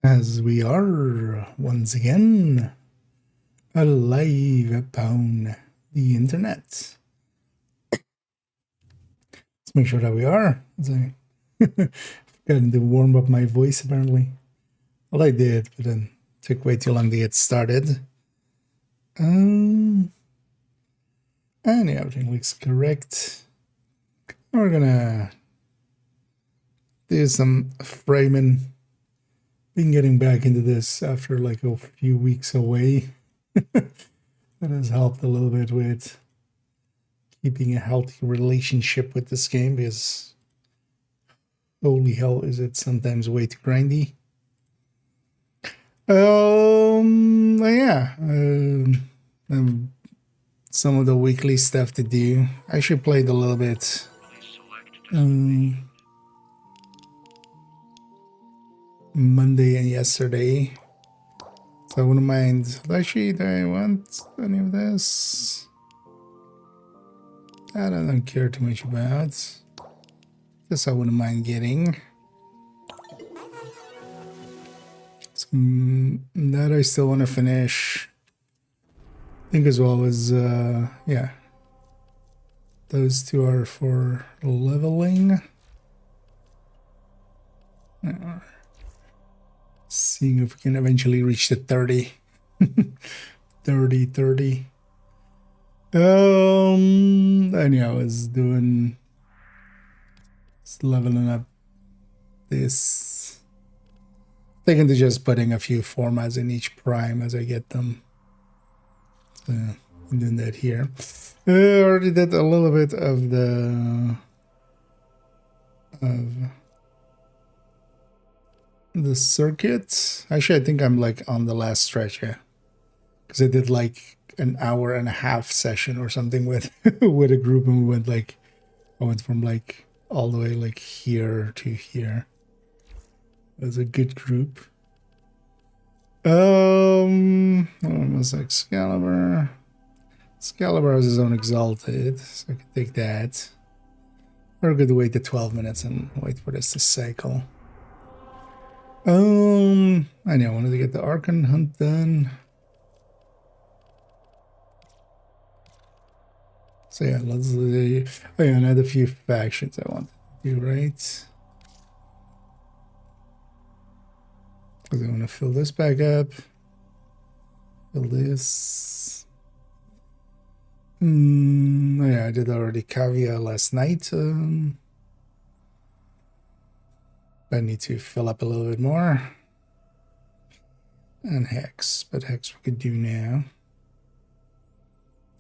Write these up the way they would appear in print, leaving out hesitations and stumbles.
As we are once again alive upon the internet. Let's make sure that we are. Forgotten to warm up my voice apparently. Well, I did, but then it took way too long to get started. And yeah, everything looks correct. We're gonna do some framing. Been getting back into this after like a few weeks away. That has helped a little bit with keeping a healthy relationship with this game, because holy hell is it sometimes way too grindy. Some of the weekly stuff to do. I actually played a little bit Monday and yesterday, so I wouldn't mind. Actually, do I want any of this? That I don't care too much about. This I wouldn't mind getting. That I still want to finish. I think as well as, yeah. Those two are for leveling. Seeing if we can eventually reach the 30. 30. And yeah, I was doing leveling up this. Thinking to just putting a few formats in each prime as I get them. So I'm doing that here. I already did a little bit of the circuit. Actually, I think I'm like on the last stretch here, because I did like an hour and a half session or something with with a group, and we went like, I went from like all the way like here to here. It was a good group. Almost Excalibur. Excalibur has his own exalted, so I could take that. Or we could wait the 12 minutes and wait for this to cycle. I know I wanted to get the Archon hunt done. So yeah, let's oh yeah, and I had a few factions I wanted to do, right? Because I want to fill this back up. Fill this. Oh yeah, I did already Cavia last night. I need to fill up a little bit more. And Hex, but Hex we could do now.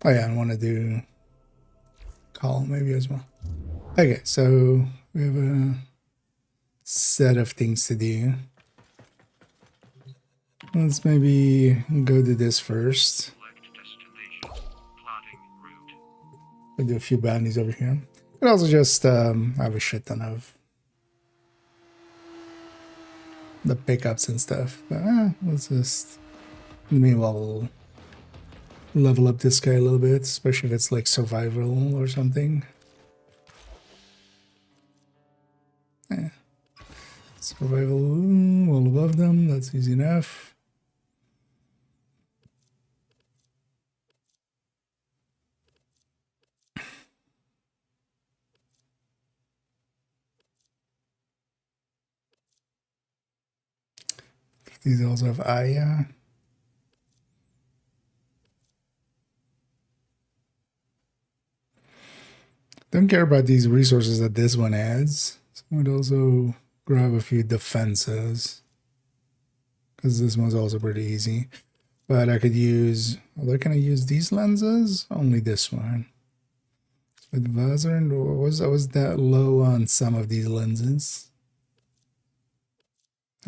Oh yeah, I want to do Call maybe as well. Okay, so we have a set of things to do. Let's maybe go to this first. We'll do a few bounties over here. But also just have a shit ton of the pickups and stuff. But let's just, meanwhile, we'll level up this guy a little bit, especially if it's like survival or something. Yeah. Survival, all above them, that's easy enough. These also have Aya. Don't care about these resources that this one adds. So I would also grab a few defenses, because this one's also pretty easy. But I could use, although can I use these lenses? Only this one. With Visor, and I was that low on some of these lenses.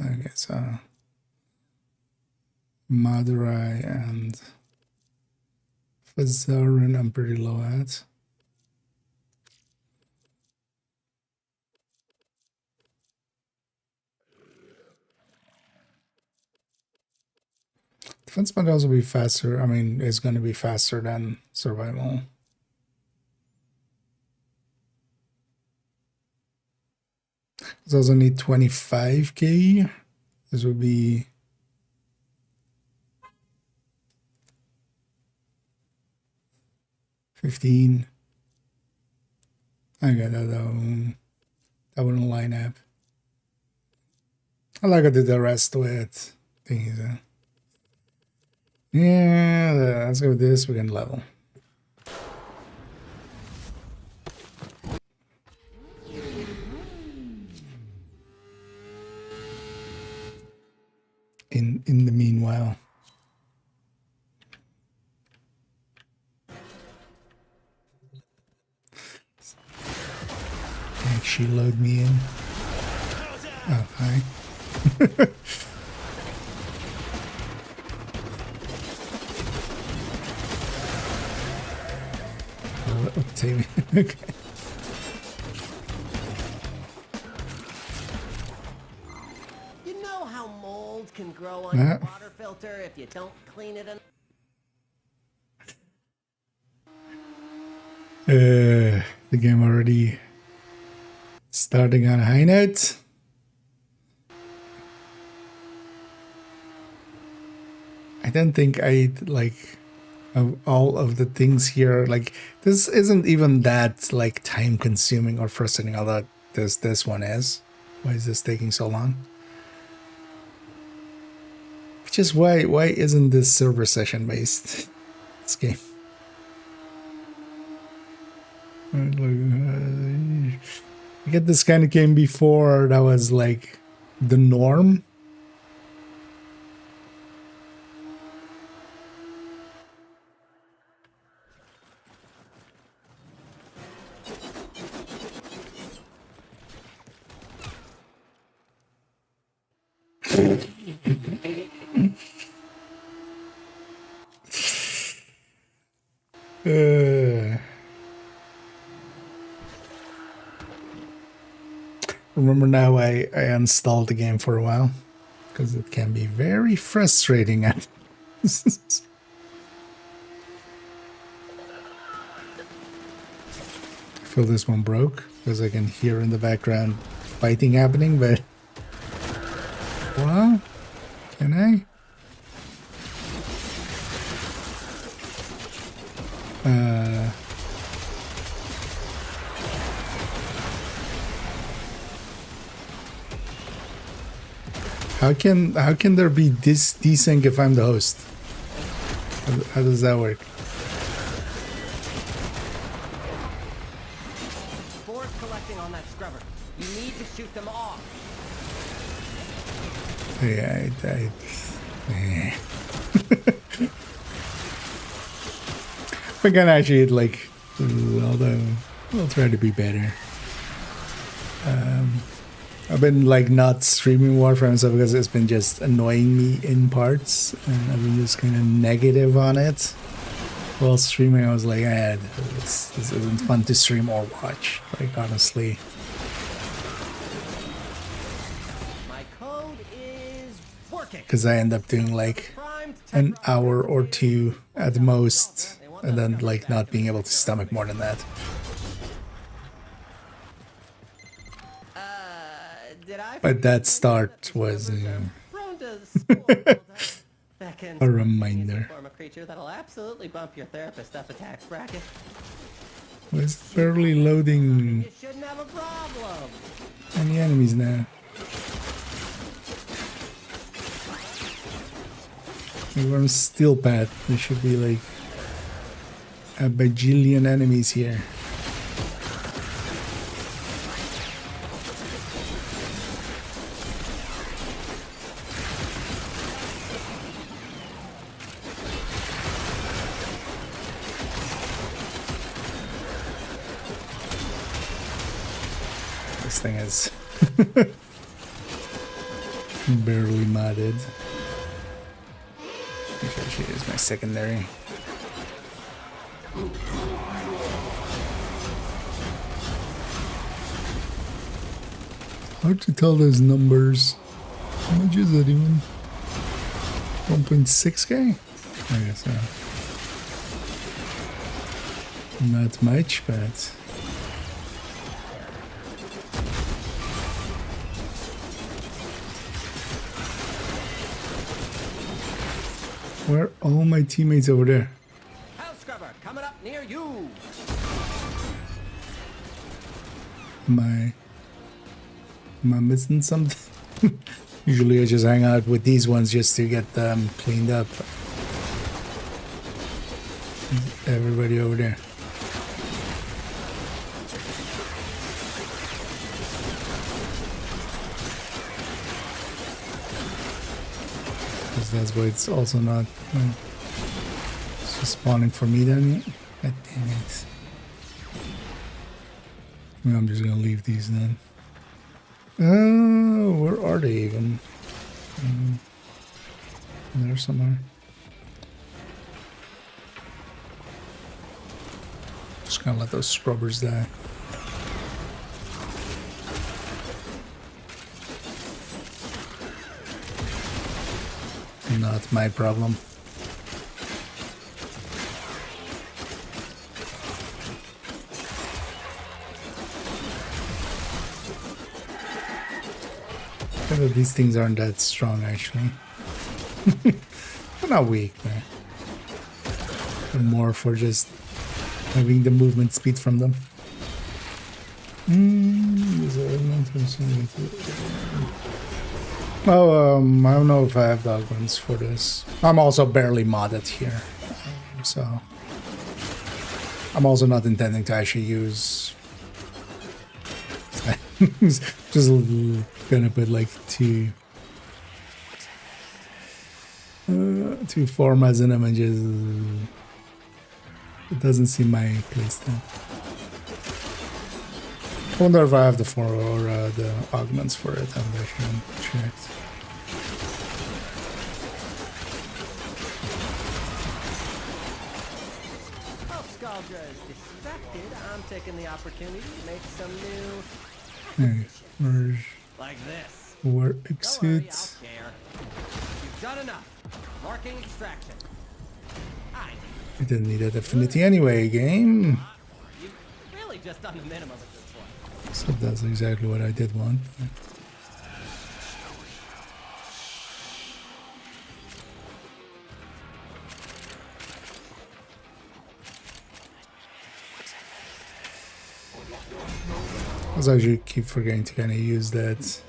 Okay, so Madurai and Fazarin I'm pretty low at. Defense might also be faster. I mean, it's going to be faster than survival. It's also need 25k This would be 15. I got that wouldn't line up. I like to do the rest with things. Yeah, let's go with this. We can level. In the meanwhile, actually load me in. Oh, hi. Okay. You know how mold can grow on your water filter if you don't clean it enough? The game already starting on a high note. I don't think I like all of the things here. Like, this isn't even that like time consuming or frustrating, although this one is. Why is this taking so long? Just why isn't this server session based? This game. I get this kind of game before that was like the norm. Remember now I installed the game for a while because it can be very frustrating at I feel this one broke because I can hear in the background fighting happening, but well, can I? How can there be this desync if I'm the host? How does that work? Force collecting on that scrubber. You need to shoot them off. Yeah, we can actually like, although we'll try to be better. I've been like not streaming Warframe stuff because it's been just annoying me in parts, and I've been just kind of negative on it. While streaming, I was like, this isn't fun to stream or watch. Like, honestly. My code is working. Because I end up doing like an hour or two at the most, and then like not being able to stomach more than that. But that start was a reminder. Form a creature that'll absolutely bump your therapist up attacks bracket. Was barely loading You shouldn't have a problem. any enemies now. We're on Steel Path. There should be like a bajillion enemies here. This thing is barely modded. Which actually is my secondary. Hard to tell those numbers. How much is it even? 1.6k? I guess so. Not much, but Where are all my teammates over there? House scrubber coming up near you. Am I missing something? Usually I just hang out with these ones just to get them cleaned up. Everybody over there. Because that's why it's also not it's just spawning for me then. God damn it. I'm just gonna leave these then. Where are they even? There somewhere. Just gonna let those scrubbers die. Not my problem. These things aren't that strong actually. They're not weak, man. They're more for just having the movement speed from them. Oh, I don't know if I have dog ones for this. I'm also barely modded here, so I'm also not intending to actually use. Just gonna put like two formats in them and just it doesn't seem my place then. I wonder if I have the the augments for it. I haven't actually checked. While Scaldra is distracted, I'm taking the opportunity to make some new Merge. like this. Or Don't worry, I'll exit. share. You've done enough. Marking extraction. I I didn't need that affinity anyway, game. You've really just done the minimum at this point. So that's exactly what I did want. I actually keep forgetting to kind of use that.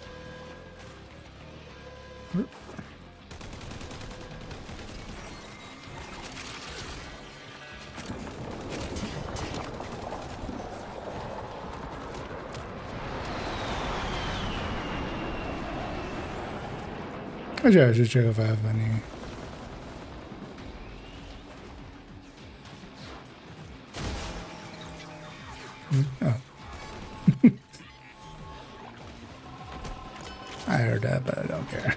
Actually, I should check if I have any. Oh. I heard that, but I don't care.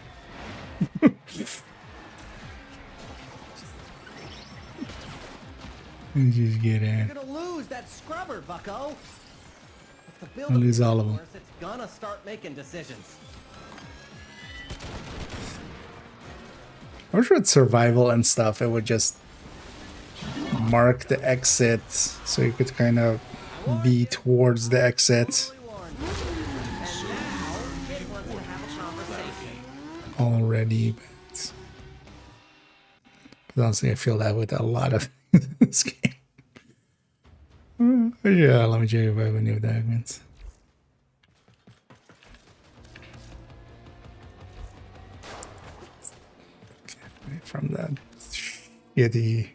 You just get in. You're gonna lose that scrubber, bucko. If the build I'll lose all of them. it's gonna start making decisions. I wish with survival and stuff, it would just mark the exit so you could kind of be towards the exit And now, kid wants to have a conversation. already. But honestly, I feel that with a lot of this game. Yeah, let me check if I have any documents. From that shitty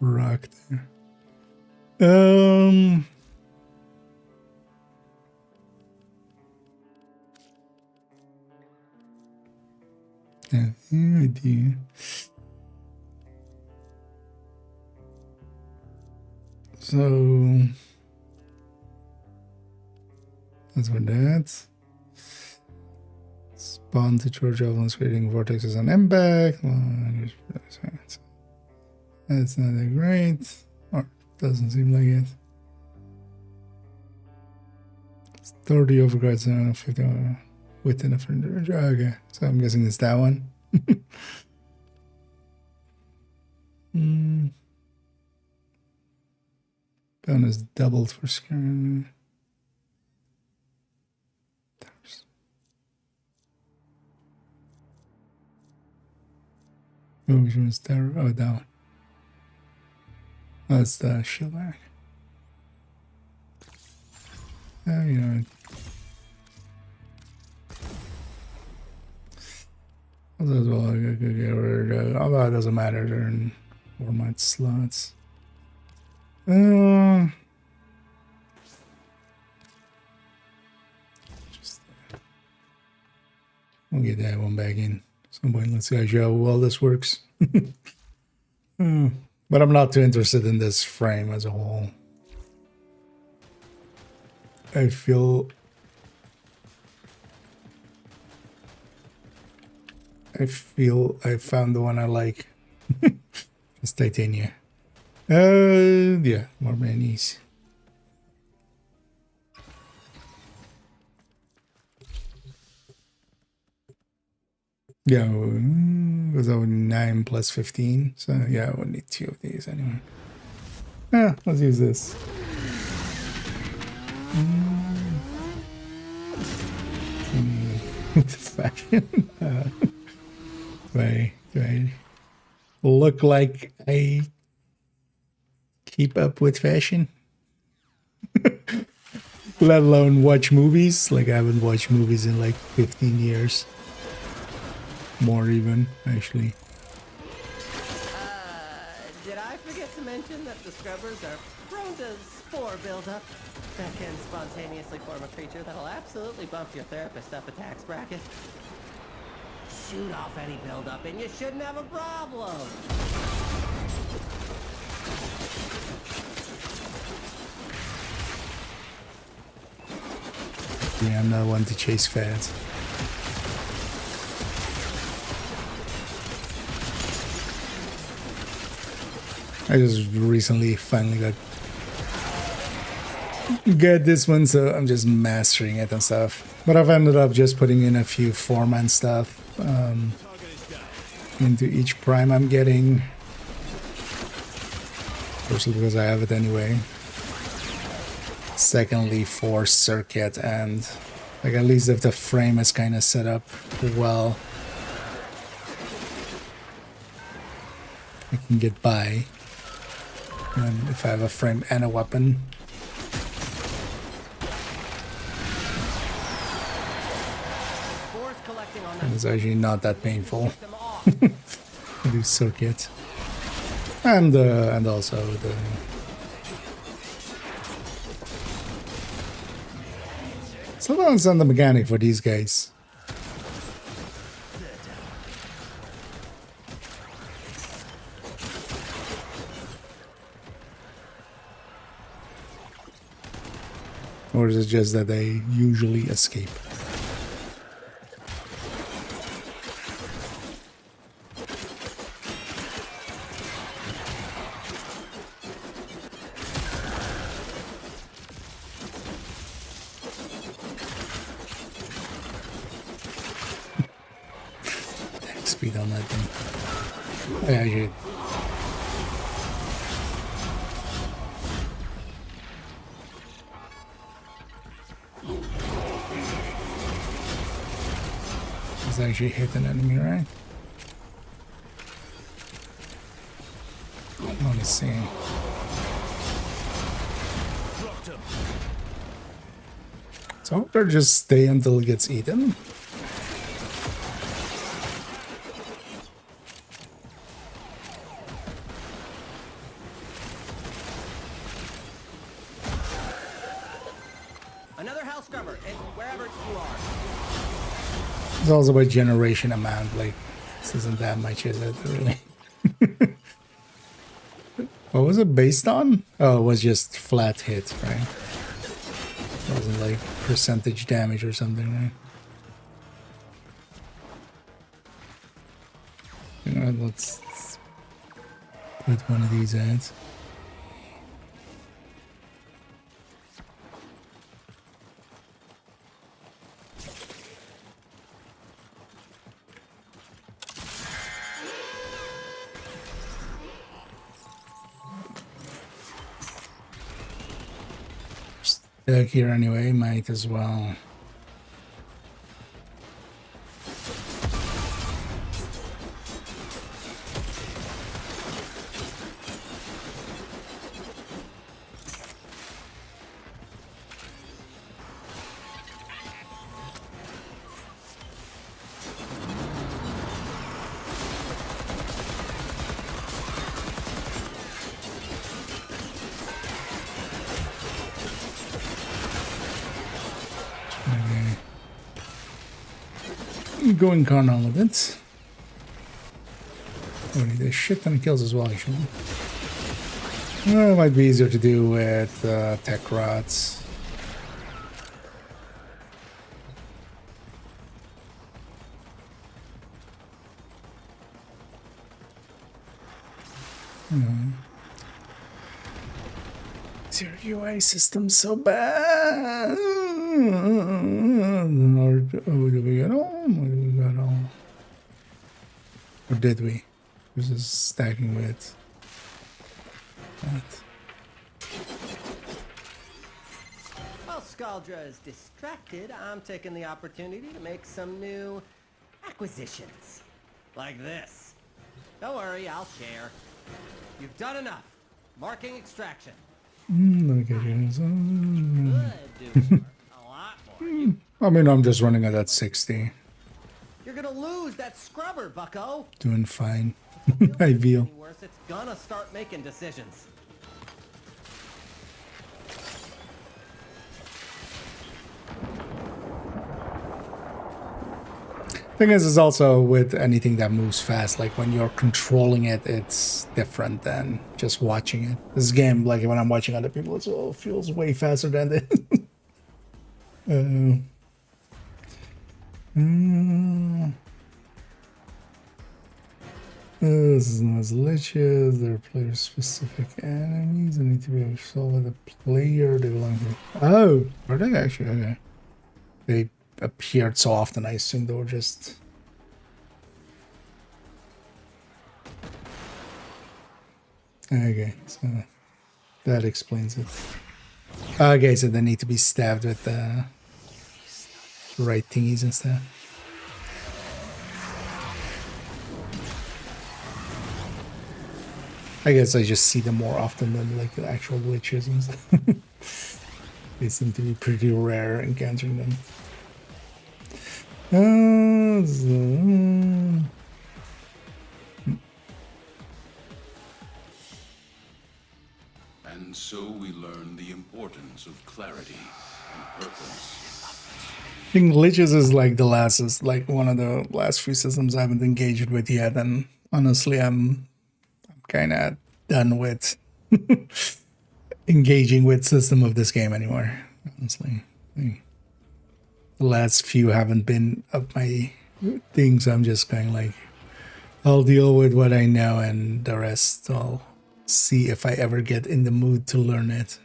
rock there. Yeah, idea. So that's what that. Spawn to charge javelins, creating vortexes on impact. That's not that great. Or doesn't seem like it. It's 30 overguards and 50 within a friend. Okay, so I'm guessing it's that one. Bonus doubled for screen. Oh, which one's there? Oh, that one. Oh, that's the shield back. You know. As well, I could get rid of, although it doesn't matter, they're in format slots. Just we'll get that one back in at some point. Let's see how well this works. But I'm not too interested in this frame as a whole. I feel I found the one I like. It's titania. Yeah, more minis. Yeah, it was only 9 plus 15. So yeah, I would need 2 of these anyway. Yeah, let's use this. Fashion. Do I look like I keep up with fashion? Let alone watch movies. Like, I haven't watched movies in like 15 years. More even, actually. Did I forget to mention that the scrubbers are prone to spore buildup? That can spontaneously form a creature that'll absolutely bump your therapist up a tax bracket. Shoot off any buildup and you shouldn't have a problem. Yeah, I'm not one to chase fads. I just recently finally got this one, so I'm just mastering it and stuff. But I've ended up just putting in a few foreman stuff into each prime I'm getting. Firstly, because I have it anyway. Secondly, for circuit, and like, at least if the frame is kind of set up well, I can get by. And if I have a frame and a weapon. And it's actually not that painful to do circuit. And also the sometimes on the mechanic for these guys. Or is it just that they usually escape? Speed on that thing. Yeah, actually. It's actually hit an enemy, right? Let me see. So I hope they'll just stay until it gets eaten. It's also by generation amount, like, this isn't that much, is it, really? What was it based on? Oh, it was just flat hit, right? It wasn't like percentage damage or something, right? You know, let's put one of these ads. Back here anyway, might as well. going carnal with it. Oh, we need a shit ton of kills as well, actually. Well, it might be easier to do with tech rods. Is your UI system so bad? Or do we get home? Or do we got home? Or did we? This is stacking with that. While Scaldra is distracted, I'm taking the opportunity to make some new acquisitions. Like this. Don't worry, I'll share. You've done enough. Marking extraction. Let me get you. Could do a lot more. I mean, I'm just running at that 60. You're gonna lose that scrubber, bucko. Doing fine. I feel. Any worse, it's gonna start making decisions. Thing is also with anything that moves fast, like when you're controlling it, it's different than just watching it. This game, like when I'm watching other people, it feels way faster than it. This is not as liches. They're player-specific enemies. They need to be able to solve with a player they belong to. Oh, are they actually? Okay. They appeared so often, I assume they were just... Okay, so that explains it. Okay, so they need to be stabbed with the right thingies and stuff. I guess I just see them more often than like the actual glitches and stuff. They seem to be pretty rare encountering them. And so we learn the importance of clarity and purpose. I think glitches is like like one of the last few systems I haven't engaged with yet, and honestly, I'm kind of done with engaging with system of this game anymore. Honestly, the last few haven't been up my thing, so I'm just going like, I'll deal with what I know, and the rest I'll see if I ever get in the mood to learn it.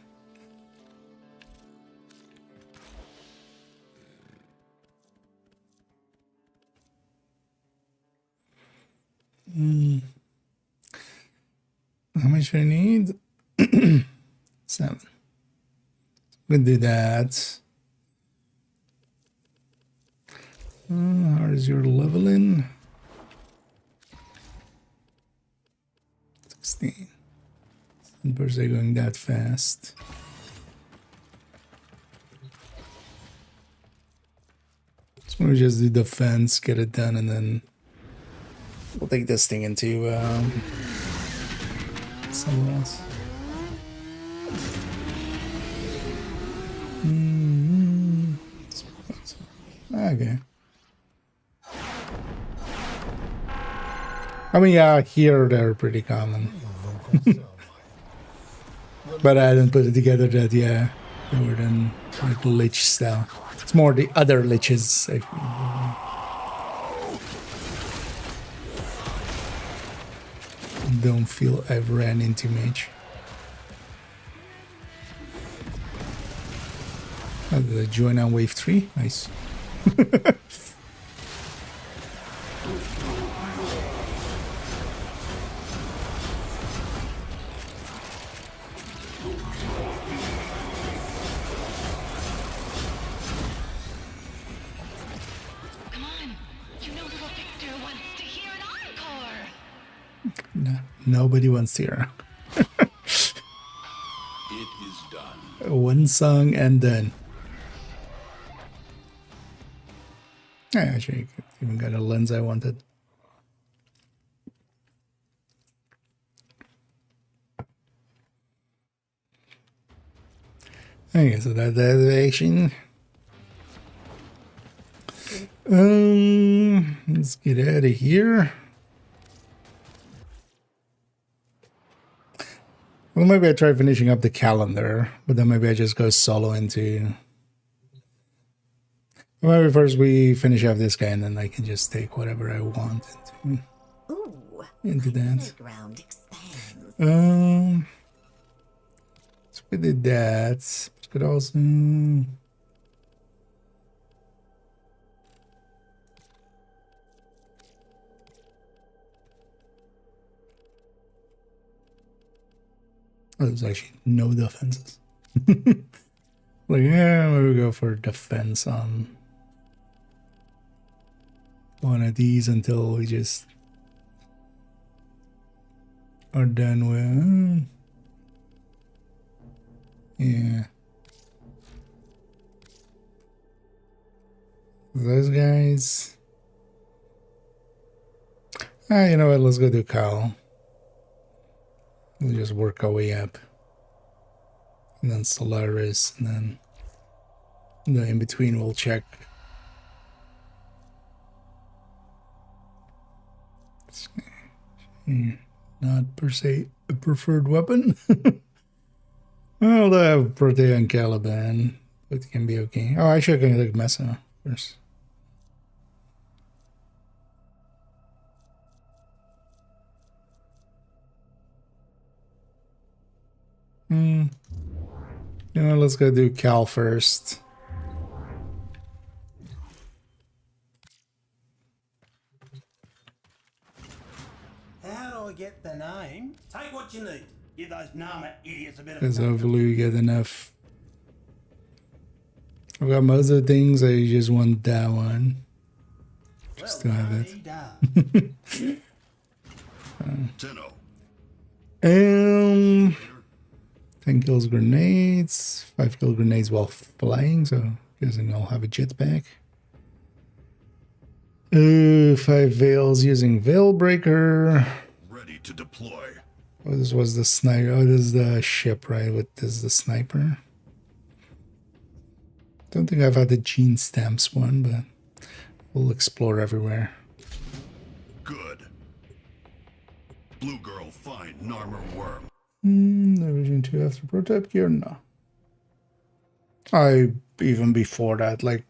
How much do I need? 7. I'm gonna do that. How is your leveling? 16. And per se going that fast. So let me just do defense, get it done, and then we'll take this thing into somewhere else. Okay. I mean, yeah, here they're pretty common. But I didn't put it together that, yeah, they were then like lich style. It's more the other liches. Don't feel I've ran into much. Oh, did I join on wave 3? Nice. No, nobody wants to hear. It is done. One song and done. I actually even got a lens I wanted. Okay, so that's the action. Let's get out of here. Well, maybe I try finishing up the calendar, but then maybe I just go solo into... Maybe first we finish off this guy, and then I can just take whatever I want into that. So we did that. Could also... Oh, there's actually no defenses. Like, yeah, maybe go for defense on one of these until we just are done with... Yeah. Those guys... you know what, let's go do Kyle. We'll just work our way up. And then Solaris, and then the in-between we'll check. Not per se a preferred weapon. Well, I have Protea and Caliban, but it can be okay. Oh, actually I can take Mesa first. You know, let's go do Cal first. How do I get the name? Take what you need. Give those Nama idiots a bit of Because hopefully we get enough. I've got most of the things, I just want that one. Just to have it. Tenno. 10 kills grenades, 5 kill grenades while flying, so guessing I'll have a jetpack. 5 veils using Veil Breaker. Ready to deploy. Oh, this was the sniper. Oh, this is the ship, right? With this is the sniper. Don't think I've had the gene stamps one, but we'll explore everywhere. Good. Blue girl find Narmer worm. Division 2 after prototype gear? No. Even before that, like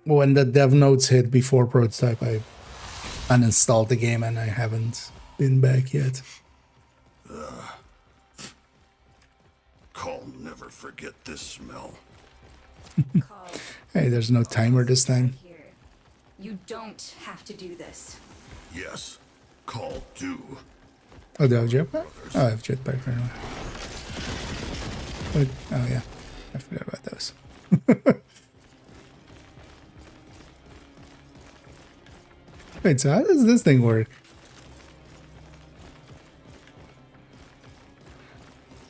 when the dev notes hit before prototype, I uninstalled the game and I haven't been back yet. Call never forget this smell. Hey, there's no timer this time. You don't have to do this. Yes. Call do. Oh, do I have jetpack? Oh, I have jetpack right now. Wait, oh yeah, I forgot about those. Wait, so how does this thing work?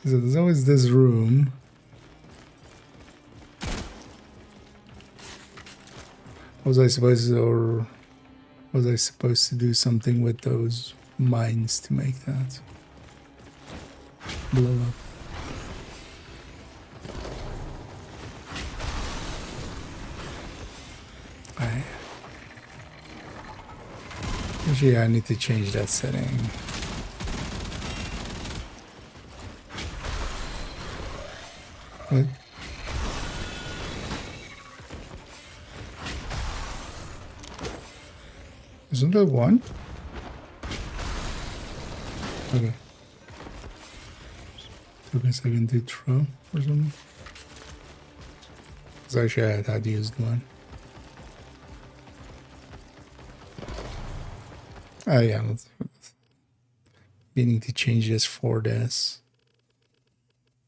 So there's always this room. Was I supposed to, or was I supposed to do something with those mines to make that blow up? Actually, I need to change that setting. What? Isn't there one? Okay. Took a second to throw or something. Because actually I had used one. Oh yeah, let's meaning to change this for this.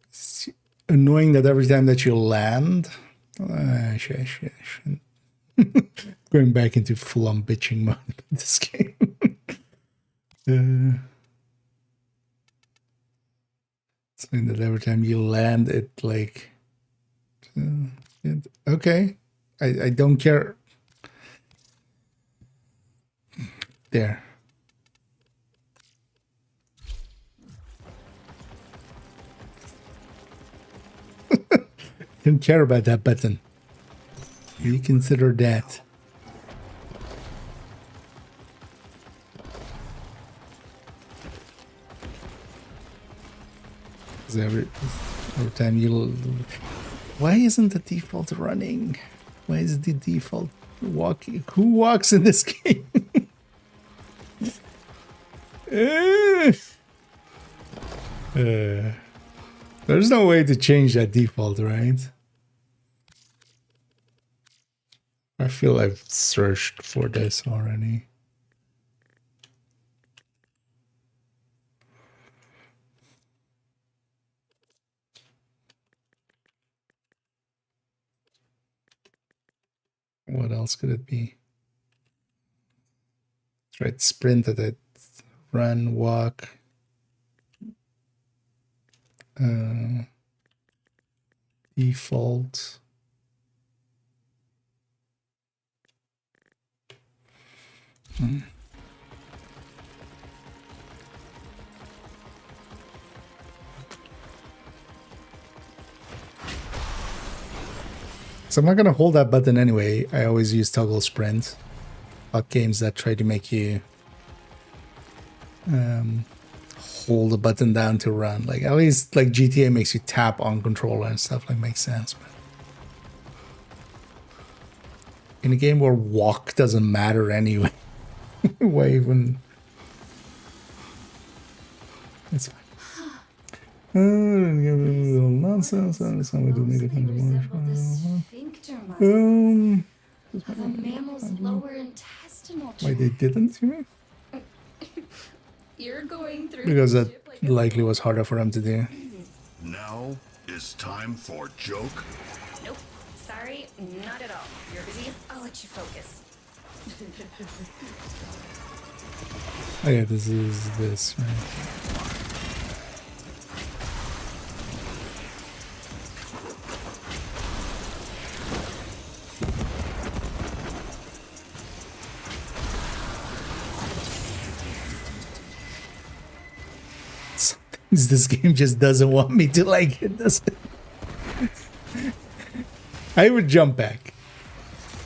It's annoying that every time that you land, going back into full-on bitching mode in this game. Saying that every time you land, it like, okay, I don't care. There. Don't care about that button. You consider that. Every time you... Why isn't the default running? Why is the default walking? Who walks in this game? There's no way to change that default, right? I feel I've searched for this already. What else could it be? That's right, sprint at it, run, walk. Default. So I'm not gonna hold that button anyway. I always use toggle sprint. About games that try to make you hold the button down to run. Like at least like GTA makes you tap on controller and stuff, like makes sense. But in a game where walk doesn't matter anyway, why even? It's fine. Nonsense. We do need to come to of a mammal's lower intestinal tract. why they didn't, you mean? You're going through Because that likely was harder for them to do. Now is time for joke. Nope. Sorry, not at all. You're busy. I'll let you focus. Oh yeah, this is this, right? This game just doesn't want me to like it, does it? I would jump back.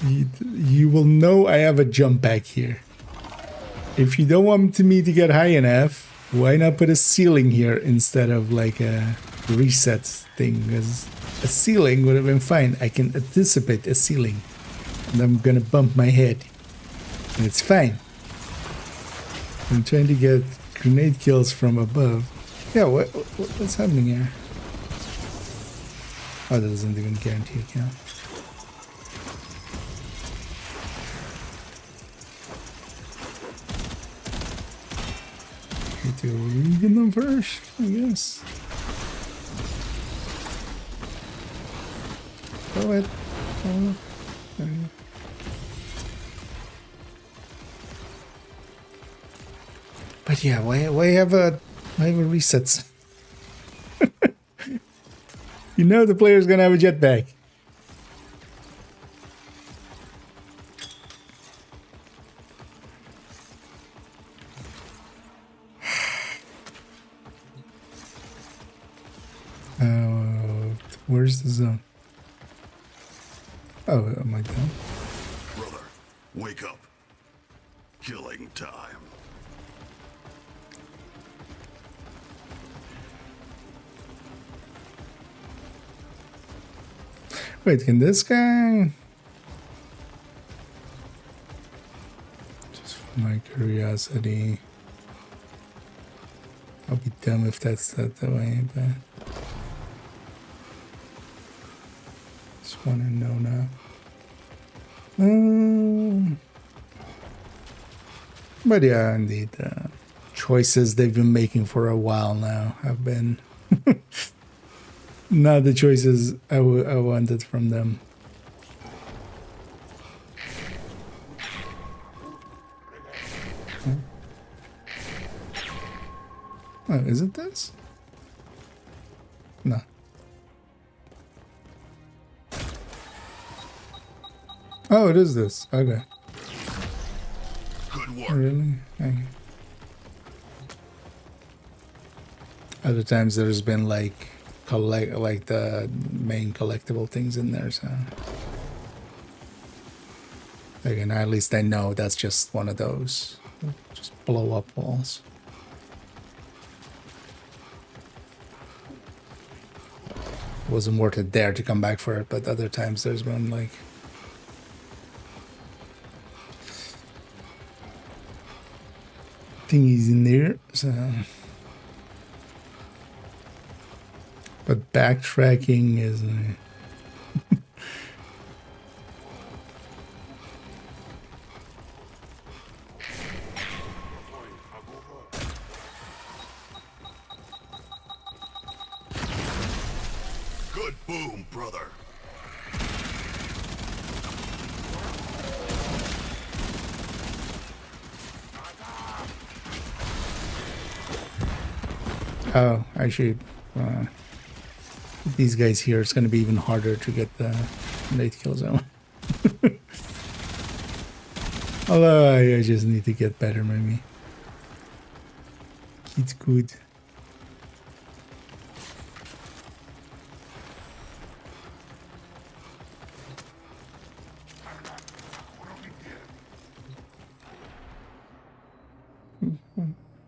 You will know I have a jump back here. If you don't want me to get high enough, why not put a ceiling here instead of like a reset thing? Because a ceiling would have been fine. I can anticipate a ceiling. And I'm gonna bump my head. And it's fine. I'm trying to get grenade kills from above. Yeah, what's happening here? Oh, that doesn't even guarantee a kill. Need to read them first, I guess. Go ahead. Oh, there you go. But yeah, why have a resets? You know the player's gonna have a jetpack. Where's the zone? Oh, am I done? Brother, wake up. Killing time. Wait, can this guy? Just for my curiosity. I'll be dumb if that's not the way, but just want to know now. But yeah, indeed, choices they've been making for a while now have been not the choices I wanted from them. Oh, is it this? No. Oh, it is this. Okay. Good work. Really? Okay. Other times there's been like the main collectible things in there, so Again, at least I know that's just one of those. Just blow up walls. Wasn't worth it there to come back for it, but other times there's been like thingies in there, so. But backtracking is Good boom, brother. oh, actually, these guys here, it's going to be even harder to get the late kill zone. Although I just need to get better, maybe. It's good.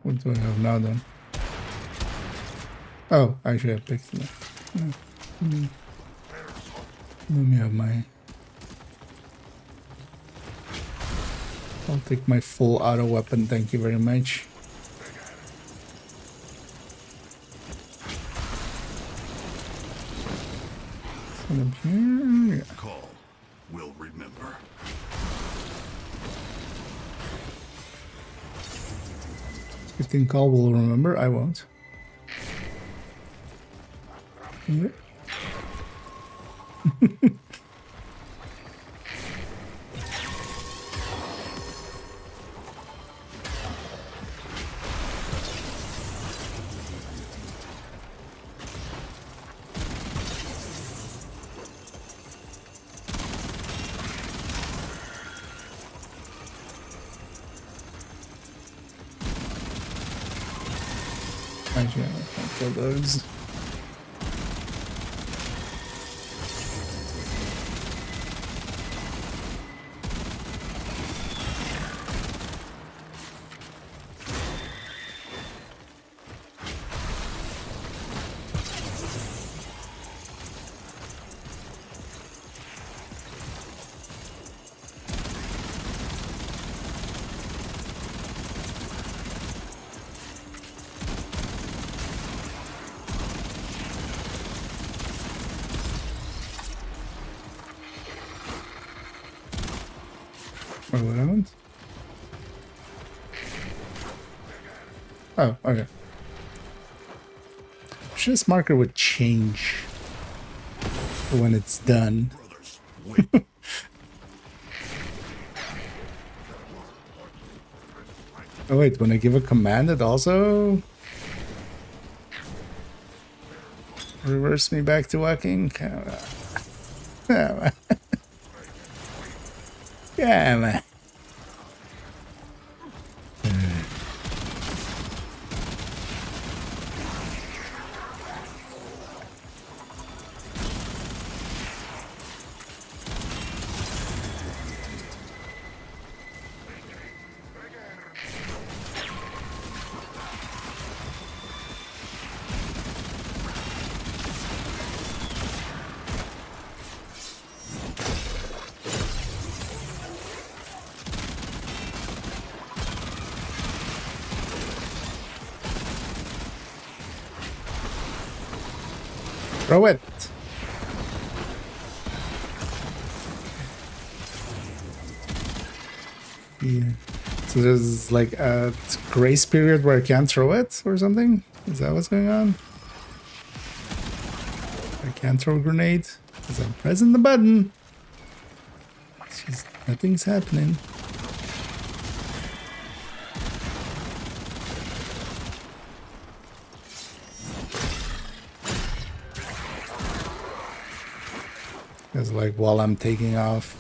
What do I have now then? Oh, actually I picked it. Let me have my... I'll take my full auto weapon, thank you very much. Up here. Yeah. Call. We'll remember. You think Call will remember? I won't. Yep. Actually, I can't kill those. What happened? Oh, okay. This marker would change when it's done. Brothers, wait. Oh wait, when I give a command it also reverse me back to walking? Come on. Come on. Throw it. Yeah. So there's like a grace period where I can't throw it or something? Is that what's going on? I can't throw a grenade because I'm pressing the button. It's just nothing's happening. It's like while I'm taking off.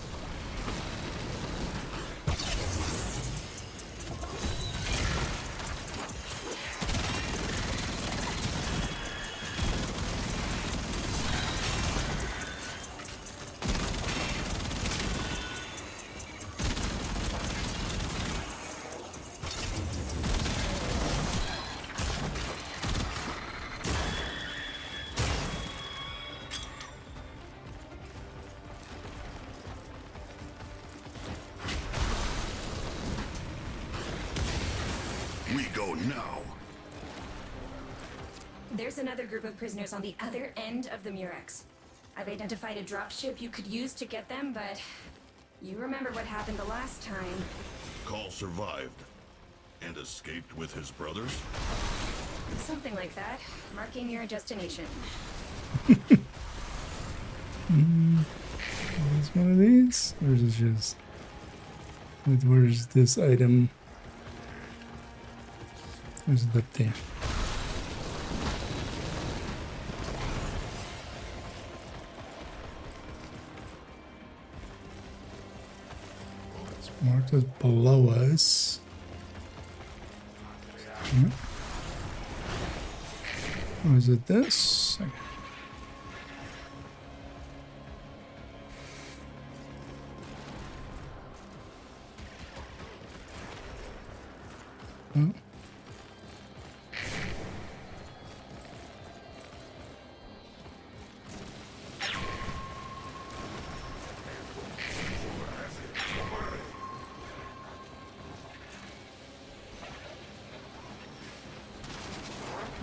We go now. There's another group of prisoners on the other end of the Murex. I've identified a dropship you could use to get them, but you remember what happened the last time. Call survived and escaped with his brothers. Something like that. Marking your destination. Is one of these? Or is it just... Wait, where's this item? Where's it up there? It's marked as below us. Yeah. Or is it this? Okay. Hmm.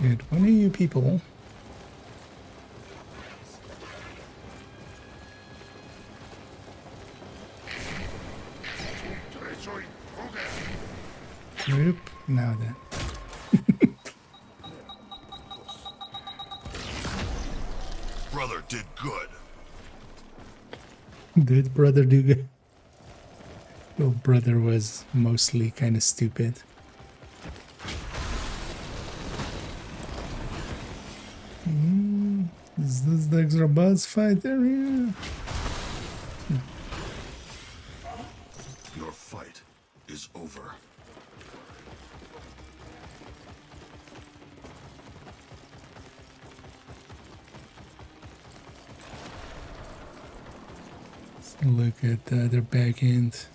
Good. One of you people. Group. Now then. Brother did good. Did brother do good? Well, brother was mostly kind of stupid. Is this the extra boss fight area? Your fight is over. Look at the other back end.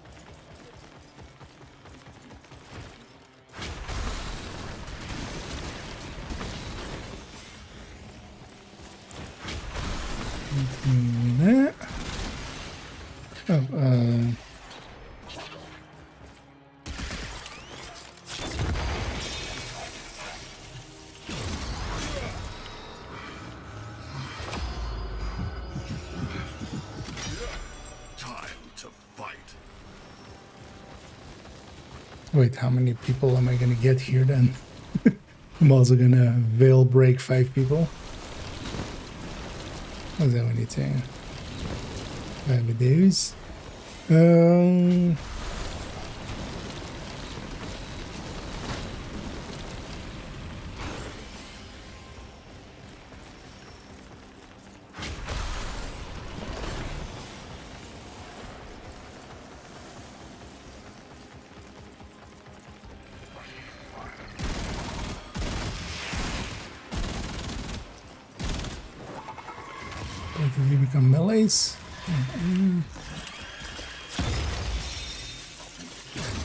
That. Oh, Time to fight. wait, how many people am I gonna get here then? I'm also gonna veil break 5 people. What's that when you say? 5 of those. Both of you become melees.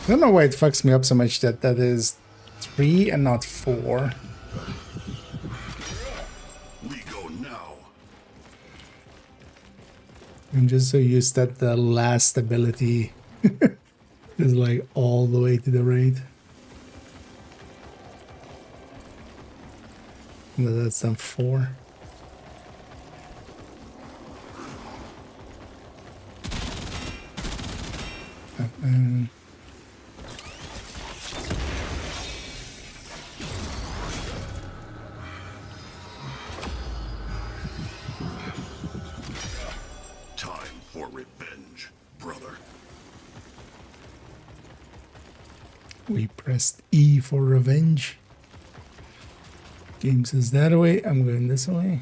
I don't know why it fucks me up so much that that is 3 and not 4. We go now. I'm just so used that the last ability is like all the way to the right. No, that's on 4. Time for revenge, brother. We pressed E for revenge. Game says that way. I'm going this way.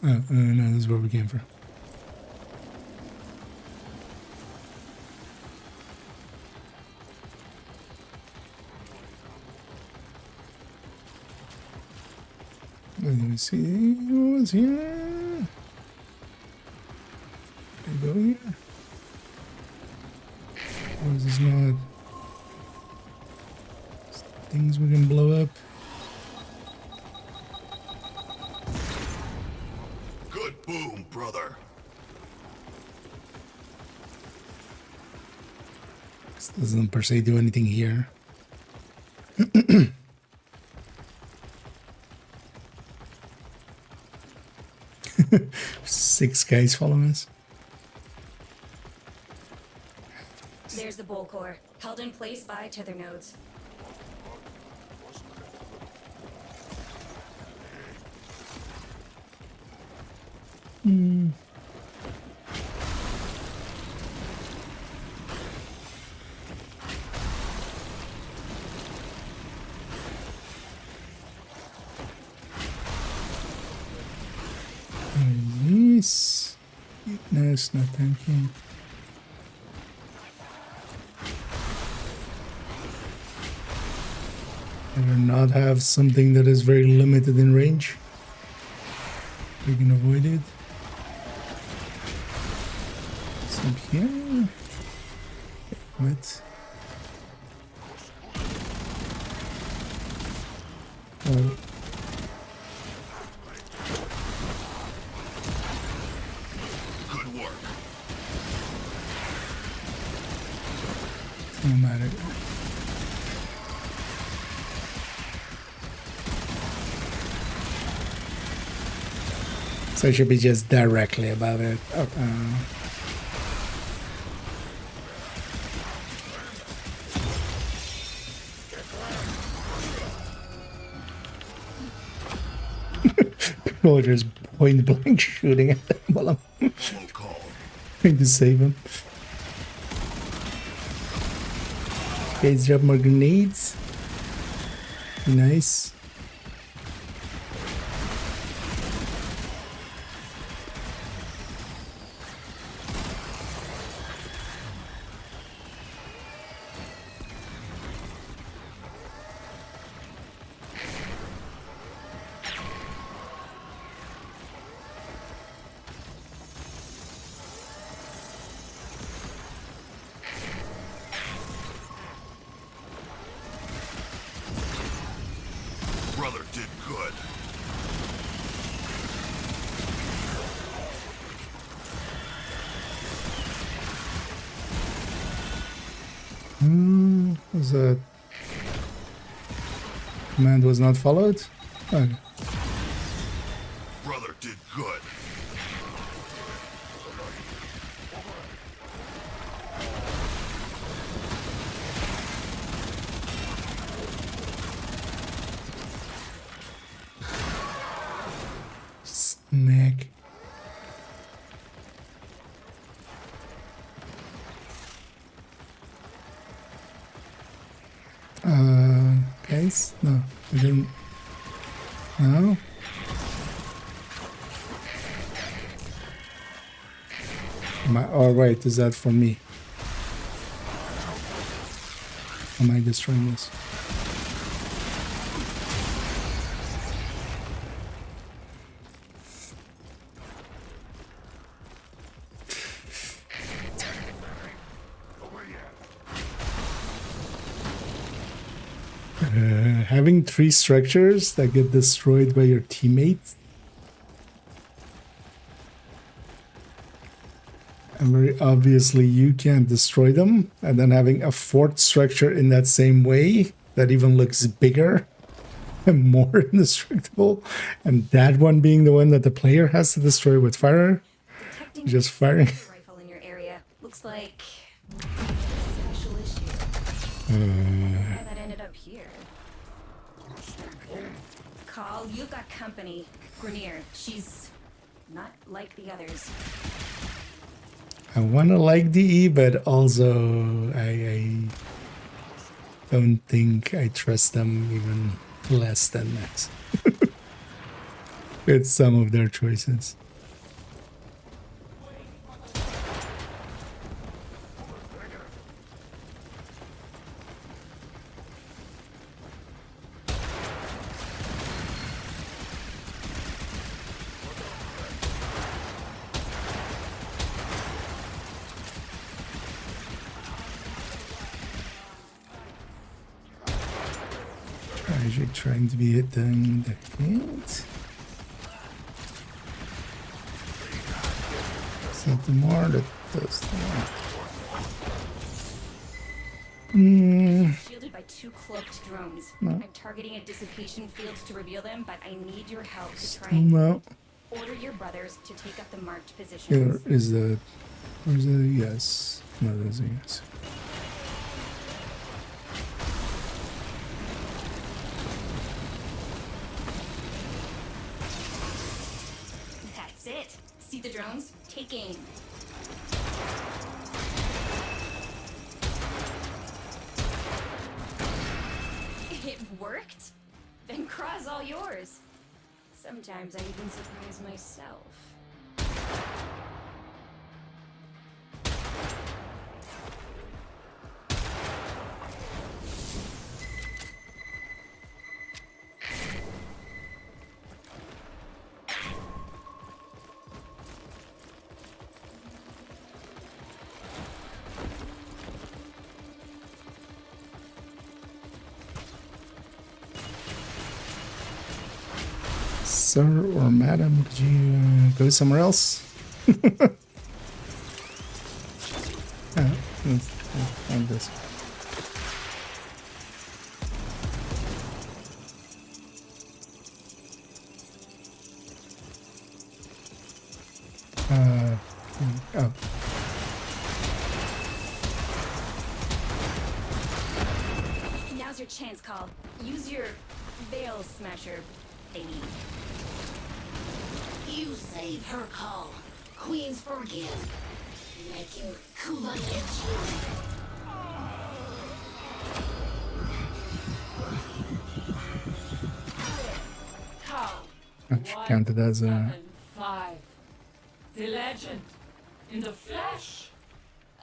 Oh, no, this is where we came from. Let me see what was here. Can I go here? Or is this not things we can blow up? Boom, brother. This doesn't per se do anything here. 6 guys following us. There's the bowl core, held in place by tether nodes. Release. Weakness, not tanking. I do not have something that is very limited in range. We can avoid it. Some here. What? Oh. Good work. No matter. So it should be just directly above it. People are just point blank shooting at them while I'm Double call. trying to save him. Okay, let's drop more grenades. Nice. Brother did good. Was that command was not followed? Okay. Brother did good. Smack. Guys? No, we didn't. No? Oh, wait, is that for me? Am I destroying this? Having 3 structures that get destroyed by your teammates, and very obviously you can't destroy them, and then having a 4th structure in that same way that even looks bigger and more indestructible, and that one being the one that the player has to destroy with fire, Detecting just firing. rifle in your area. Looks like a special issue. How that ended up here. Call, you've got company. Grenier, she's not like the others. I want to like DE, but also I don't think I trust them even less than Max. With some of their choices. Project trying to be hit, then the hit. That do more, that does more. Shielded by 2 cloaked drones. I'm targeting a dissipation field to reveal them, but I need your help to try and No. order your brothers to take up the marked Here positions. is the. Where's the yes? No, there's a yes. That's it. See the drones? Take aim. It worked? Then craw's all yours. Sometimes I even surprise myself. Sir or madam, could you go somewhere else? And this. Oh. Now's your chance, Call. Use your veil smasher thingy. You save her, Call. Queens forgive. Making Kula get you. Call. Counted as a. 5. The legend. In the flesh.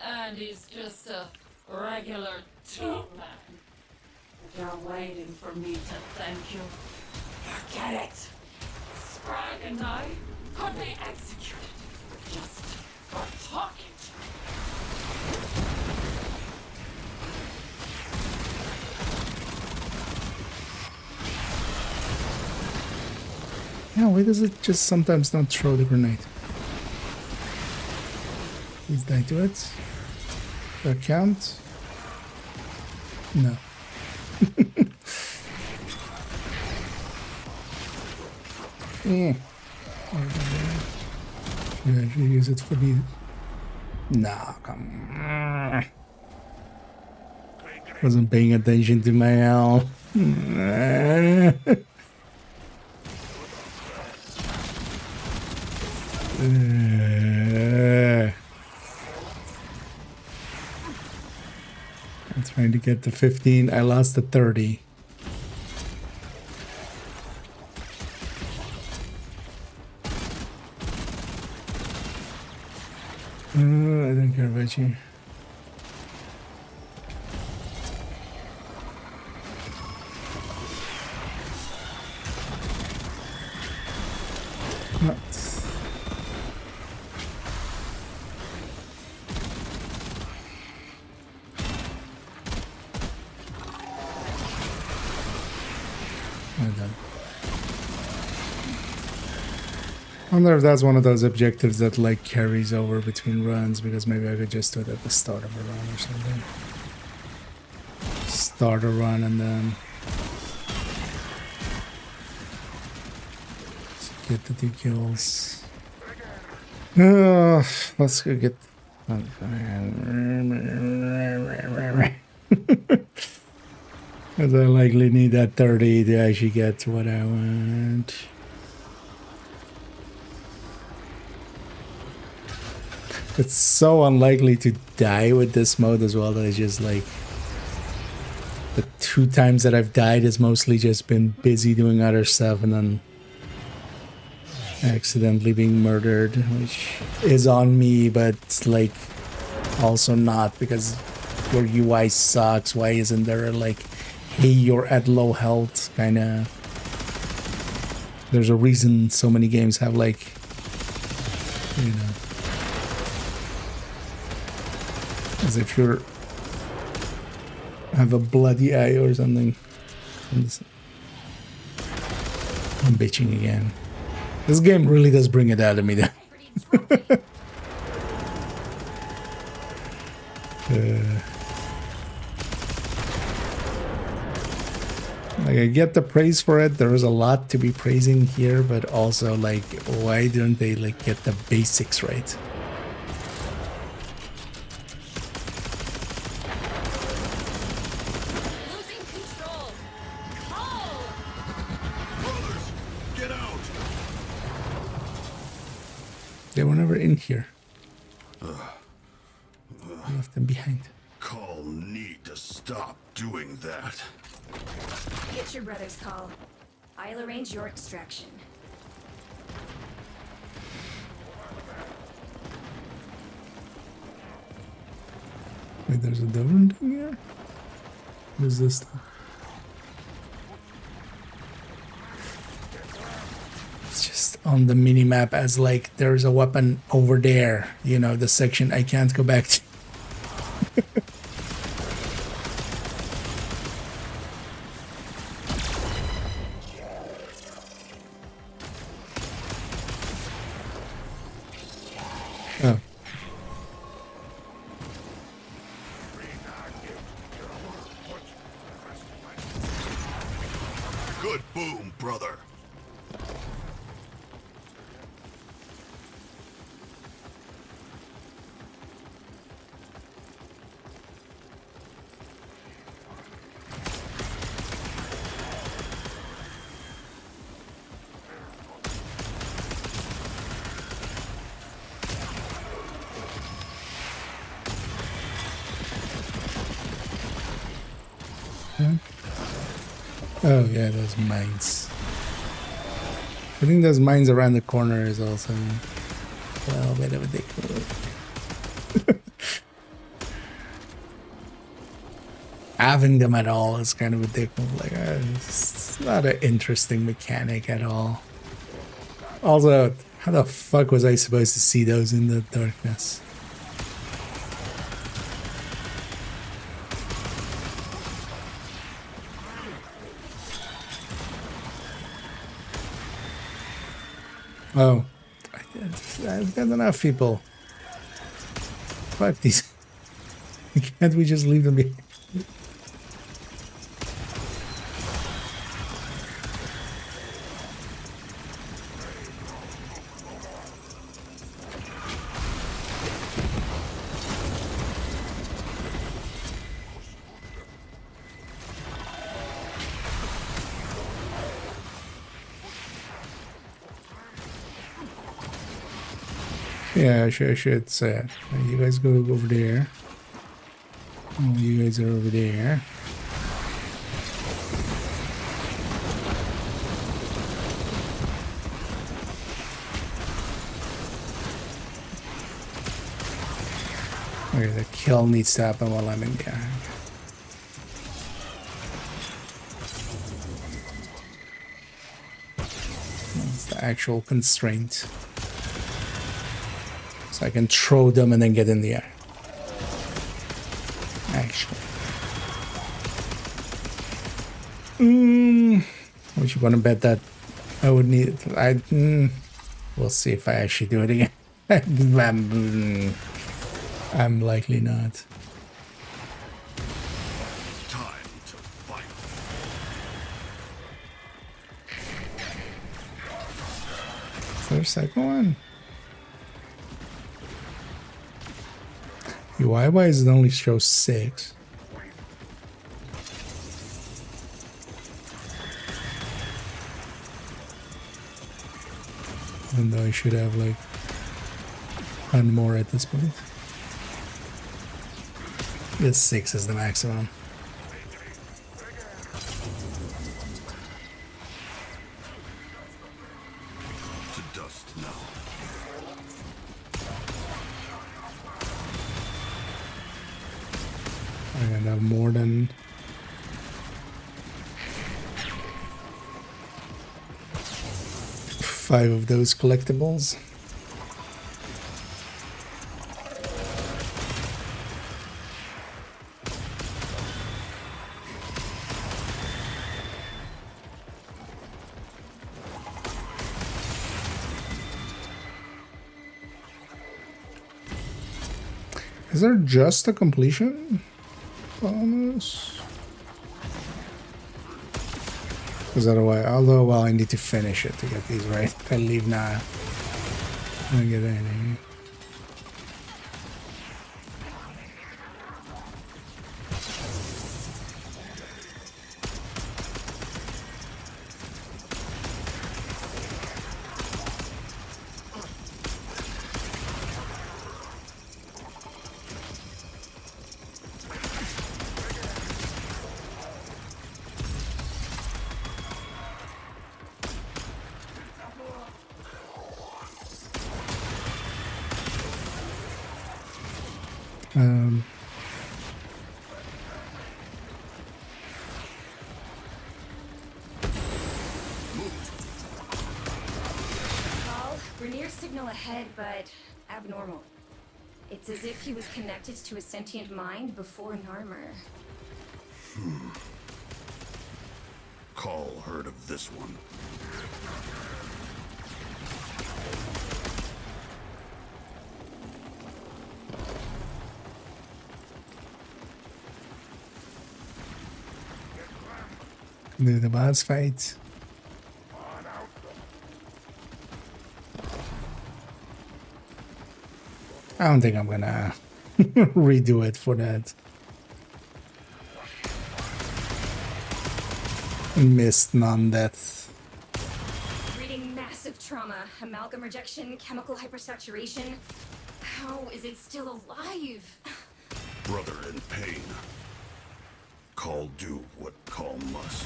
And he's just a regular two-man. If you're waiting for me to thank you, forget it. Sprague and I could be executed just for talking to you. Yeah, why does it just sometimes not throw the grenade? Please die to it. Does that count? No. Yeah. Should I actually use it for the... Nah, come on. Wasn't paying attention to my health. I'm trying to get to 15. I lost to 30. I don't care about you. What? Well done. I wonder if that's one of those objectives that like carries over between runs, because maybe I could just do it at the start of a run or something. Start a run and then get the 2 kills. Let's go get... Because I likely need that 30 to actually get to what I want. It's so unlikely to die with this mode as well that it's just like... The 2 times that I've died has mostly just been busy doing other stuff and then accidentally being murdered, which is on me, but like also not, because your UI sucks. Why isn't there like, hey, you're at low health kind of? There's a reason so many games have like, you know, as if you're have a bloody eye or something. I'm bitching again. This game really does bring it out of me though. Like, I get the praise for it. There is a lot to be praising here, but also, like, why don't they, like, get the basics right? Losing control. Call. Brothers, get out! They were never in here. I left them behind. Call need to stop doing that. Get your brother's call. I'll arrange your extraction. Wait, there's a different thing here? What is this thing? It's just on the mini-map as like there's a weapon over there. You know, the section I can't go back to. Oh. Good boom, brother. Oh yeah, those mines. I think those mines around the corner is also well, bit of a dick. Having them at all is kind of a dick move. Like, it's not an interesting mechanic at all. Also, how the fuck was I supposed to see those in the darkness? Oh, I've got enough people. Fuck these. Can't we just leave them behind? Yeah, I should say. You guys go over there. Oh, you guys are over there. Okay, the kill needs to happen while I'm in there. That's the actual constraint. So I can throw them and then get in the air. Actually. Would you want to bet that I would need... we'll see if I actually do it again. I'm likely not. Time to fight. Is there a second one? Why does it only show 6? Even though I should have like 1 more at this point. This 6 is the maximum. To dust now. I'm gonna have more than... five of those collectibles. Is there just a completion bonus? Because otherwise, although, well, I need to finish it to get these right. If I leave now, I don't get anything. Paul, Rainier's signal ahead, but abnormal. It's as if he was connected to a sentient mind before Narmer. Call heard of this one. Do the boss fight. I don't think I'm gonna redo it for that. Missed non-death. Reading massive trauma, amalgam rejection, chemical hypersaturation. How is it still alive? Brother in pain. Call do what call must.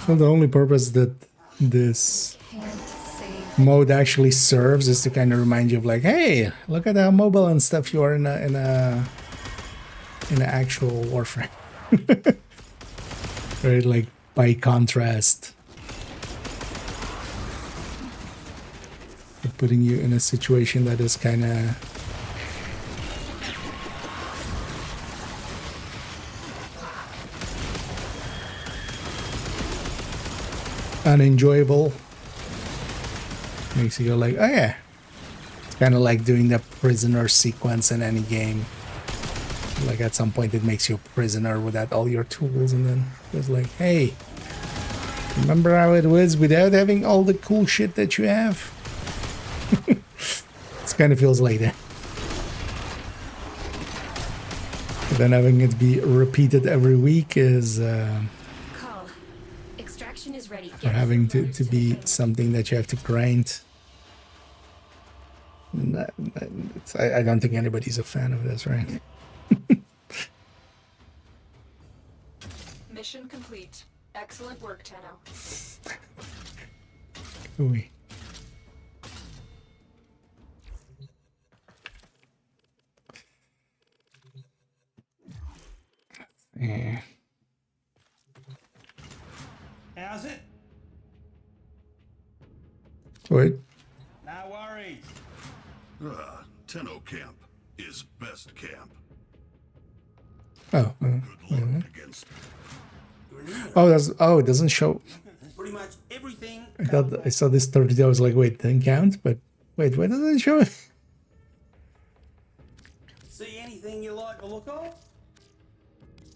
So the only purpose that this Can't save. mode actually serves is to kind of remind you of like, hey, look at how mobile and stuff you are in a actual Warframe. Right, like by contrast, putting you in a situation that is kind of unenjoyable. Makes you go like, oh yeah. It's kind of like doing the prisoner sequence in any game. Like at some point it makes you a prisoner without all your tools, and then it's like, hey, remember how it was without having all the cool shit that you have? It kind of feels like that. But then having it be repeated every week is Call. Extraction is ready. or having to be something that you have to grind. I don't think anybody's a fan of this, right? Mission complete. Excellent work, Tenno. Ooh. Yeah. How's it? Wait. No worries. Tenno camp is best camp. Oh. Good luck against It doesn't show. Pretty much everything. I thought I saw this 30. I was like, wait, didn't count. But wait, why doesn't it show it? See anything you like the look of?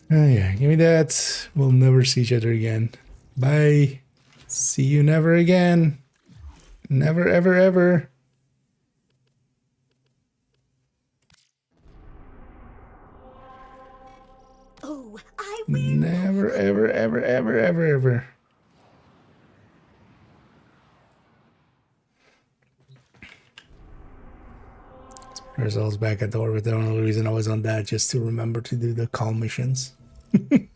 Oh yeah, give me that. We'll never see each other again. Bye. See you never again. Never, ever, ever. Oh, Never, ever, ever, ever, ever, ever. Results back at the orbit. The only reason I was on that just to remember to do the call missions. Yeah,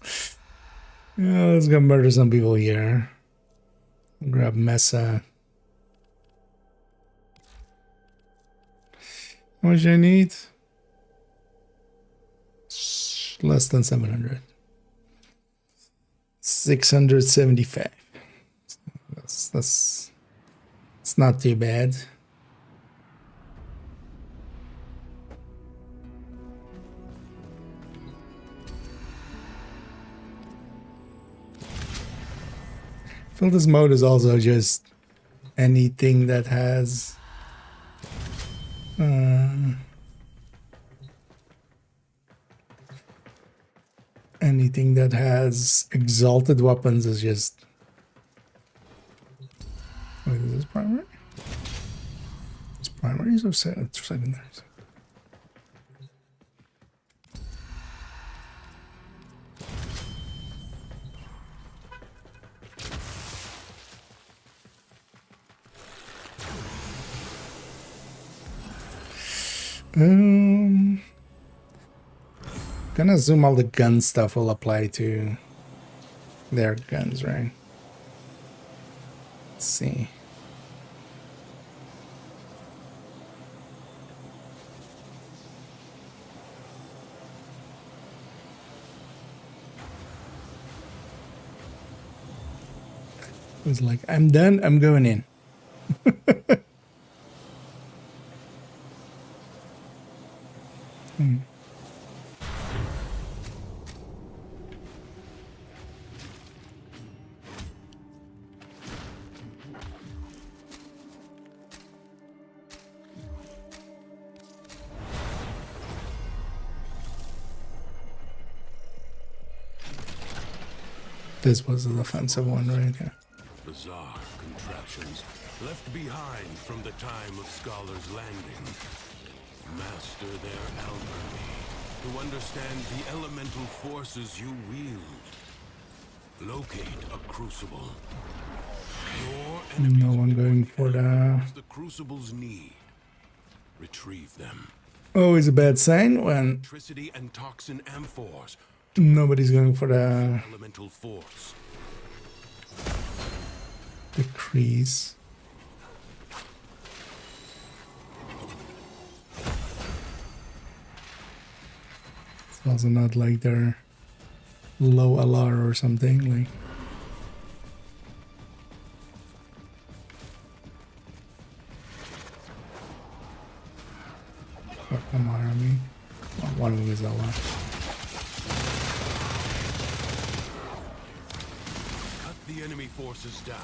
let's go murder some people here. Grab Mesa. How much do I need? Less than 700. 675. That's it's not too bad. I feel this mode is also just anything that has anything that has exalted weapons is just... Wait, is this primary? It's primaries or secondaries? Gonna assume all the gun stuff will apply to their guns, right? Let's see. It's like, I'm done, I'm going in. This was the defensive one right here. Bizarre contraptions left behind from the time of Scholar's Landing. Master their alchemy to understand the elemental forces you wield. Locate a crucible. Your enemies No one going for the crucible's need. Retrieve them. always a bad sign when Electricity and toxin amphors. nobody's going for the Elemental force. crease. It's also not like they're low LR or something like. Come on, I mean, one of them is LR. Cut the enemy forces down.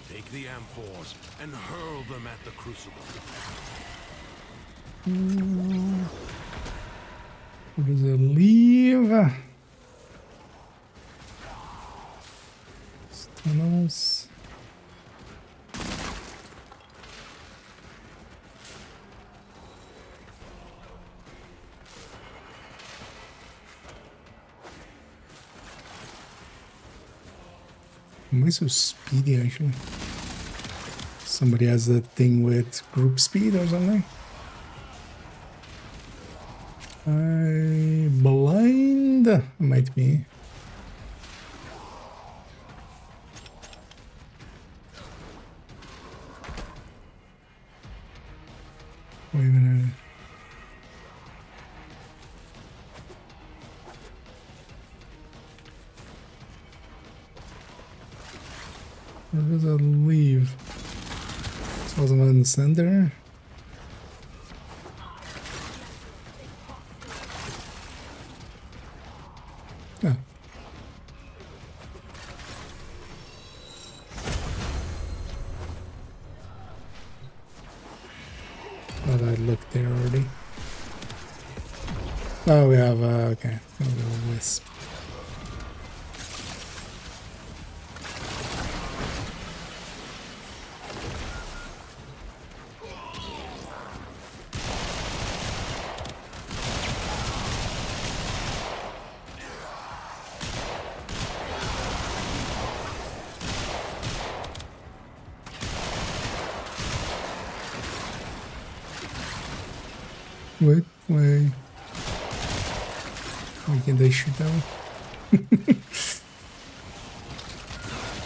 Take the amphors and hurl them at the crucible. Where does it leave? Tunnels. Am I so speedy actually? Somebody has that thing with group speed or something? I blind? Might be. Wait a minute. Where does it leave? It wasn't in the center. Oh. Thought I looked there already. Oh, we have, okay. A little wisp. Wait. Why can't they shoot that one?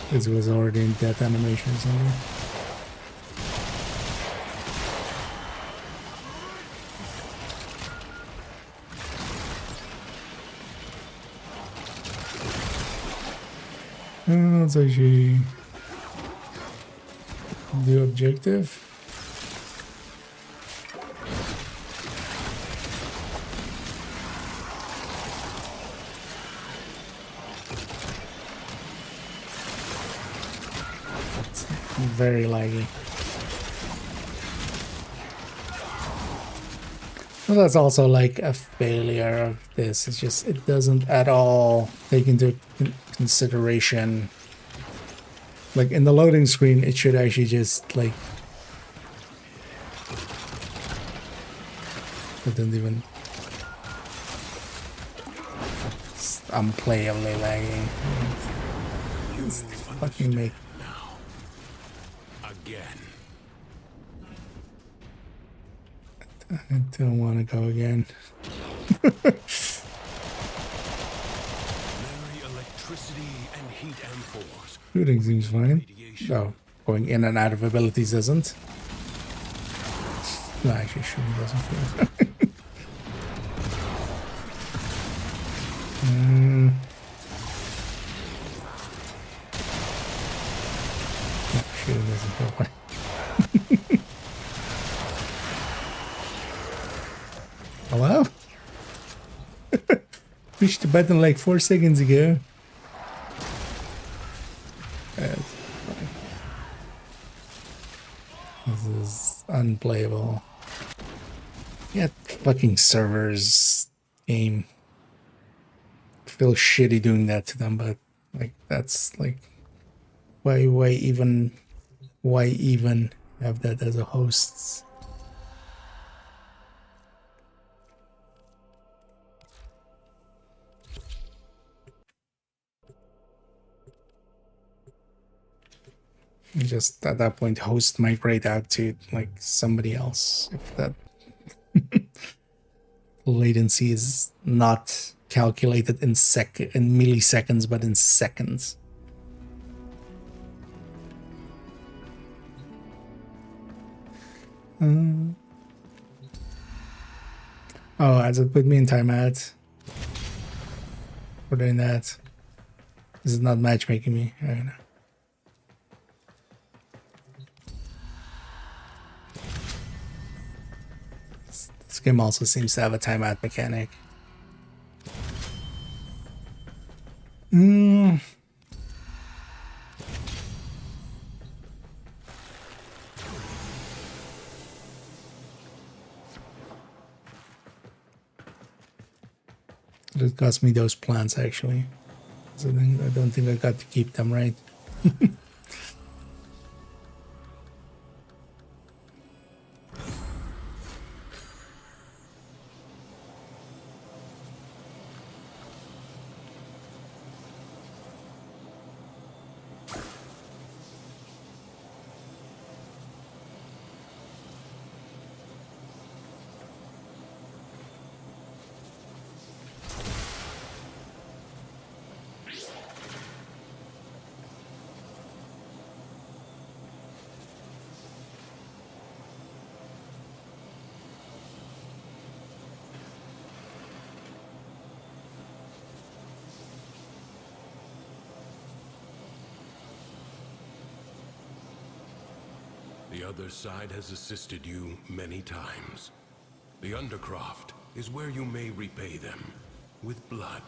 Because it was already in death animation or something. Let's actually do objective. Very laggy. So that's also like a failure of this. It's just, it doesn't at all take into consideration. Like in the loading screen, it should actually just like, it doesn't even, it's unplayably laggy. Just fucking make. Now. Again. I don't want to go again. Marry electricity and heat M4s. Shooting seems fine. No, going in and out of abilities doesn't. No, actually, shooting doesn't feel fine. No, shooting doesn't feel fine. Hello? Pushed the button like 4 seconds ago. That's fine. This is unplayable. Yeah, fucking servers game. Feel shitty doing that to them, but like that's like why even have that as a host? Just at that point, host migrate out to like somebody else if that latency is not calculated in milliseconds, but in seconds. Oh, has it put me in timeout for doing that? This is not matchmaking me. I don't know. This game also seems to have a timeout mechanic. It cost me those plants actually. So I don't think I got to keep them, right? The other side has assisted you many times. The Undercroft is where you may repay them with blood.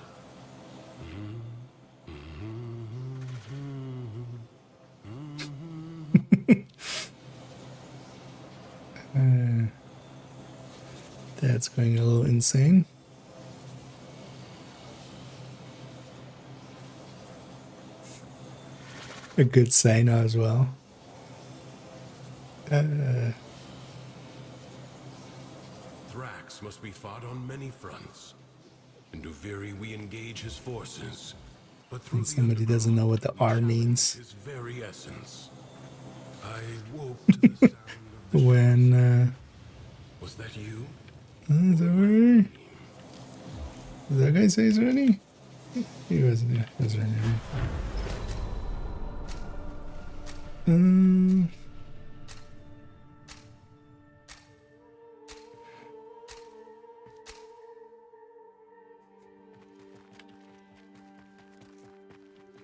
That's going a little insane. A good sign as well. Thrax must be fought on many fronts. In Duviri we engage his forces, but through And somebody doesn't know what the R means. his very essence. I woke to the sound of the When Was that you? is that right? Did that guy say he's ready? He wasn't. Yeah, he was ready.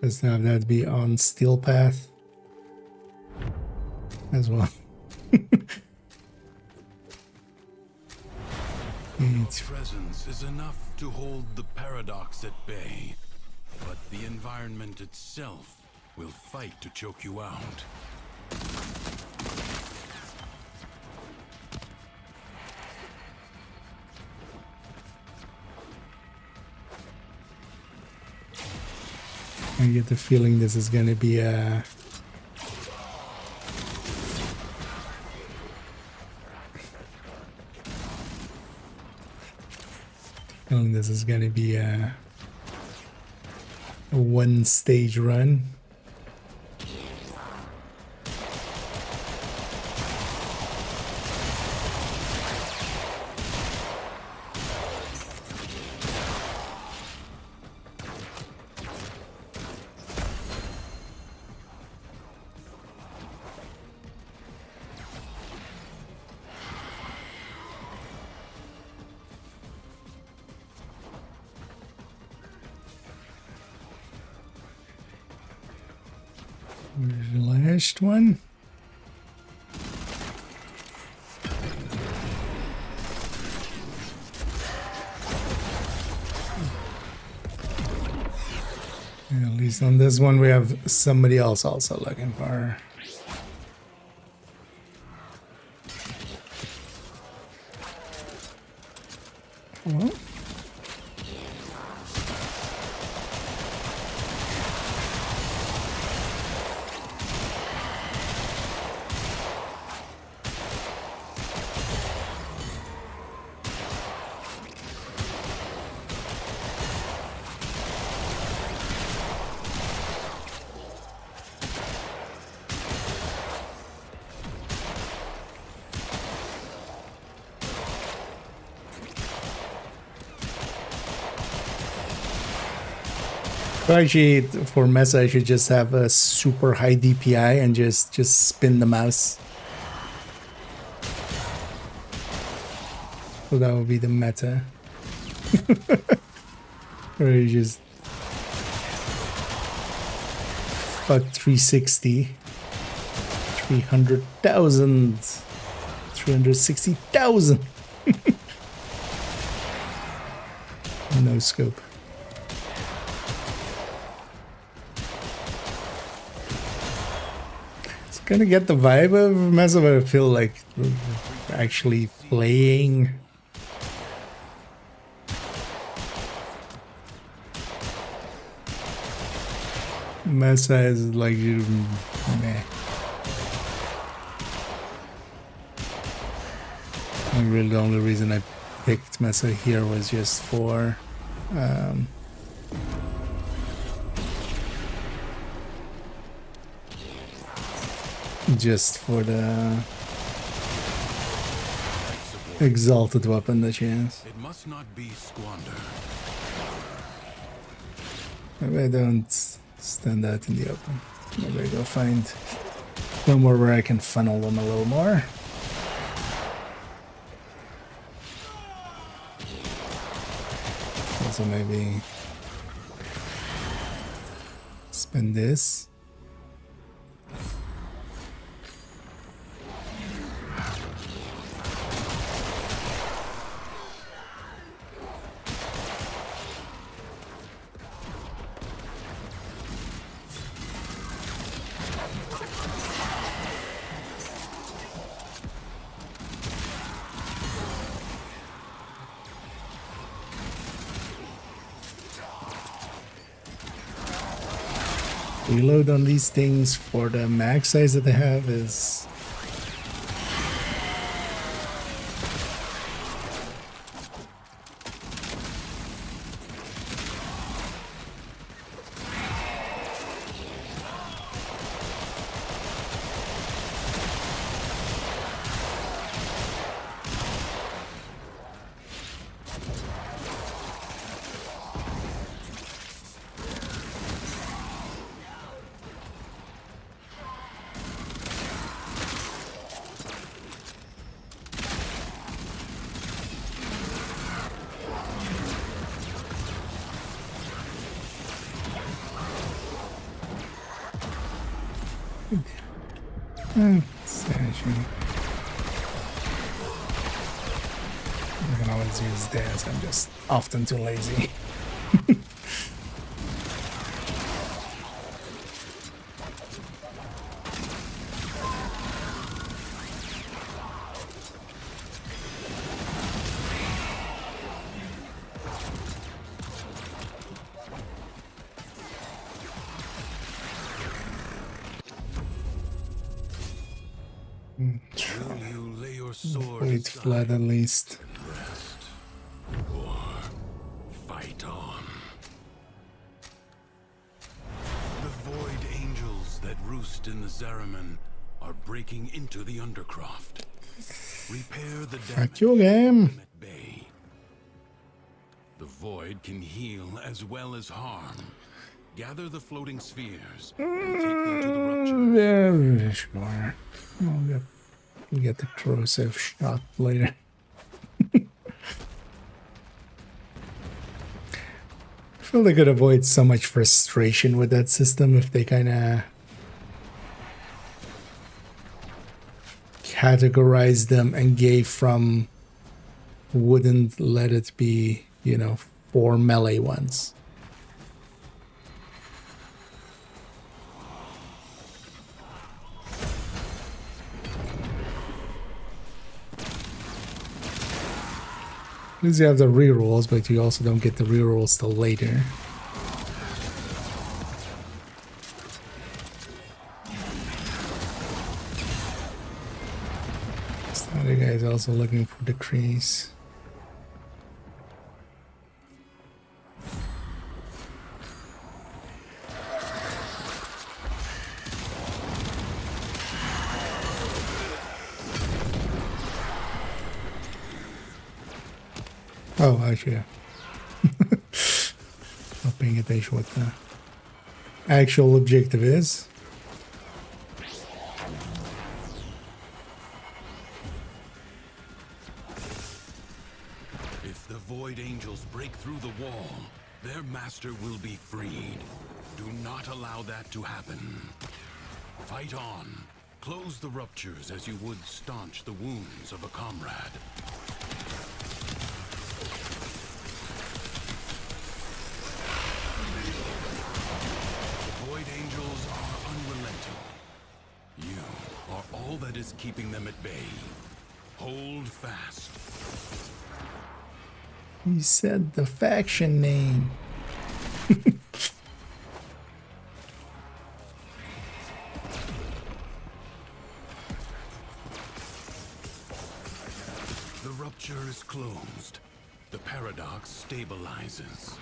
Let's have that be on Steel Path as well. It's Presence is enough to hold the paradox at bay, but the environment itself will fight to choke you out. I get the feeling this is gonna be a one stage run. Where's the last one? At least on this one we have somebody else also looking for. Well, so actually, for Mesa, I should just have a super high DPI and just spin the mouse. So that would be the meta. Or you just fuck 360, 300,000, 360,000. No scope. Gonna get the vibe of Mesa, but I feel like actually playing. Mesa is like meh. Like really the only reason I picked Mesa here was just for the exalted weapon that she has. It must not be squandered. Maybe I don't stand out in the open. Maybe I go find somewhere where I can funnel them a little more. Also maybe spend this. Reload on these things for the max size that they have is statue. I can always use this, I'm just often too lazy. Will you lay your sword Wait, aside flat at least. and rest, or fight on? The void angels that roost in the Zariman are breaking into the Undercroft. Repair the Fuck damage you, game. at bay. The void can heal as well as harm. Gather the floating spheres and take them to the rupture. Yeah, sure. We'll get the corrosive shot later. I feel they could avoid so much frustration with that system if they kind of categorized them and gave from wouldn't let it be, you know, 4 melee ones. At least you have the rerolls, but you also don't get the rerolls till later. This other guy is also looking for decrease. Oh, actually, yeah. Not paying attention what the actual objective is. If the Void Angels break through the wall, their master will be freed. Do not allow that to happen. Fight on. Close the ruptures as you would staunch the wounds of a comrade. The Void Angels are unrelenting. You are all that is keeping them at bay. Hold fast. He said the faction name. The rupture is closed. The paradox stabilizes.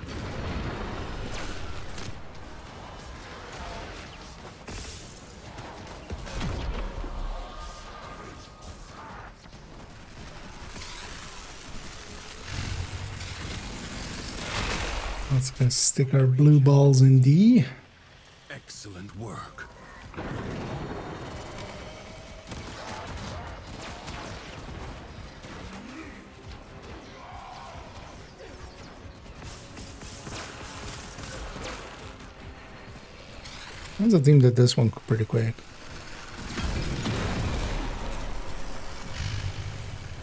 Let's go stick our blue balls in D. Excellent work. There's a team that does one pretty quick.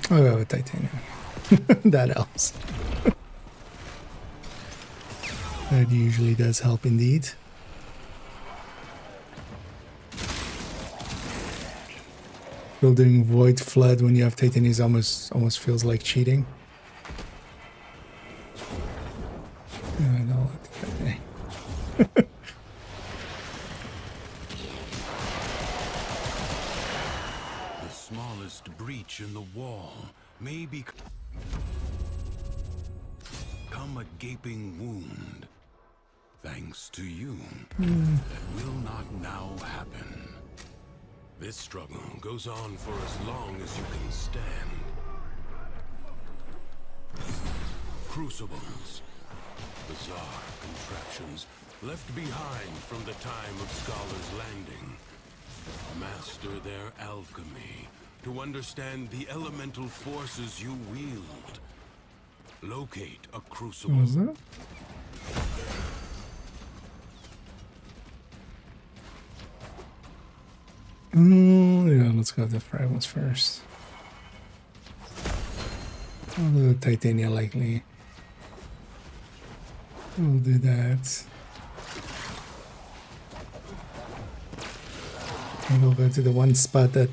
I'll go with titanium. That helps. That usually does help indeed. Building void flood when you have titanium is almost feels like cheating. I don't like titanium. The smallest breach in the wall may become a gaping wound. Thanks to you, that will not now happen. This struggle goes on for as long as you can stand. Crucibles. Bizarre contraptions left behind from the time of Scholar's Landing. Master their alchemy to understand the elemental forces you wield. Locate a crucible. What was that? Yeah, let's go with the fragments first. I'll do the titanium likely. We'll do that. And we'll go to the one spot that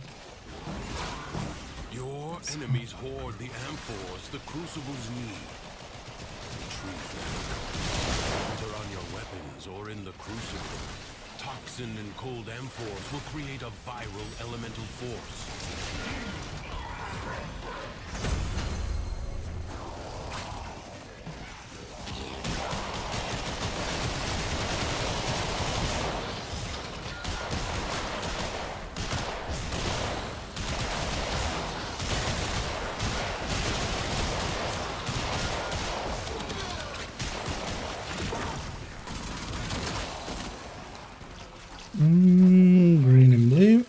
Your enemies hoard the amphors the crucibles need. Retrieve them. Either on your weapons or in the crucible. toxin and cold amphors will create a viral elemental force. Green and blue.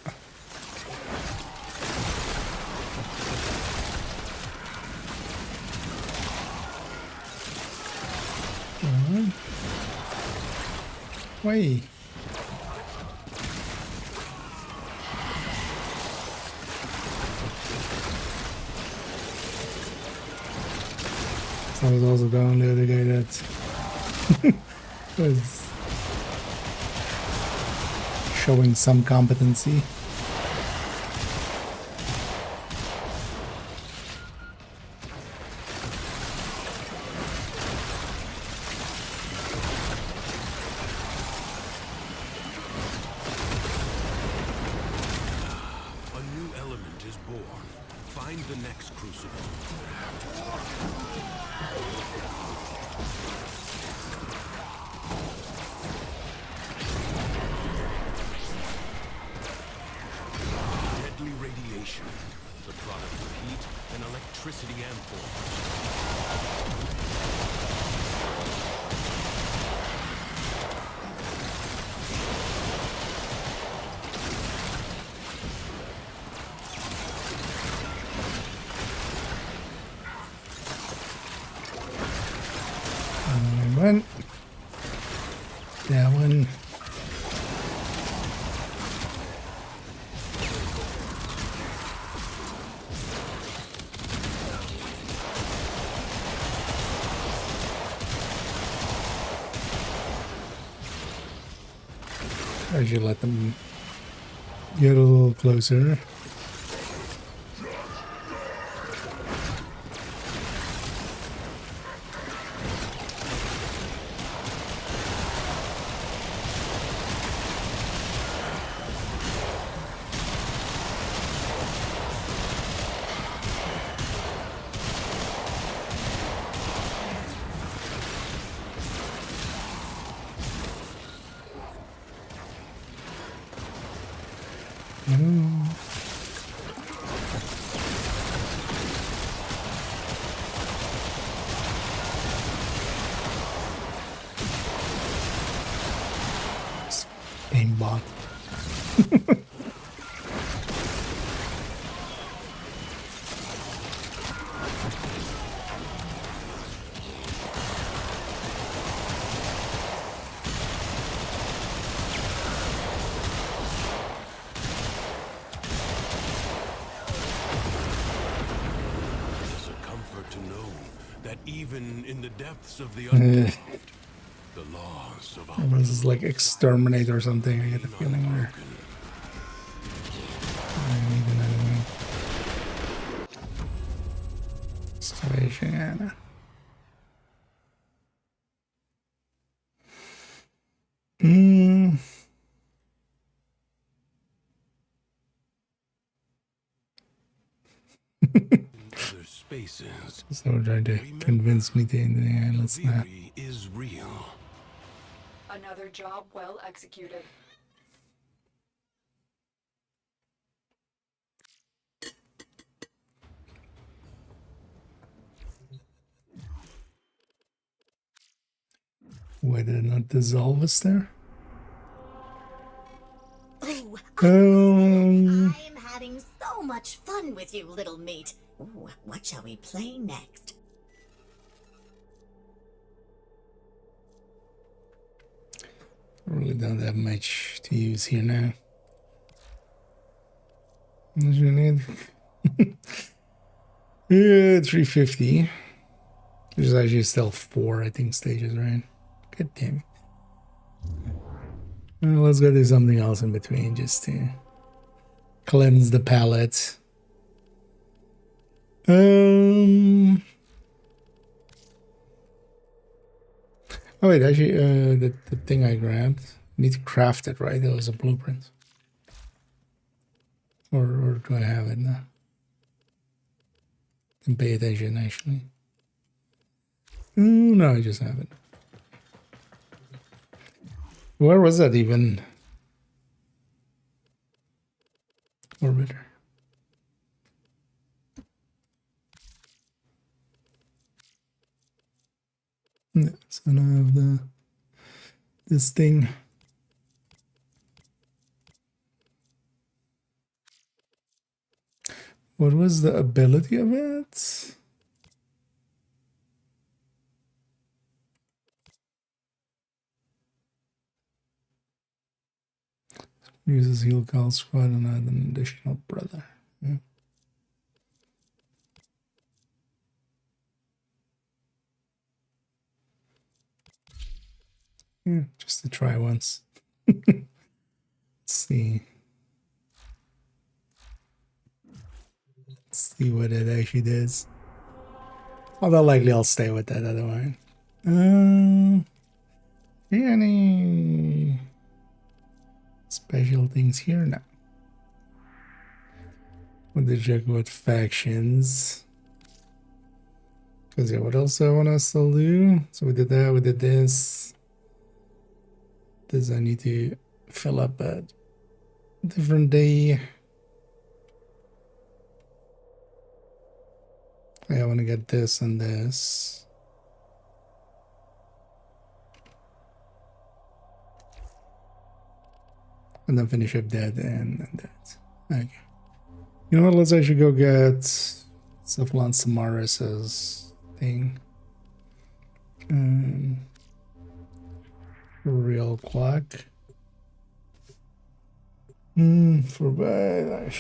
Wait. So I was also down the other guy that was showing some competency. The product of heat and electricity amphors. One. That one. I should let them get a little closer. Aimbot. Even in the depths of the underworld, the laws of our This is like exterminate or something. I get the feeling where I need another one. Excavation. other spaces. So trying to convince me to let's not. Is real. Another job well executed. Why did it not dissolve us there? Ooh, Um, I'm having so much fun with you, little meat. Ooh, what shall we play next? really don't have much to use here now. What do you need? Yeah, 350. There's actually still 4, I think, stages, right? God damn it. Well, let's go do something else in between just to cleanse the palate. Oh wait, actually, the thing I grabbed, need to craft it, right? There was a blueprint. Or do I have it now? Didn't pay attention, actually. No, I just have it. Where was that even? Orbiter. Yeah, so now I have this thing. What was the ability of it? Uses heal call squad and add an additional brother. Yeah. Yeah, just to try once. Let's see. Let's see what it actually does. Although likely I'll stay with that other one. Any special things here now? What did you check with factions? Because yeah, what else do I want us to do? So we did that, we did this. This I need to fill up a different day. I want to get this and this. And then finish up that and that. Okay. You know what? Let's actually go get Cephalon Samaris's thing. Real quick. For bad.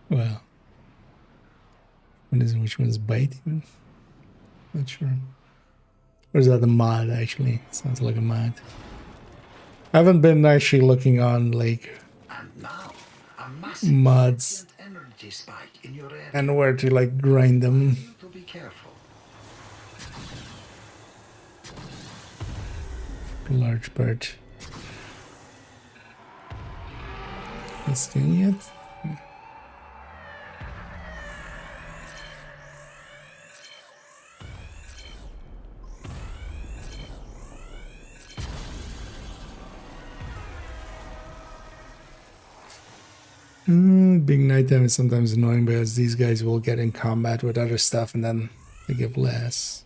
Well. Which one is bite even? Not sure. Or is that a mod actually? Sounds like a mod. I haven't been actually looking on like mods and where to like grind them. Be careful. Large part. This thing yet? Being nighttime is sometimes annoying because these guys will get in combat with other stuff and then they give less.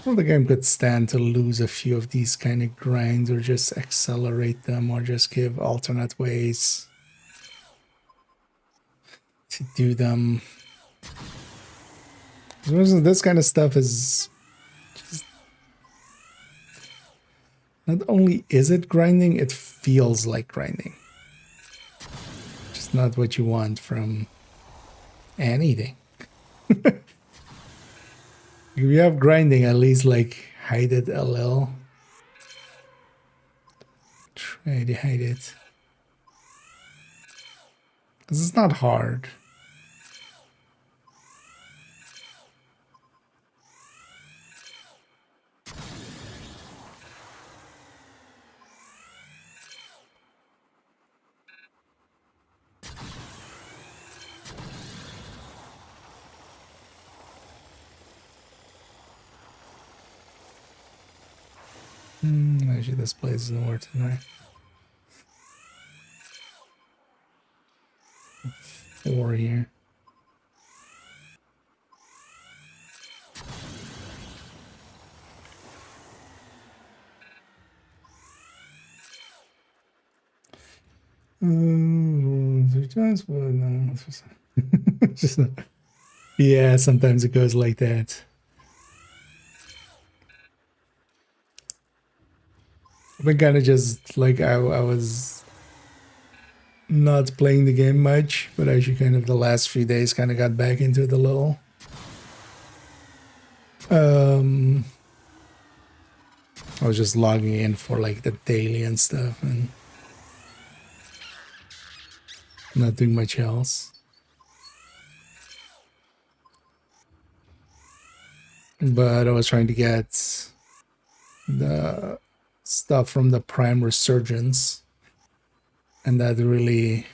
Well, the game could stand to lose a few of these kind of grinds or just accelerate them or just give alternate ways to do them. This kind of stuff is just not only is it grinding, it feels like grinding. Just not what you want from anything. If you have grinding, at least like hide it a little. Try to hide it. Because it's not hard. Actually, this place isn't worth it, right? 4 here. Times, but no, it's just yeah, sometimes it goes like that. I've been kind of just like I was not playing the game much, but actually kind of the last few days kind of got back into it a little. I was just logging in for like the daily and stuff and not doing much else. But I was trying to get the stuff from the Prime Resurgence, and that really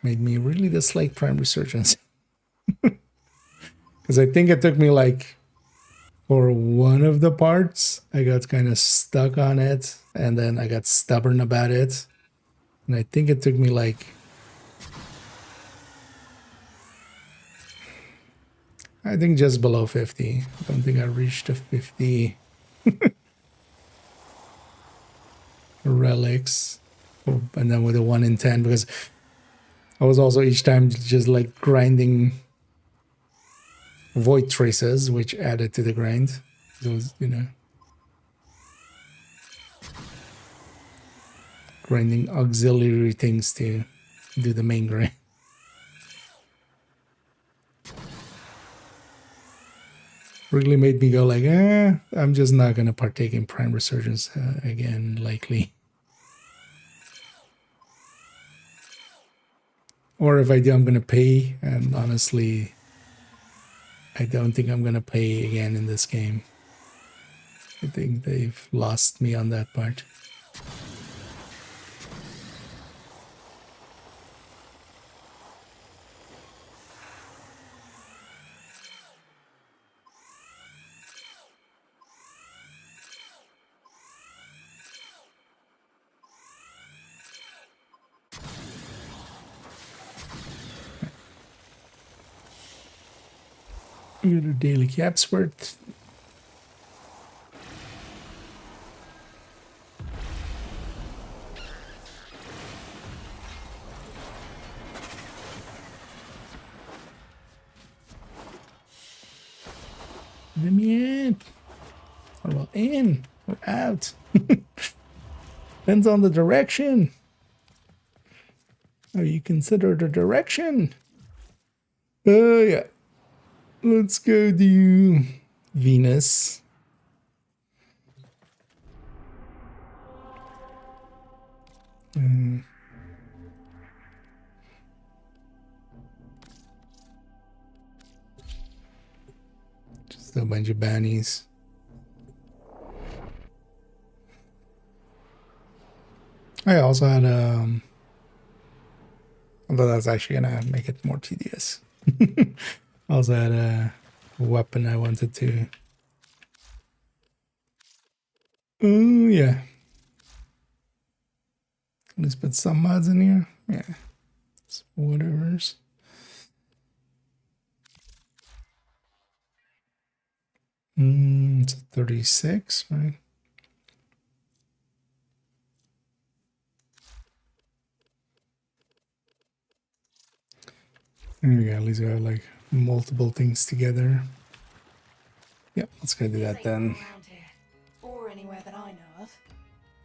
made me really dislike Prime Resurgence. Because I think it took me like, for one of the parts, I got kind of stuck on it, and then I got stubborn about it. And I think it took me like, I think just below 50. I don't think I reached a 50 relics. Oh, and then with a 1 in 10, because I was also each time just like grinding void traces, which added to the grind. Those, you know, grinding auxiliary things to do the main grind. Really made me go like, I'm just not gonna partake in Prime Resurgence again, likely. Or if I do, I'm gonna pay, and honestly, I don't think I'm gonna pay again in this game. I think they've lost me on that part. We got a daily caps worth. Let me in. Or well, in or out. Depends on the direction. How you consider the direction. Oh yeah. Let's go do Venus. Just a bunch of bannies. I also had although that's actually gonna make it more tedious. Also had a weapon I wanted to. Oh yeah. Let's put some mods in here. Yeah. Whatever's. It's 36, right? There we go. At least we have like multiple things together. Yeah, let's go do that then. Around here, or anywhere that I know of.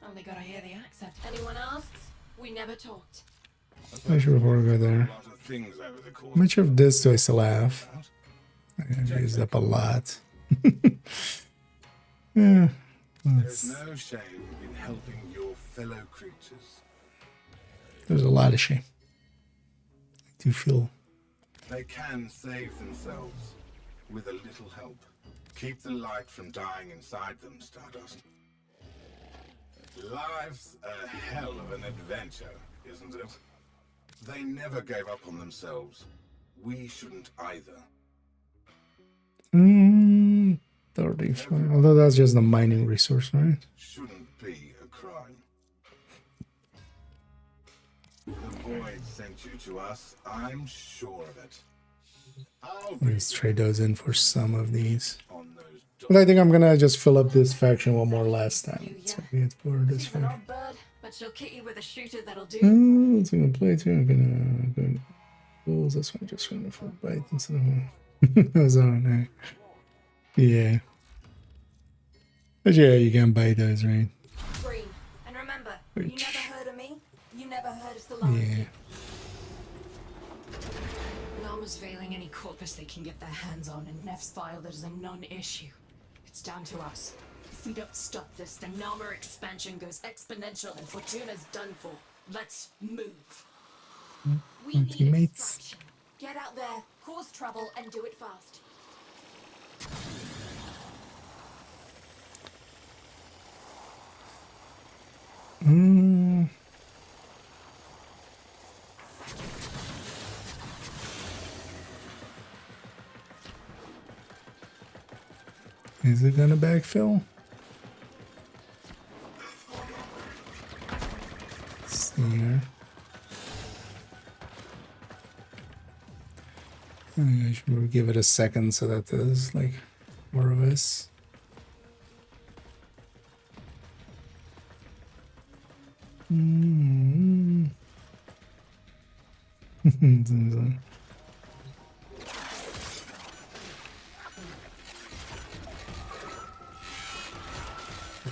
Only gotta hear the accent. Anyone asks? We never talked. Not sure before we go there. How much of this do I still have? I've used up a lot. Yeah. There's no shame in helping your fellow creatures. There's a lot of shame. I do feel. They can save themselves with a little help. Keep the light from dying inside them, Stardust. Life's a hell of an adventure, isn't it? They never gave up on themselves. We shouldn't either. 35. Although that's just a mining resource, right? Shouldn't be a crime. The void sent you to us, I'm sure of it. Let's trade those in for some of these. On those But I think I'm gonna just fill up this faction one more last time. So it's for this She's an one. odd bird, but she'll kit you with a shooter that'll do. Oh, it's gonna play too. I'm gonna go. This one just running for a bite instead of. I was on there. Yeah. But yeah, you can buy those, right? Green. And remember, you Which- never heard of me, you never heard of Salon. Yeah. Llama's veiling any corpus they can get their hands on, and Neff's file that is a non-issue. It's down to us. If we don't stop this, the Nama expansion goes exponential and Fortuna's done for. Let's move. We need Teammates. extraction. Get out there, cause trouble, and do it fast. Mm. Is it gonna backfill? Let's see here. I should give it a second so that there's like more of us.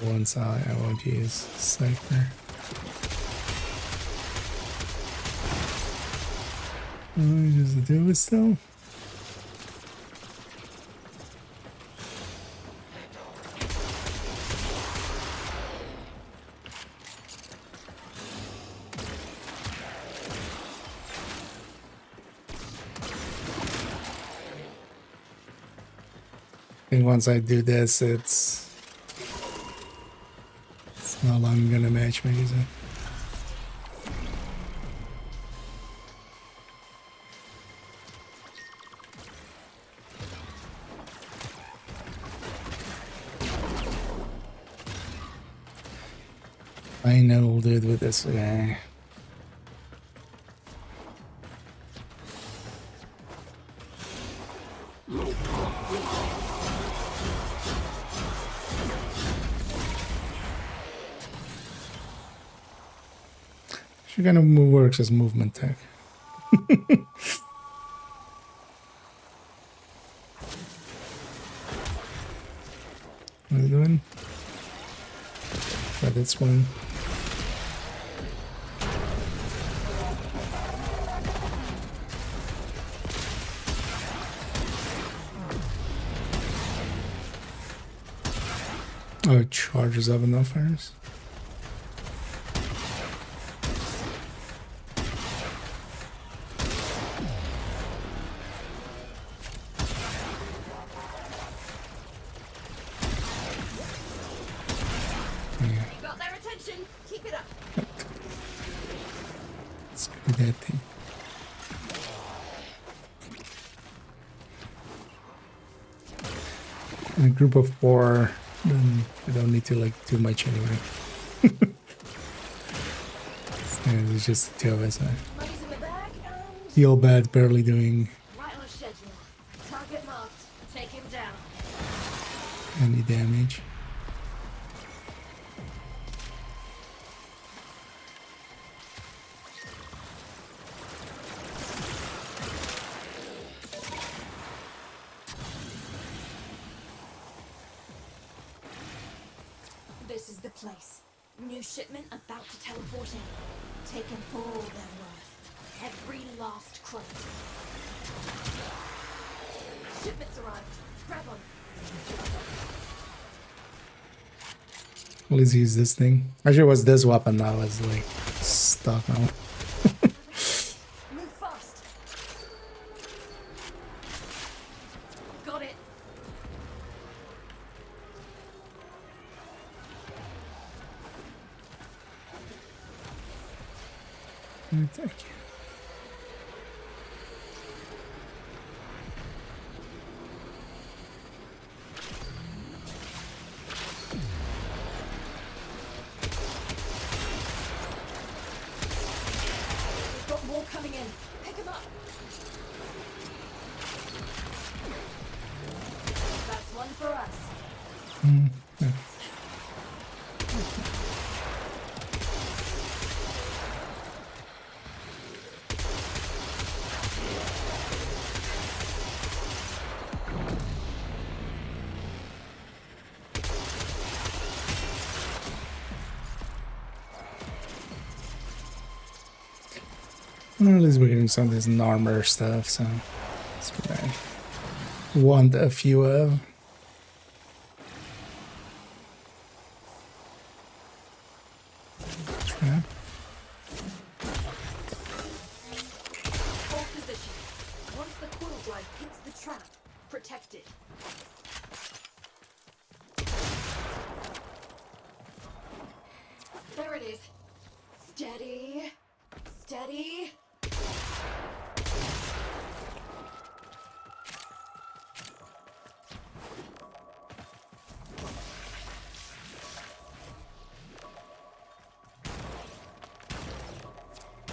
Once I won't use Cypher. Just do it still. I think once I do this, it's no longer gonna match me, is it? I know we'll do it with this guy. She kind of works as movement tech. What are you doing? Try this one. Oh, it charges up enough fires. Got their attention. Keep it up. Screw that thing. In a group of 4, then I don't need to like do much anyway. Yeah, it's just the 2 of us. Money's in the bag, and Feel bad barely doing right on schedule. Target marked. Take him down. any damage. This is the place. New shipment about to teleport in. Taken for all their worth. Every last crate. Shipment's arrived. Grab on. At least use this thing. Actually, it was this weapon that was like stuck on. Move fast. Got it. Thank you. We've got more coming in. Pick him up. That's one for us. Well, at least we're getting some of this armor stuff, so that's what I want a few of. Trap. Hold position. Once the coil drive hits the trap, protect it. There it is. Steady. Steady.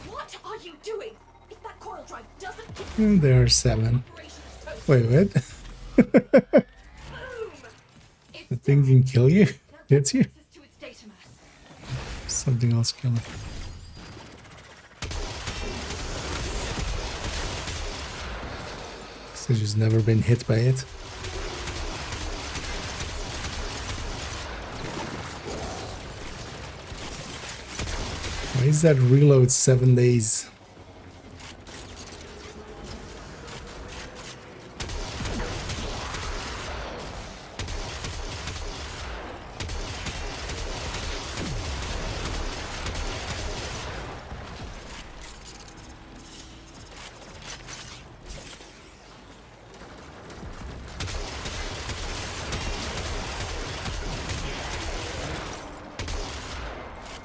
What are you doing? If that coil drive doesn't get And there are 7. Wait, what? boom, The thing can kill you? Hits you? access to its data mass. Something else kill it. So just never been hit by it. Why is that reload 7 days?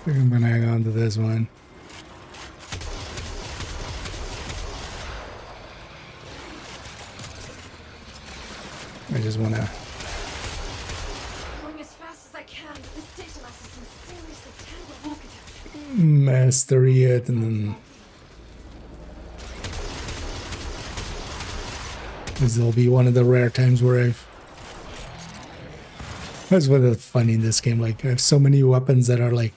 I think I'm gonna hang on to this one. I just wanna Going as fast as I can, but this data mass is in seriously terrible architecture. master it and then this will be one of the rare times where I've that's what's funny in this game, like I have so many weapons that are like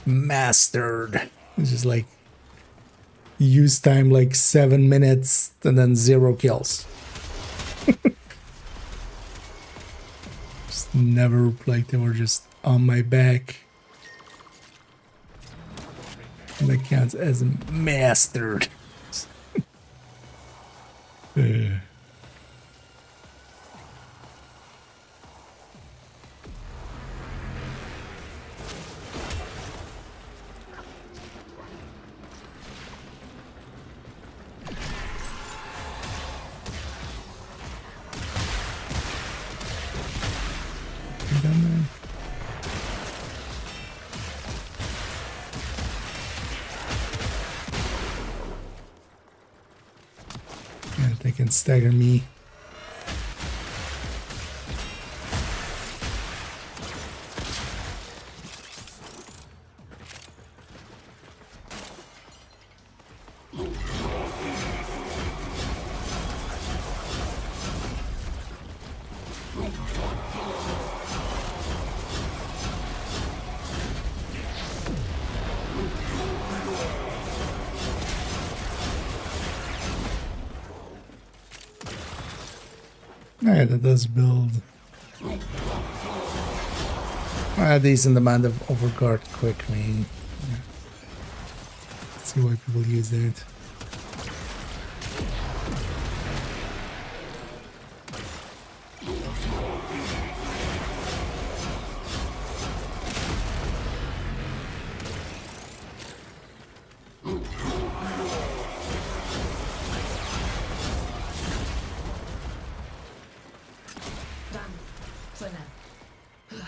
mastered. It's just like use time like 7 minutes and then 0 kills. Just never, like they were just on my back. And that counts as mastered. Yeah, they can stagger me. Yeah, that does build a decent amount of overguard quickly. Yeah. Let's see why people use that. Done. For now.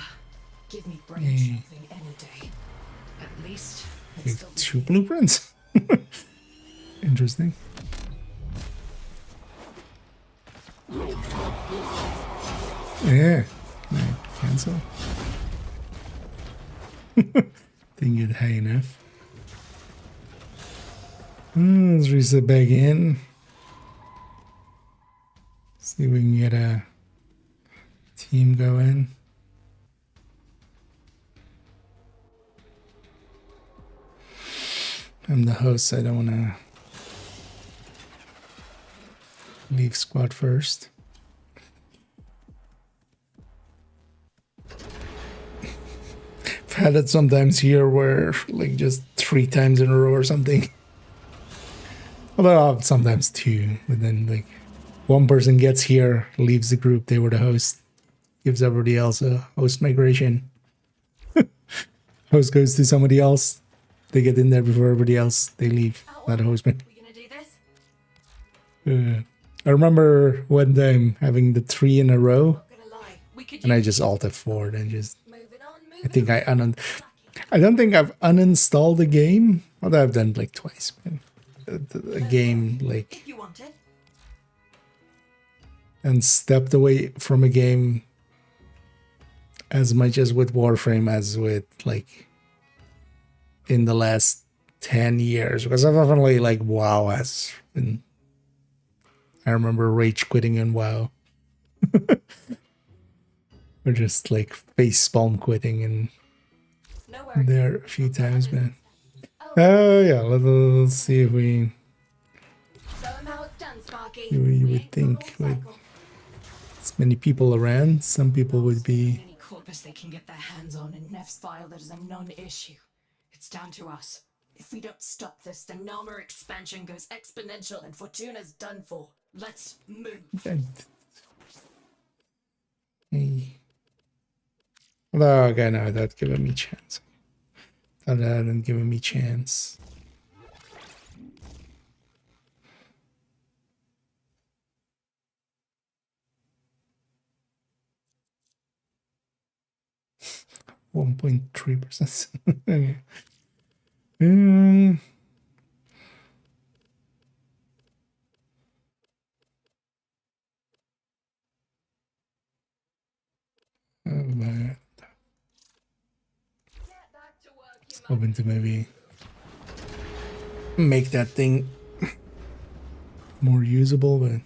Give me brain Yay. something any day. At least it's Like still 2 blueprints? Interesting. Yeah. Can I cancel? Didn't get high enough. Let's reset back in. See if we can get a team going. I'm the host, so I don't want to leave squad first. I've had it sometimes here where like just 3 times in a row or something. Although sometimes two, but then like one person gets here, leaves the group, they were the host, gives everybody else a host migration. Host goes to somebody else, they get in there before everybody else, they leave. Not a host. We gonna do this? I remember one time having the 3 in a row, Gonna lie. We could and I just alt F4 and just. moving on, I think I don't think I've uninstalled the game. Although I've done it like twice, man. A game like if you want it. and stepped away from a game as much as with Warframe as with like in the last 10 years, because I've definitely like WoW has been. I remember rage quitting in WoW. Or just like face palm quitting and No worries. there a few times, man. Oh yeah, let's see if we. Show 'em how it's done, Sparky. You would think with as many people around, some people would be. Any corpus they can get their hands on in Neff's file that is a non-issue. It's down to us. If we don't stop this, the Narmer expansion goes exponential and Fortuna's done for. Let's move. Hey. Although, okay, no, that giving me chance. That hadn't given me chance. .3%. Okay. Hoping to maybe make that thing more usable, but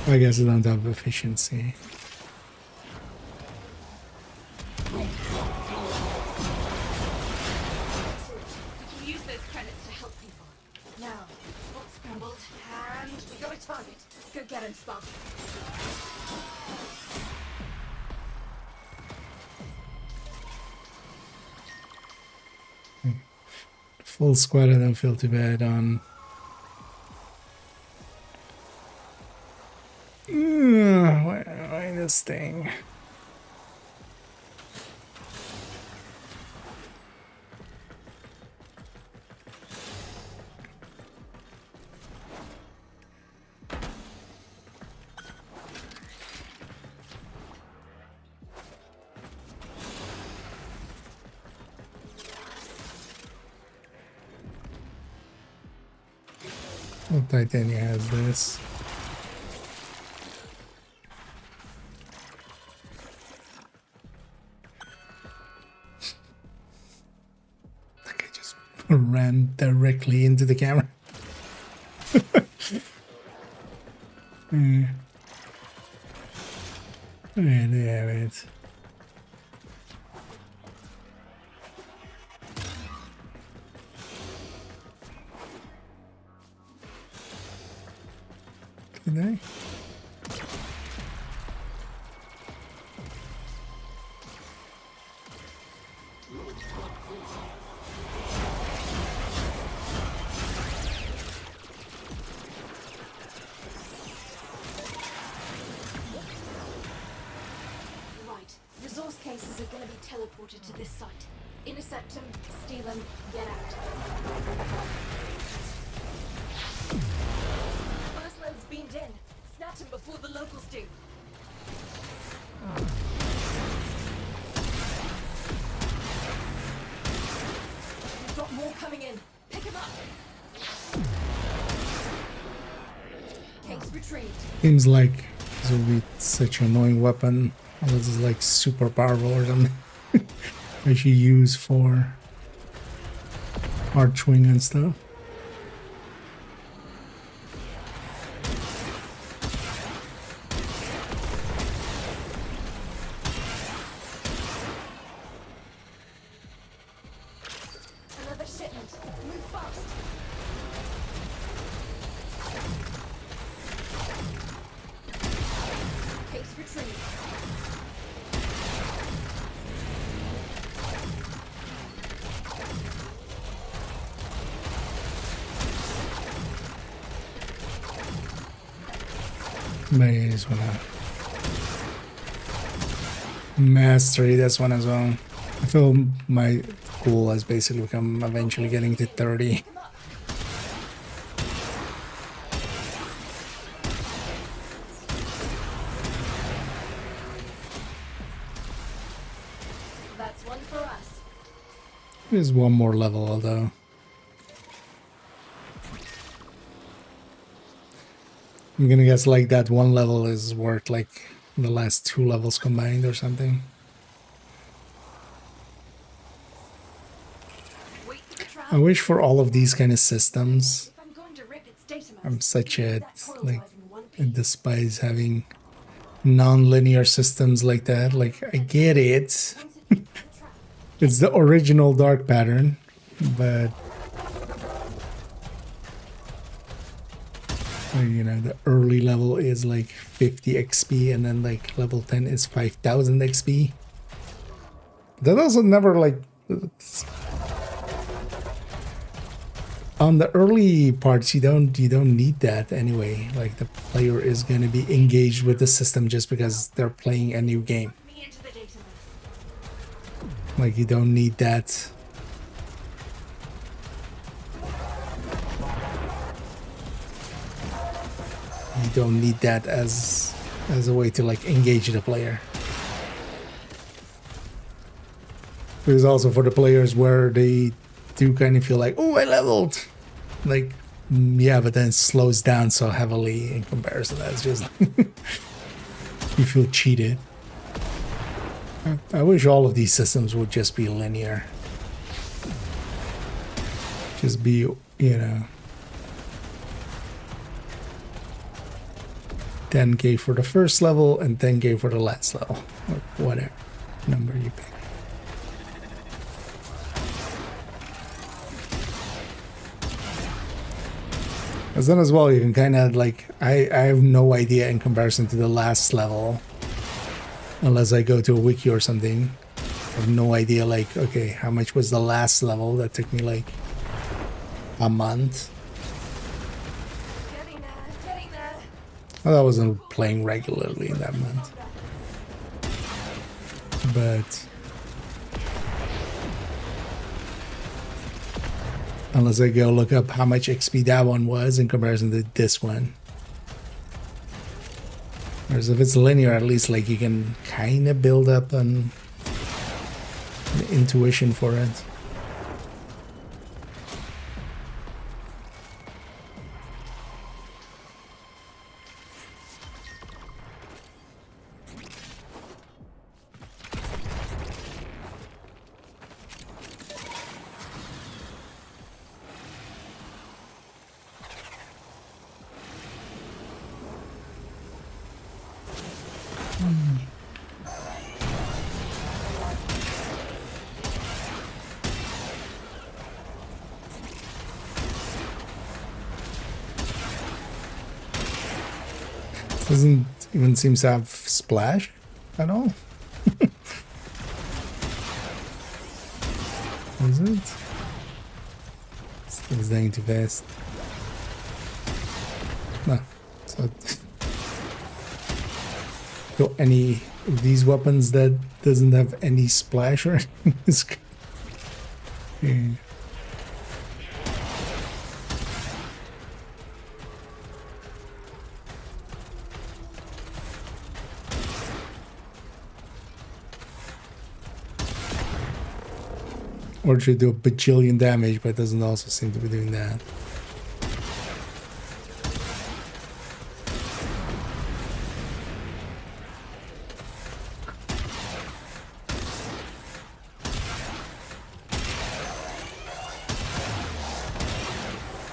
I guess I don't have efficiency. Use those credits to help people. Now, what's scrambled? And we got a target. Go get him, Sparky. Full squad, I don't feel too bad on. Why this thing? Well, Titania has this. I just ran directly into the camera. Damn it. Can I? Right. Resource cases are going to be teleported to this site. Intercept them, steal them, get out. First load's beamed in. Snatch them before the locals do. We've got more coming in. Pick them up. Case retrieved. Seems like this will be such an annoying weapon Well, this is like super powerful or something. Which you use for archwing and stuff. Another shipment. Move fast. Case retrieved. Maybe just wanna mastery this one as well. I feel my goal has basically become eventually getting to 30. That's one for us. There's one more level although. I'm gonna guess like that one level is worth like the last 2 levels combined or something. Wait for the trial. I wish for all of these kind of systems. If I'm going to rip its data mask, I'm such a that coil like drive in one I piece. despise having non-linear systems like that. Like I get it. Once it hits the trap, It's the original dark pattern, but you know, the early level is like 50 XP and then like level 10 is 5000 XP. That also never like on the early parts you don't need that anyway. Like the player is going to be engaged with the system just because they're playing a new game. me into the data mask. Like you don't need that. You don't need that as a way to like engage the player. There's also for the players where they do kind of feel like, oh, I leveled. Like, yeah, but then it slows down so heavily in comparison. That's just you feel cheated. I wish all of these systems would just be linear. Just be, you know, 10k for the first level and 10k for the last level, or whatever number you pick. As then as well, you can kind of like, I have no idea in comparison to the last level, unless I go to a wiki or something. I have no idea like, okay, how much was the last level? That took me like a month. Getting there, getting there. Well, I wasn't playing regularly in that month. But unless I go look up how much XP that one was in comparison to this one. Whereas if it's linear, at least like you can kind of build up an intuition for it. Doesn't even seem to have splash at all. Is it? It's dying too fast. No. So, so any of these weapons that doesn't have any splash or anything? Yeah. Or it should do a bajillion damage, but it doesn't also seem to be doing that.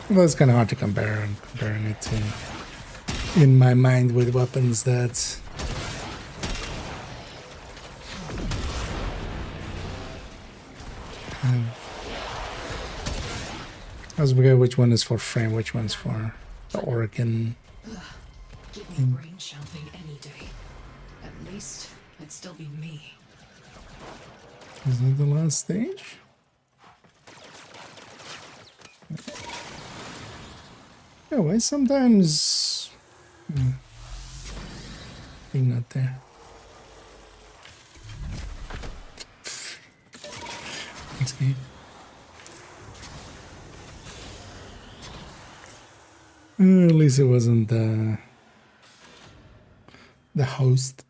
Well, it's kind of hard to compare. I'm comparing it to, in my mind, with weapons that I was forget which one is for frame, which one's for the organ. Give me brain shopping any day. At least it'd still be me. Is that the last stage? Yeah, why sometimes thing not there. Thanks, game. At least it wasn't the host.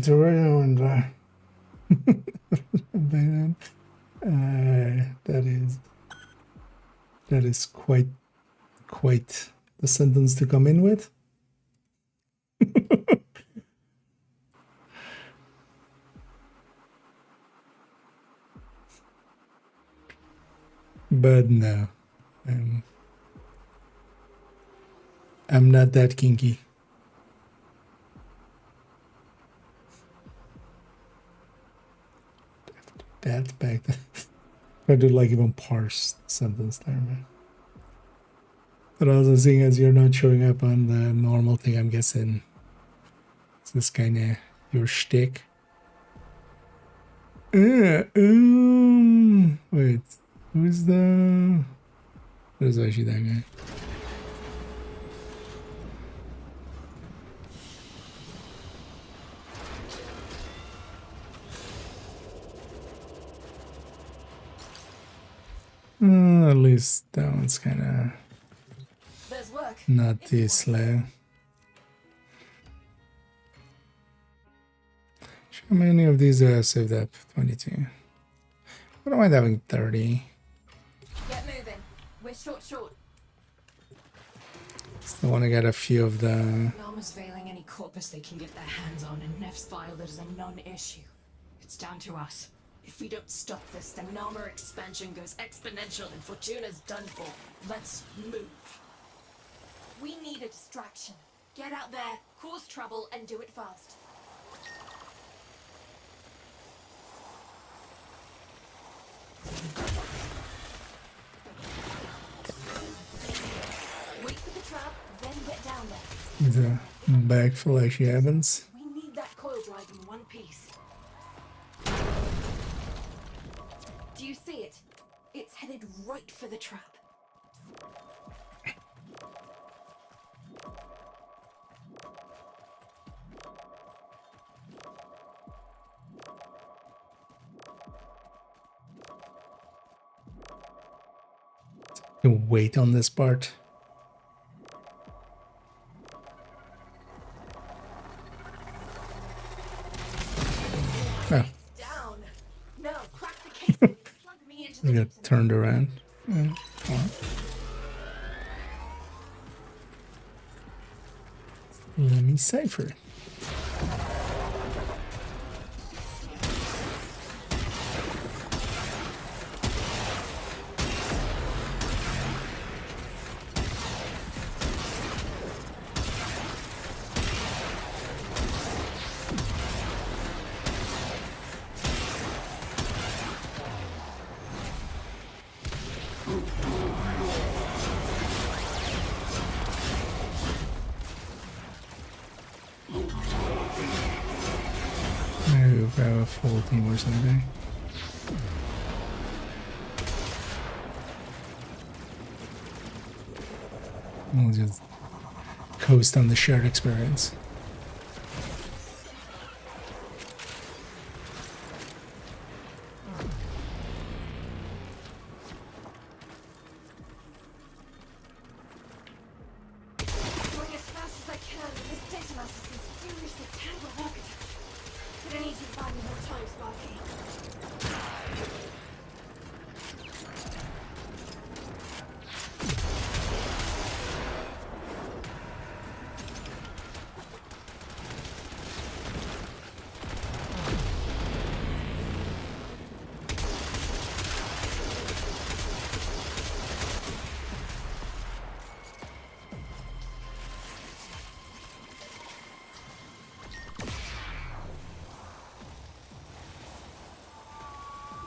So right now that is quite the sentence to come in with. But no, I'm not that kinky. That back then. I do like even parse the sentence there, man. But also seeing as you're not showing up on the normal thing, I'm guessing this kind of your shtick. Wait, who's the? Who's actually that guy? At least that one's kind of not too slow. How many of these are saved up? 22. I don't mind having 30. Get moving. We're short. Still want to get a few of the. Narmer's veiling any corpus they can get their hands on, and Neff's file that is a non-issue. It's down to us. If we don't stop this, the Narmer expansion goes exponential and Fortuna's done for. Let's move. We need a distraction. Get out there, cause trouble, and do it fast. Wait for the trap, then get down there. There's a bag full of actually happens. We need that coil drive in one piece. Do you see it? It's headed right for the trap. Can wait on this part. Oh. Down. No, crack the case. Plug me into We the got turned around. Yeah, let me cipher it. Maybe we'll grab a full team or something. We'll just coast on the shared experience. Going as fast as I can. This data master seems seriously tangled architecture. But I need you to find me more time, Sparky.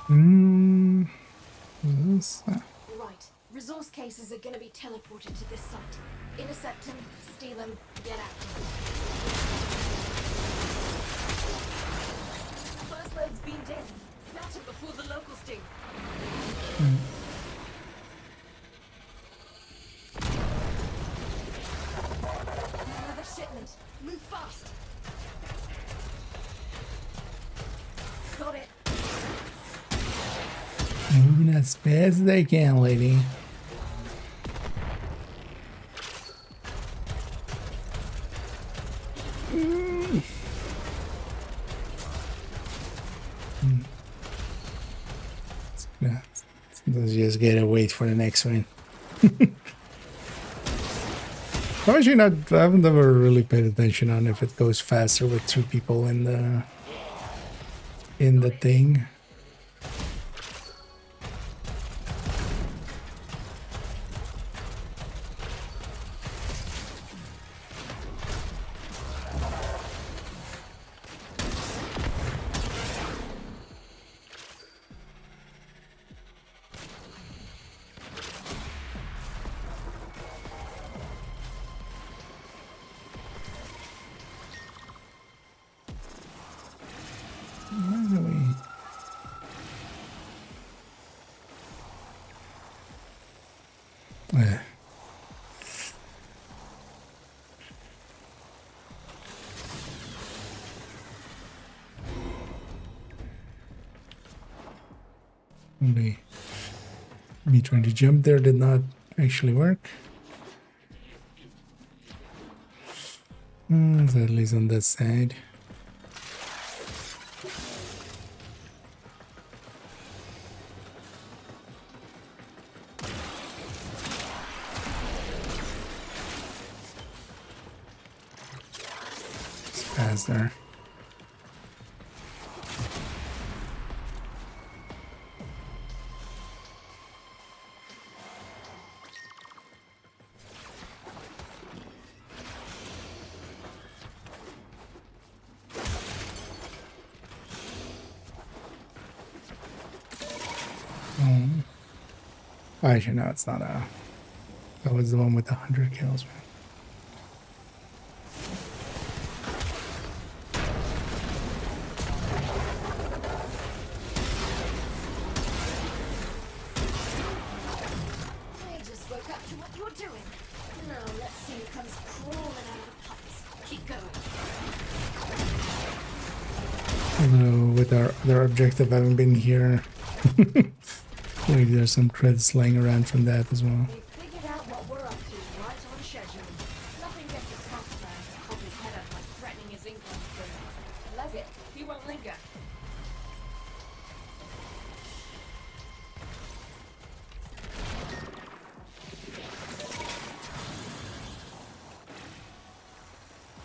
This, Right. Resource cases are gonna be teleported to this site. Intercept them, steal them, get out. First load's been dead. Snatch it before the locals do. Another shipment. Move fast. Got it. moving as fast as they can, lady. Let's just gotta wait for the next one. I'm actually not. I haven't ever really paid attention on if it goes faster with 2 people in the thing. Me trying to jump there did not actually work. So at least on that side. It's past there. Actually, no, it's not a. That was the one with 100 kills, man. I just woke up to what you're doing. Now let's see who comes crawling out of the pipes. Keep going. Although with our other objective having been here, maybe there's some creds laying around from that as well. They figured out what we're up to right on schedule. Nothing gets a crossman to hold his head up like threatening his income stream. Levitt, he won't linger.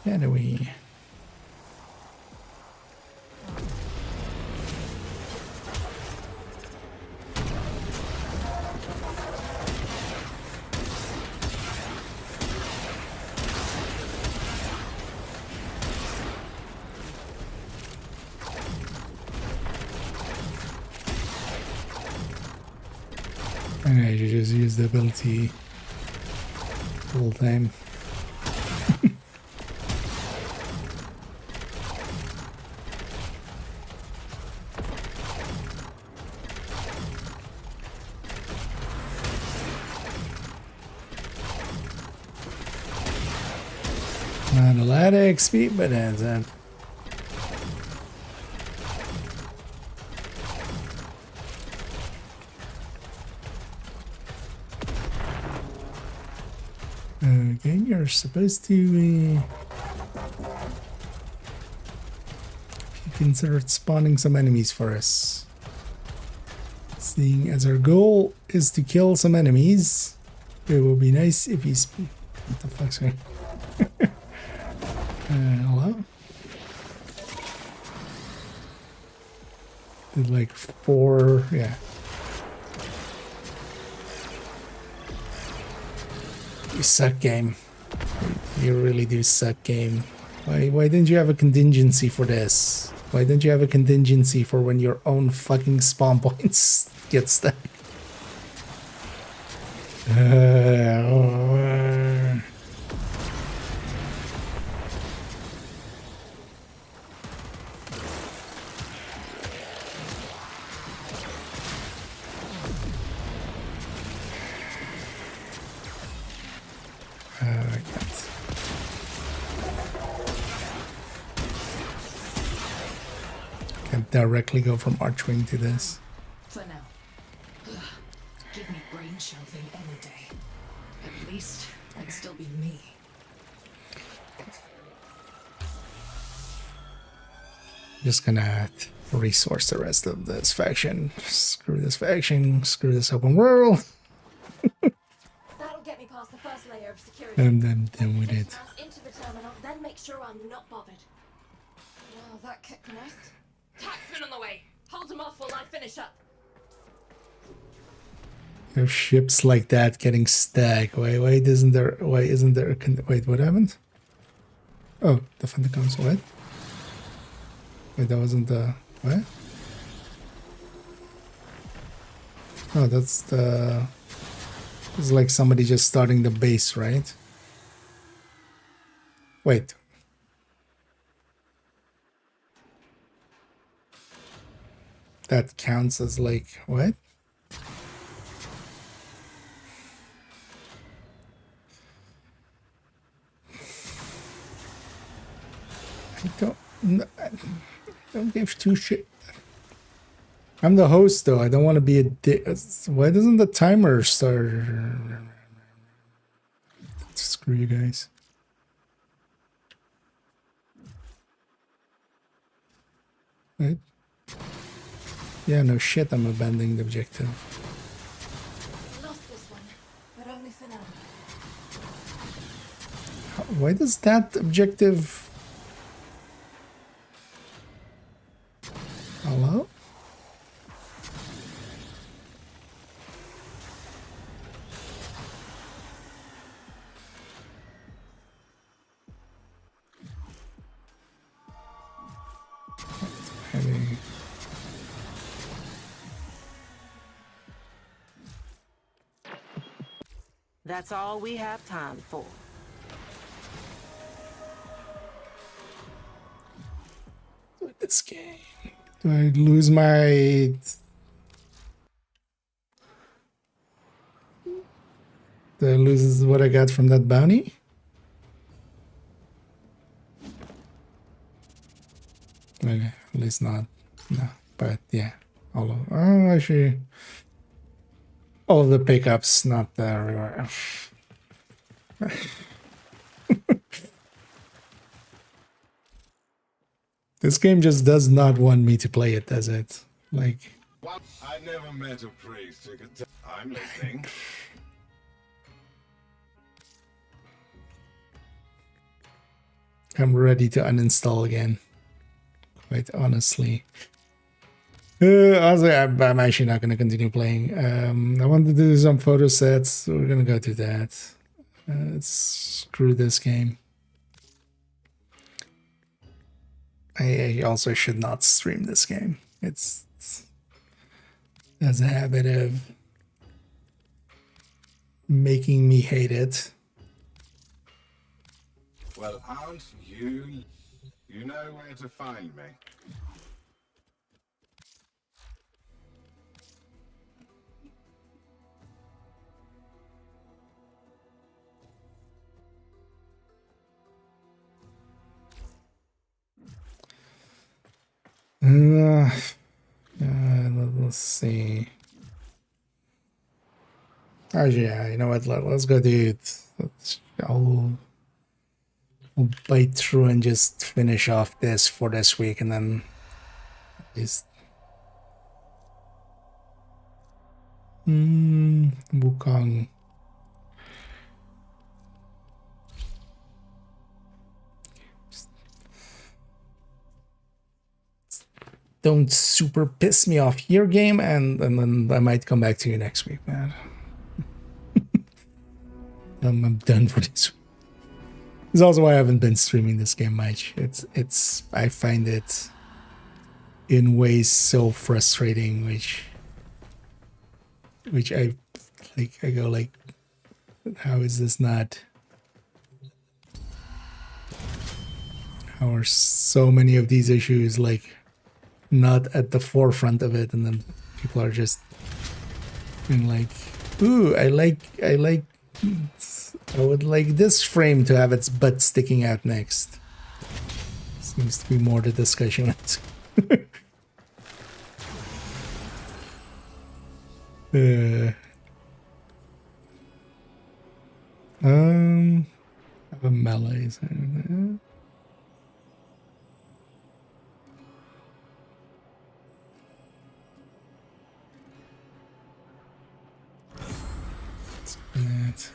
Anyway. Okay, you just use the ability full time. Not a lot of XP, but adds up. Okay, you're supposed to you considered spawning some enemies for us. Seeing as our goal is to kill some enemies, it would be nice if you what the fuck's going hello? Did like 4, yeah. You suck, game. You really do suck, game. Why didn't you have a contingency for this? Why don't you have a contingency for when your own fucking spawn points get stuck? Can't directly go from Archwing to this. For now. Give me brain shelving any day. At least I'd still be me. Just gonna resource the rest of this faction. Screw this faction, screw this open world. That'll get me past the first layer of security. And then we did. Into the terminal, then make sure I'm not bothered. Wow, that kicked nice. Taxman on the way. Hold him off while I finish up. There's ships like that getting stuck. Wait, isn't there? Why isn't there? Wait, what happened? Oh, the Phantoms. What? Wait, that wasn't the what? Oh, that's the. It's like somebody just starting the base, right? Wait. That counts as like what? I don't give two shit. I'm the host though. I don't want to be a dick. Why doesn't the timer start? Screw you guys. Right? Yeah, no shit, I'm abandoning the objective. Lost this one, but only for now. Why does that objective... Hello? Heavy. That's all we have time for. This game. Do I lose my... Do I lose what I got from that bounty? Okay, at least not. No, but yeah. All of... Oh, actually... All of the pickups, not everywhere. This game just does not want me to play it, does it? Like... What? I never met a priest who could tell. I'm listening. I'm ready to uninstall again. Quite honestly. Honestly, I'm actually not going to continue playing. I want to do some photo sets. So we're going to go to that. Screw this game. I also should not stream this game. It's has a habit of making me hate it. Well, aren't you? You know where to find me. Let's see. Oh yeah, you know what? Let's go do it. I'll bite through and just finish off this for this week, and then just Wukong. Don't super piss me off here, game, and then I might come back to you next week, man. I'm done for this week. It's also why I haven't been streaming this game much. I find it in ways so frustrating, which I like. I go like, how is this not? How are so many of these issues like not at the forefront of it, and then people are just being like, ooh, I would like this frame to have its butt sticking out next. Seems to be more the discussion. Have a melee. That.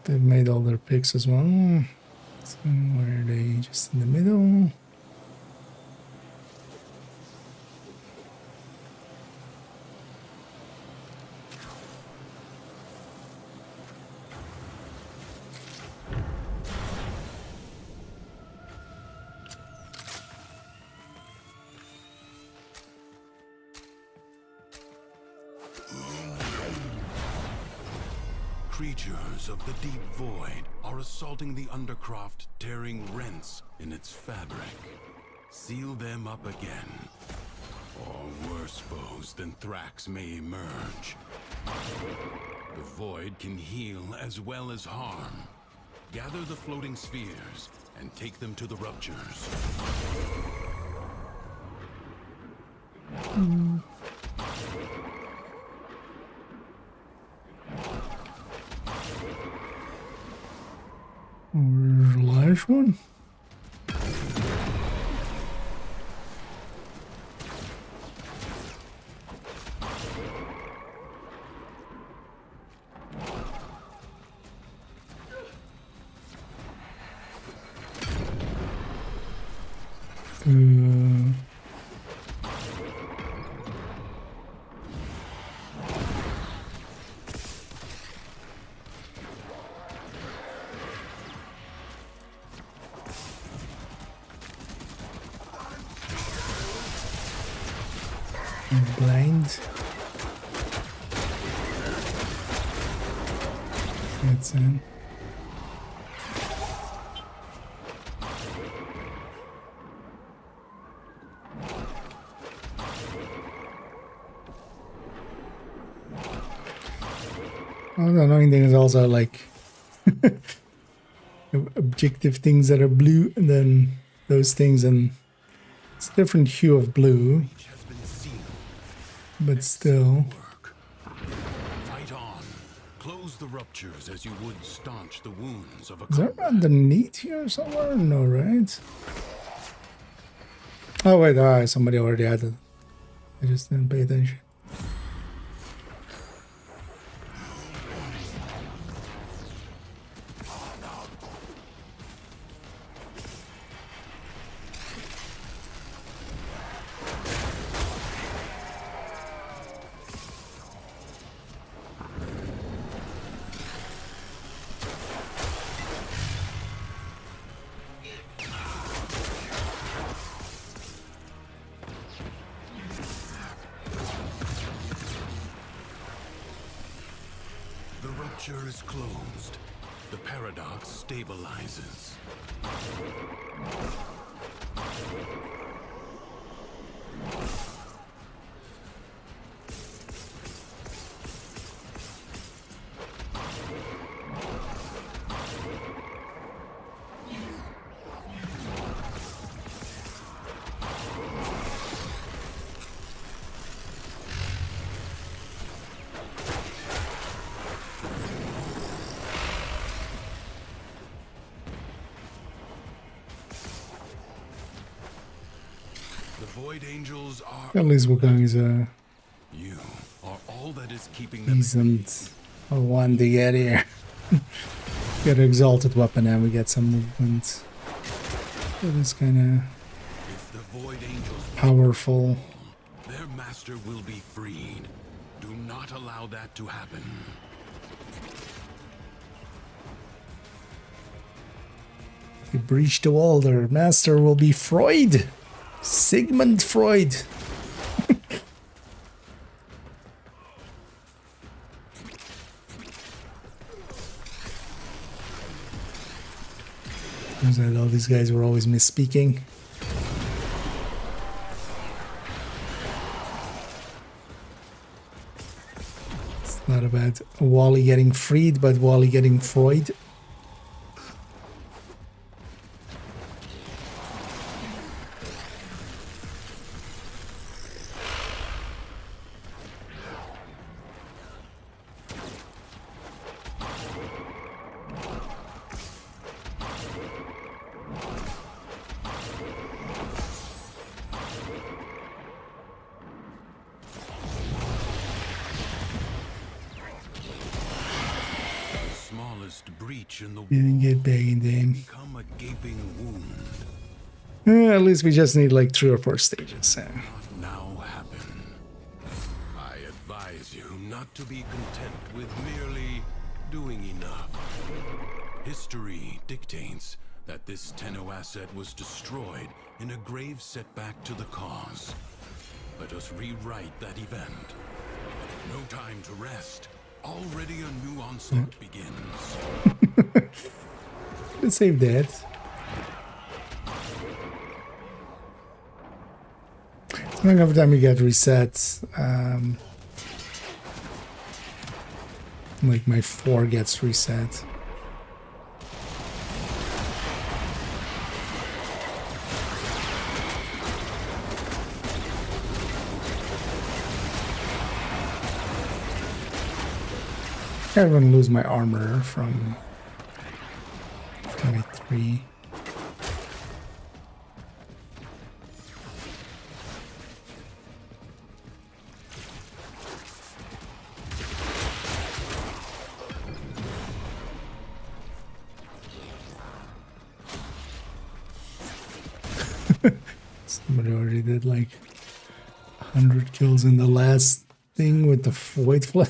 They've made all their picks as well. So where are they? Just in the middle. Creatures of the deep void are assaulting the Undercroft, tearing rents in its fabric. Seal them up again, or worse foes than Thrax may emerge. The void can heal as well as harm. Gather the floating spheres and take them to the ruptures. Where's the last one? Blind. That's in. Oh, the annoying thing is also like objective things that are blue, and then those things, and it's a different hue of blue, but still. Fight on. Close the ruptures as you would staunch the wounds of a Is that underneath here somewhere? No, right? Oh wait, somebody already had it. I just didn't pay attention. The rupture is closed. The paradox stabilizes. The Void Angels are... At least Wukong is You are is keeping them. Isn't one to get here. Get an exalted weapon and we get some movement. That is kind of If the Void Angels powerful. their master will be freed. Do not allow that to happen. They breach the wall, their master will be Freud. Sigmund Freud. Turns out all these guys were always misspeaking. It's not about Wally getting freed, but Wally getting Freud. Breach in the Didn't wall get big in the aim. become a gaping wound. At least we just need like 3 or 4 stages. So. Not now happen. I advise you not to be content with merely doing enough. History dictates that this Tenno asset was destroyed in a grave setback to the cause. Let us rewrite that event. No time to rest. Already a new onslaught begins. Let's save that. So like every time you get reset, like my 4 gets reset. I'm gonna lose my armor from 23. Somebody already did like 100 kills in the last thing with the Void Flame.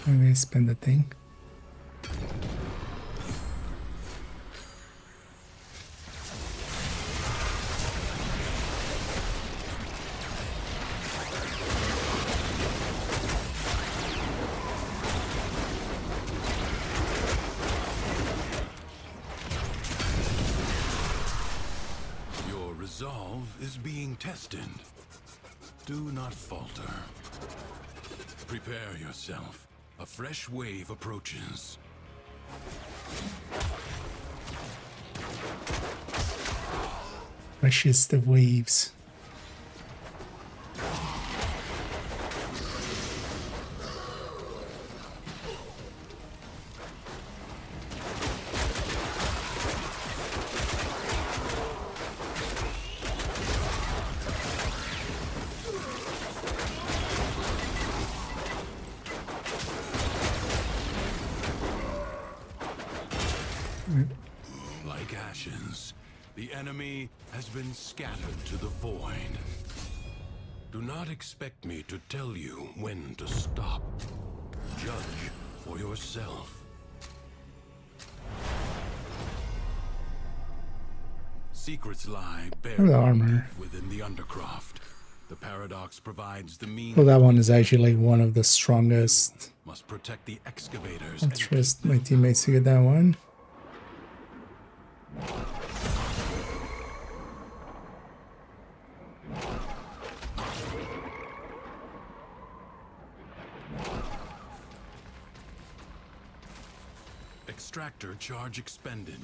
Maybe spend the thing. Your resolve is being tested. Do not falter. Prepare yourself. A fresh wave approaches. Freshest of waves. Like ashes, the enemy has been scattered to the void. Do not expect me to tell you when to stop. Judge for yourself. Secrets lie buried The armor. within the Undercroft. The paradox provides the means. Well, that one is actually like one of the strongest. Must protect the excavators. I'll and trust keep my them teammates to get that one. Extractor charge expended.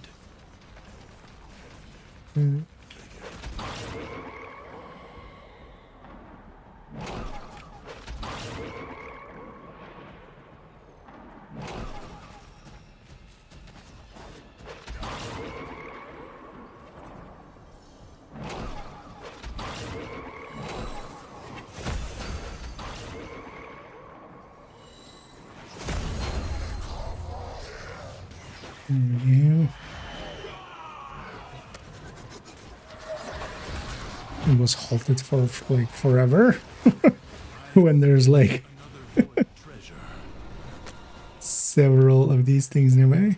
You. It was halted for like forever when there's like several of these things nearby.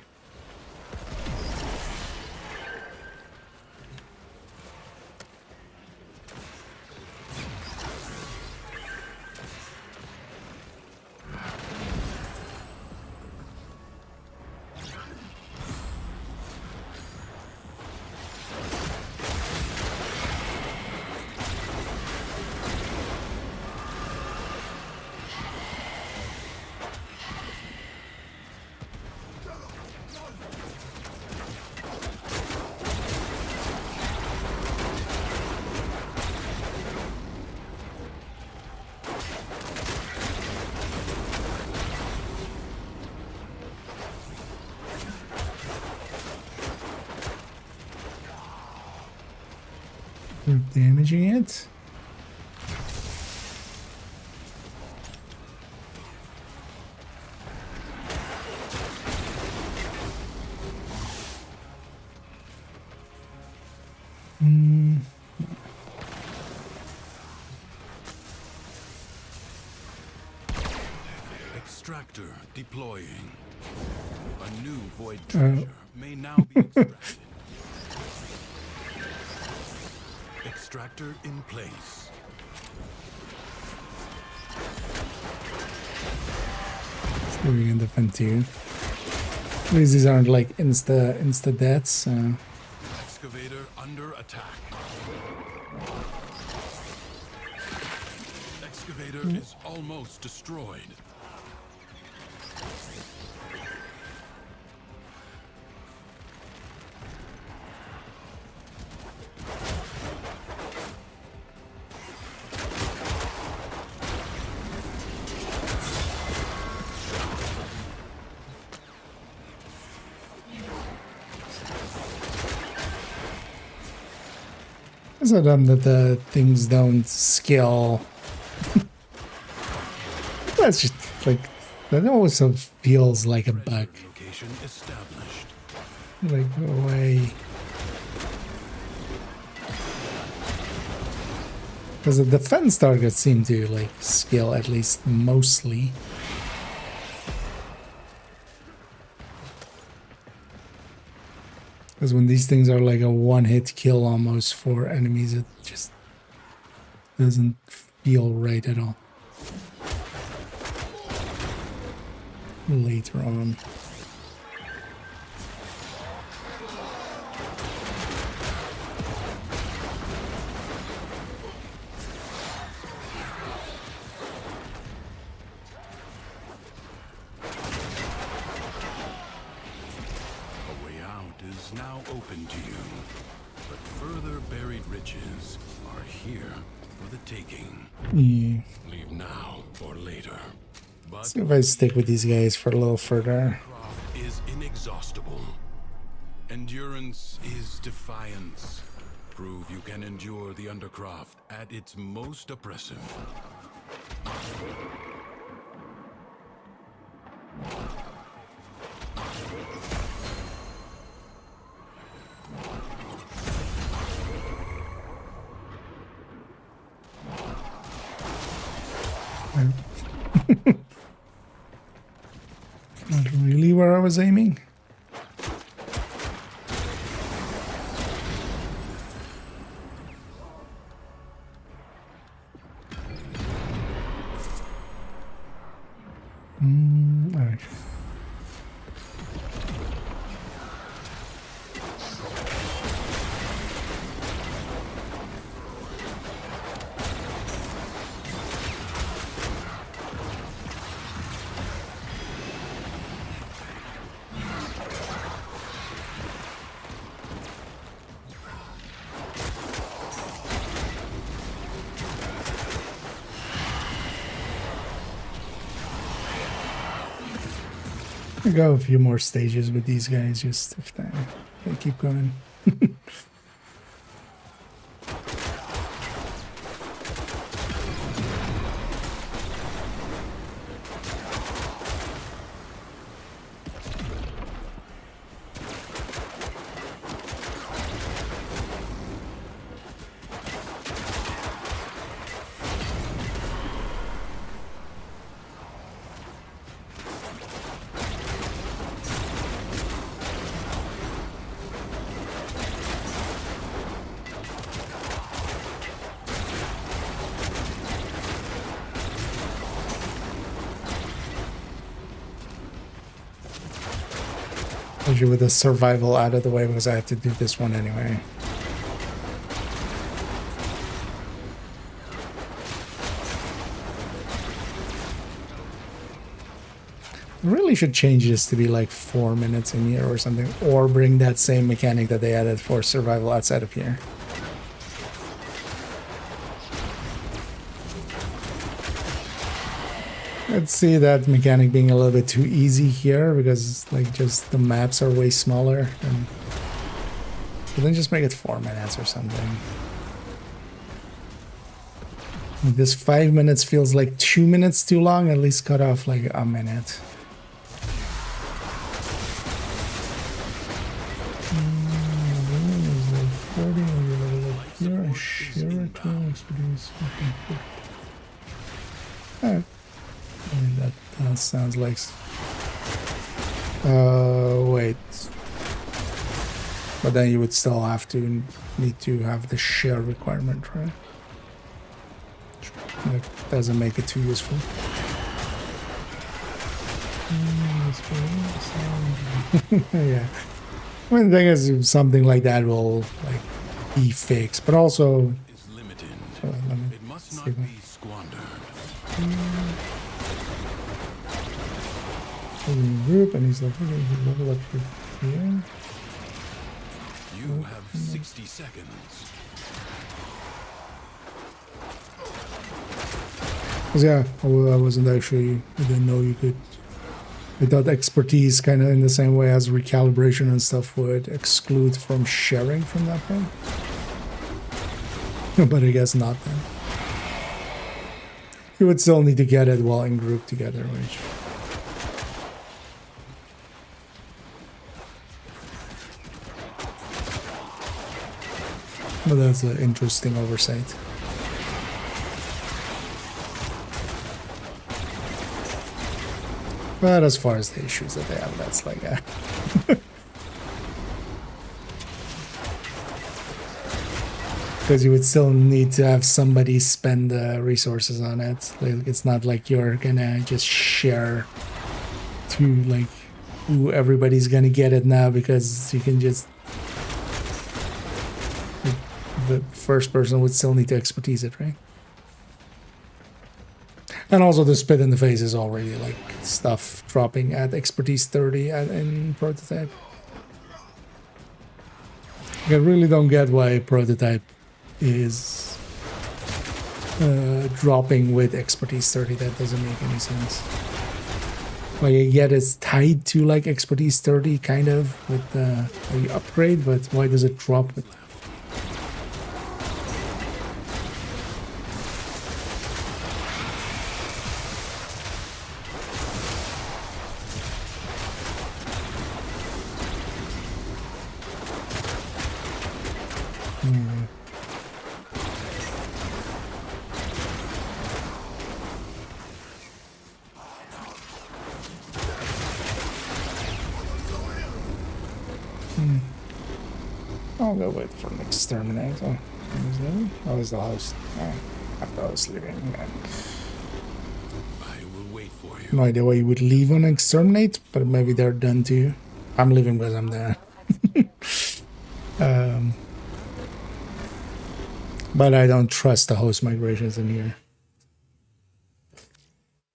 Damaging it. Extractor deploying. A new void treasure may now be extracted. Extractor in place. We can defend too. At least these aren't like insta deaths. So. Excavator under attack. Excavator is almost destroyed. It's so dumb that the things don't scale. That's just like that also feels like a bug. Location established. Like go away. Because the defense targets seem to like scale at least mostly. Because when these things are like a one-hit kill almost for enemies, it just doesn't feel right at all. Later on. Now open to you, but further buried riches are here for the taking. Yeah. Leave now or later. But See if I stick with these guys for a little further. craft is inexhaustible. Endurance is defiance. Prove you can endure the undercroft at its most oppressive. Not really where I was aiming. All right. I'll go a few more stages with these guys, just if they keep going. With the survival out of the way because I have to do this one anyway. I really should change this to be like 4 minutes in here or something, or bring that same mechanic that they added for survival outside of here. Let's see that mechanic being a little bit too easy here because like just the maps are way smaller, and so then just make it 4 minutes or something. This 5 minutes feels like 2 minutes too long. At least cut off like a minute. That sounds like... wait. But then you would still have to need to have the share requirement, right? That doesn't make it too useful. Yeah. I mean, the thing is, something like that will like be fixed, but also... It must not be squandered. Group, and he's like, okay, he's level up here. You have 60 seconds. Because yeah, I wasn't actually, I didn't know you could, without expertise, kind of in the same way as recalibration and stuff would exclude from sharing from that point. But I guess not then. You would still need to get it while in group together, which... But that's an interesting oversight. But as far as the issues that they have, that's like a... Because you would still need to have somebody spend the resources on it. Like, it's not like you're gonna just share to like, ooh, everybody's gonna get it now because you can just... The first person would still need to expertise it, right? And also the spit in the face is already like stuff dropping at expertise 30 in prototype. I really don't get why prototype is dropping with expertise 30. That doesn't make any sense. Like, I get it's tied to like expertise 30 kind of with the upgrade, but why does it drop with... I'll go wait for an exterminator. Oh, is the host? After I was leaving. I will wait for you. No idea why you would leave on exterminate, but maybe they're done too. I'm leaving because I'm there. But I don't trust the host migrations in here.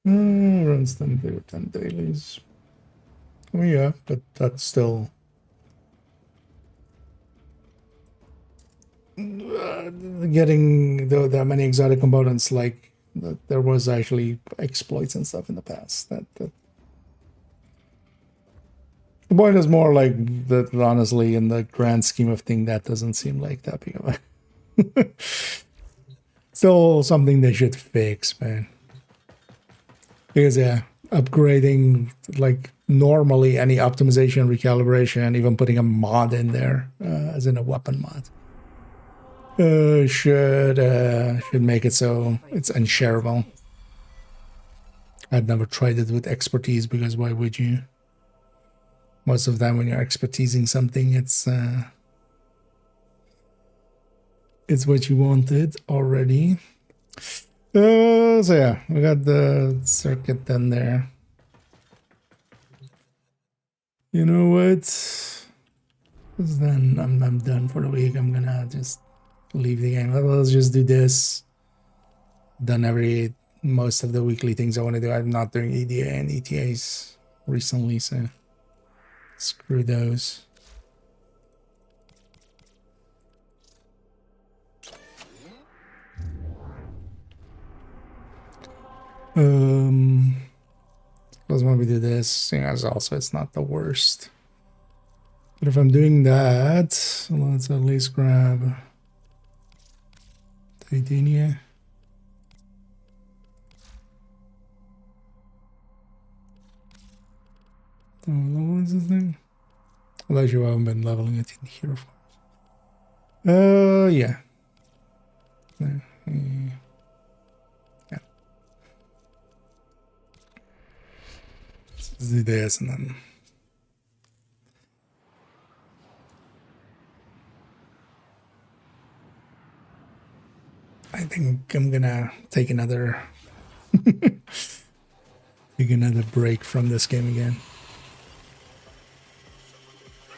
Runs 10 dailies. Oh yeah, but that's still... getting that many exotic components, like there was actually exploits and stuff in the past that The point is more like that, honestly, in the grand scheme of things, that doesn't seem like that big of a... Still something they should fix, man. Because, yeah, upgrading, like, normally any optimization, recalibration, even putting a mod in there, as in a weapon mod, should make it so it's unshareable. I've never tried it with expertise, because why would you? Most of the time when you're expertising something, it's what you wanted already. So yeah, we got the circuit done there. You know what? 'Cause then I'm done for the week. I'm gonna just leave the game. Let's just do this. Done most of the weekly things I want to do. I'm not doing EDA and ETAs recently, so screw those. Because when we do this, as also it's not the worst. But if I'm doing that, let's at least grab titania. What's this thing? Unless you haven't been leveling it in here for. Yeah. Yeah. Let's do this and then. I think I'm gonna take another break from this game again.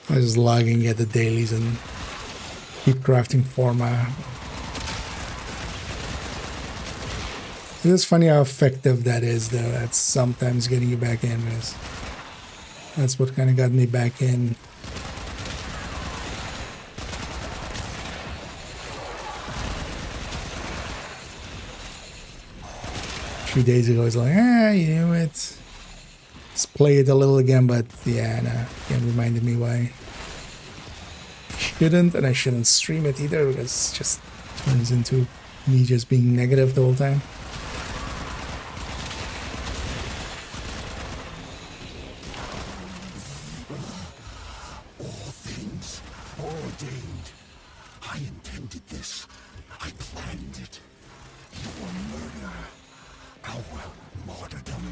I was just logging at the dailies and keep crafting forma. It is funny how effective that is, though. That's sometimes getting you back in, because that's what kind of got me back in. A few days ago, I was like, you know what? Let's play it a little again, but yeah, no, it reminded me why I shouldn't, and I shouldn't stream it either, because it just turns into me just being negative the whole time. All things ordained. I intended this. I planned it. Your murder. Our martyrdom.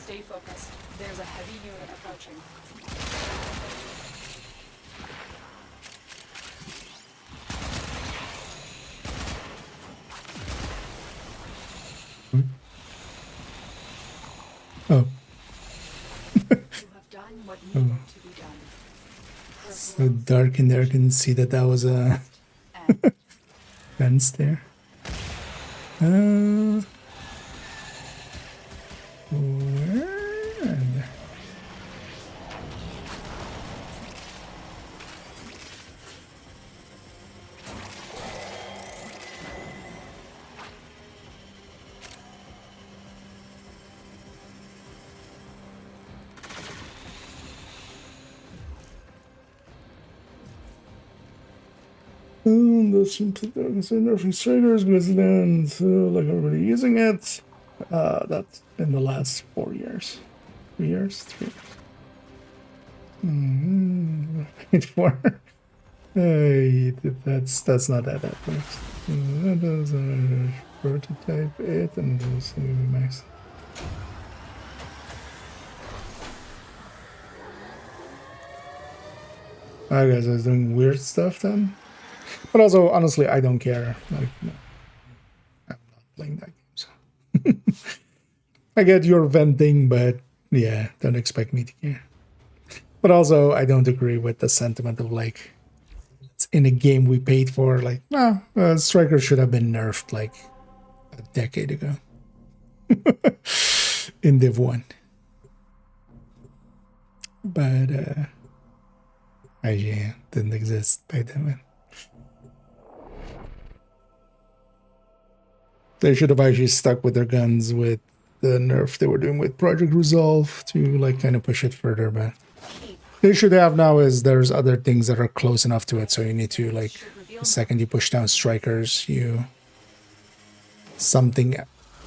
Stay focused. There's a heavy unit approaching. Oh. You have done what needed to be done. So dark in there, I can see that was a fence there. Where? Those simply don't consider nerfing strikers, because then, like everybody using it. That's in the last 4 years. 3 years? 3 years. Wait for. That's not that much. That is a prototype it, and there's a max. Alright guys, I was doing weird stuff then. But also, honestly, I don't care. Like, no, I'm not playing that game, so. I get your venting, but yeah, don't expect me to care. But also, I don't agree with the sentiment of, like, it's in a game we paid for. Like, no, Striker should have been nerfed, like, a decade ago. In Div 1. But, yeah, didn't exist by then. They should have actually stuck with their guns with the nerf they were doing with Project Resolve to like kind of push it further, but they should have now is there's other things that are close enough to it, so you need to like the second you push down strikers, you something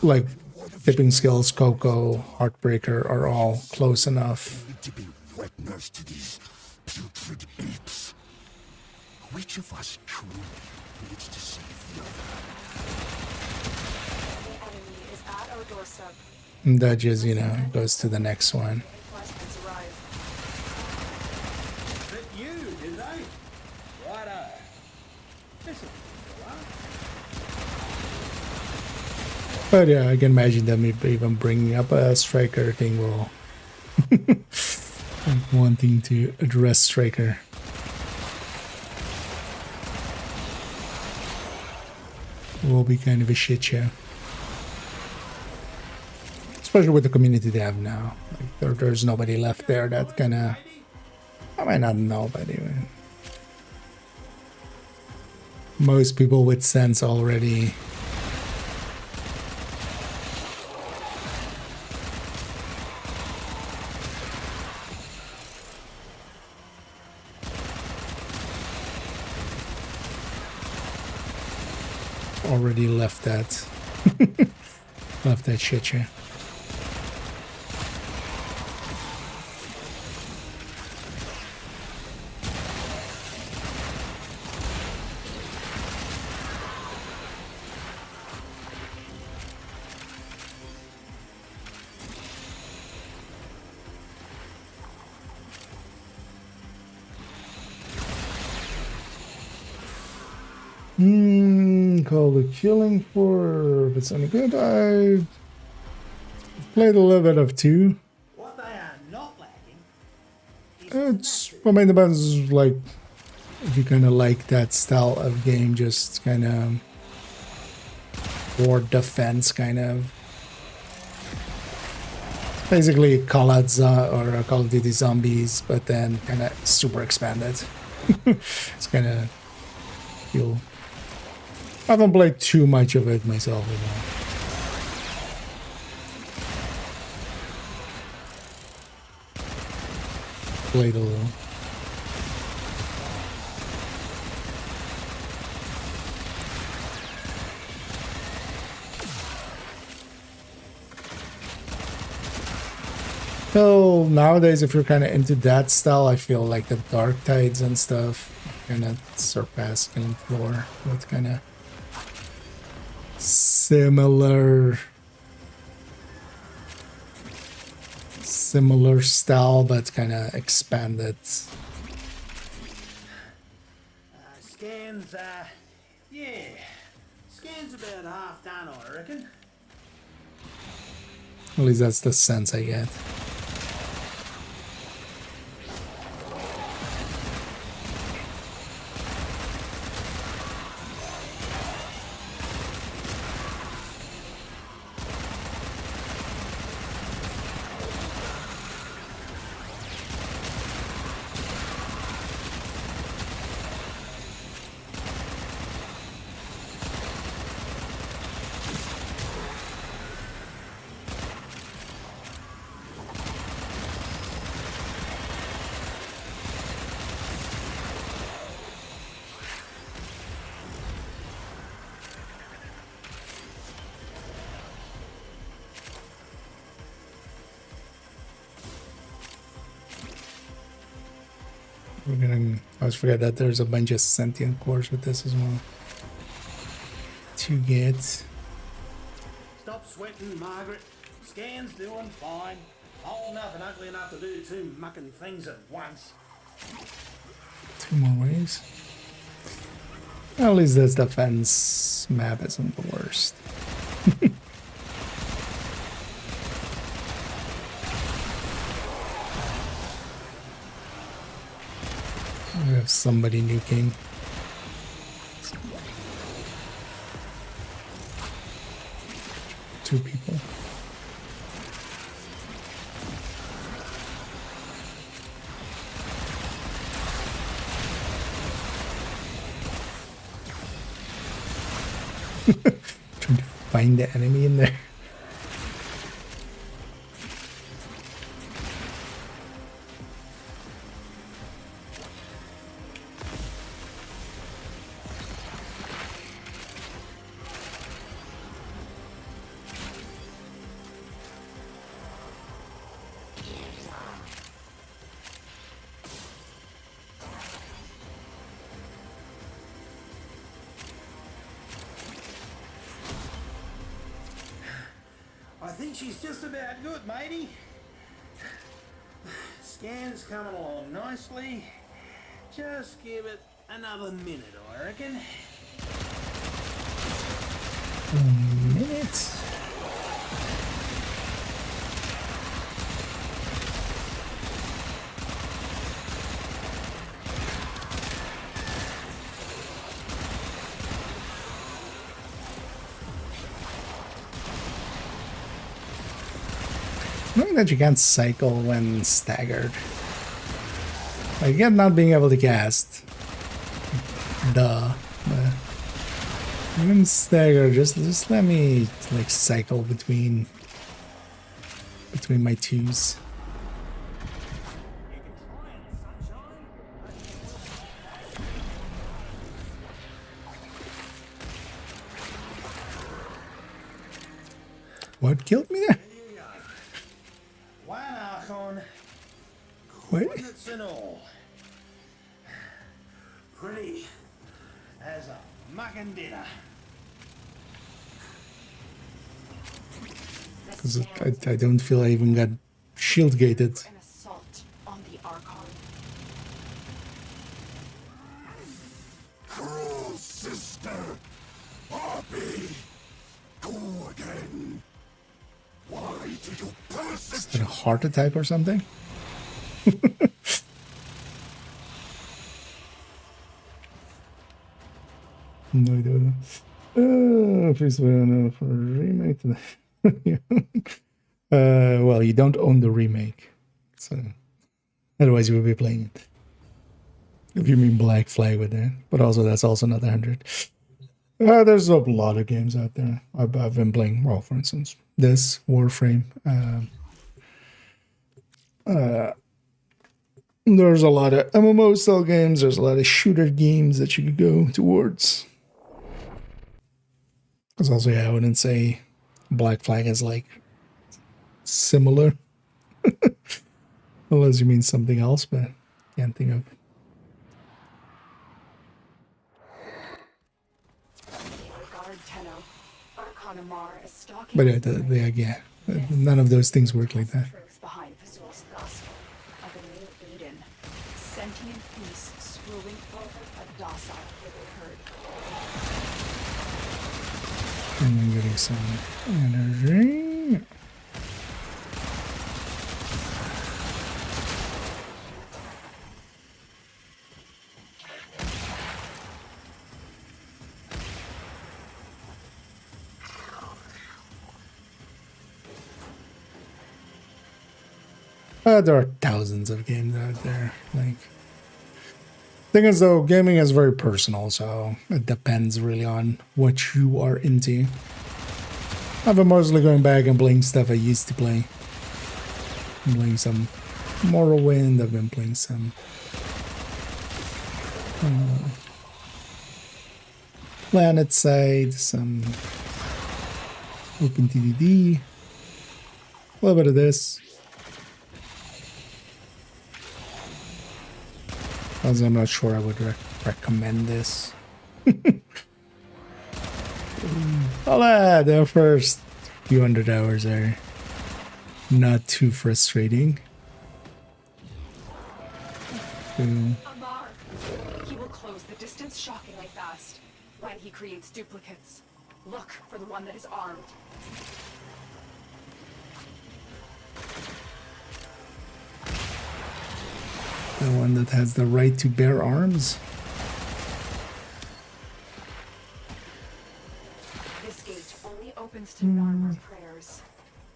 like tipping skills, Coco, Heartbreaker are all close enough. To be wet nurse to these putrid apes. Which of us truly needs to save the other? The enemy is at our doorstep. And that just, you know, goes to the next one. Reinforcements arrive. Is it you, did they? Righto. Listen, But yeah, I can imagine them even bringing up a striker thing will like wanting to address striker. Will be kind of a shit show. Especially with the community they have now. Like there's nobody left there that kinda, I might not know, but anyway. Most people with sense already left that left that shit show. Call the Killing for if it's any good. I played a little bit of 2. what they are not lacking It's, I mean, depends, like, if you kind of like that style of game, just kind of war defense, kind of. Basically Call of Duty Zombies, but then kind of super expanded. It's kind of feel. I haven't played too much of it myself. Played a little. So nowadays, if you're kind of into that style, I feel like the Dark Tides and stuff kind of surpass Killing Floor with kind of similar style, but kind of expanded. Scans, yeah. Scans about half done, I reckon. At least that's the sense I get. I always forget that there's a bunch of sentient cores with this as well to get. Stop sweating, Margaret. Scan's doing fine. Old enough and ugly enough to do 2 mucking things at once. 2 more ways. At least this defense map isn't the worst. We have somebody nuking. Two people. find the enemy in there. I think she's just about good, matey. Scan's coming along nicely. Just give it another minute, I reckon. Minutes. Knowing that you can't cycle when staggered. Like, again, not being able to cast. Duh. But when staggered, just let me like cycle between my twos. What killed me there? One Archon, Wait. coordinates and all. Pretty as a mucking dinner. Because I don't feel I even got shield gated. An assault on the Archon. Cruel sister, RP, go again. Why did you Is persecute? it a heart attack or something? No, I don't know. Please wait for a remake. Well, you don't own the remake, so otherwise you would be playing it. If you mean Black Flag with that, but also that's also not 100. There's a lot of games out there. I've been playing. Well, for instance, this Warframe. There's a lot of MMO style games. There's a lot of shooter games that you could go towards. Because also, yeah, I wouldn't say Black Flag is like similar, unless you mean something else, but can't think of. But yeah, none of those things work like that. Behind Fazul's gospel of a new Eden, sentient beasts ruling over a docile little herd. And I'm getting some energy. There are thousands of games out there. Like, thing is though, gaming is very personal, so it depends really on what you are into. I've been mostly going back and playing stuff I used to play. I'm playing some Morrowind. I've been playing some Planet Side, some OpenTDD, a little bit of this. Also, I'm not sure I would recommend this. Well, the first few hundred hours are not too frustrating. Amar! He will close the distance shockingly fast when he creates duplicates. Look for the one that is armed. The one that has the right to bear arms. This gate only opens to Narmer prayers.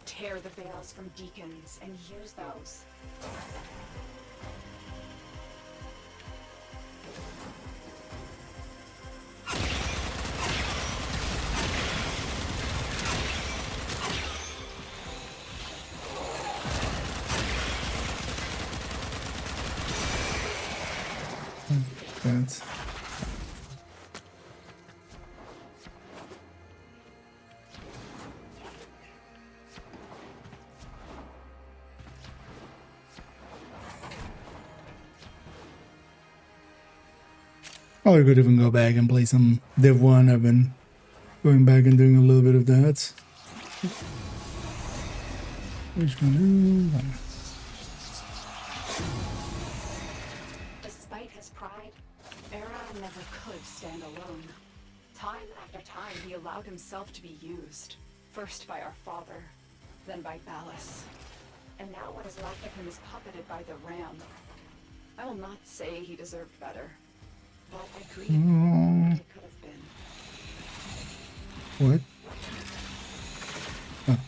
Tear the veils from deacons and use those. Or I could even go back and play some Div 1. I've been going back and doing a little bit of that. Which one? Despite his pride, Era never could stand alone. Time after time, he allowed himself to be used. First by our father, then by Ballas. And now what is left of him is puppeted by the Ram. I will not say he deserved better, but I grieve what it could have been. What? Oh.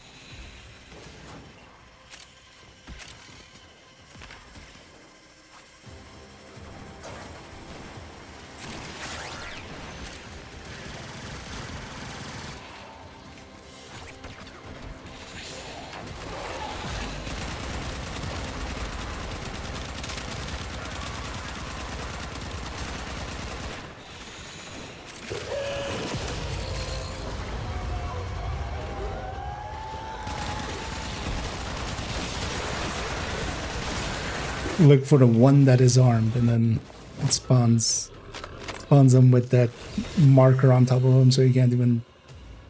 Look for the one that is armed, and then it spawns them with that marker on top of them, so you can't even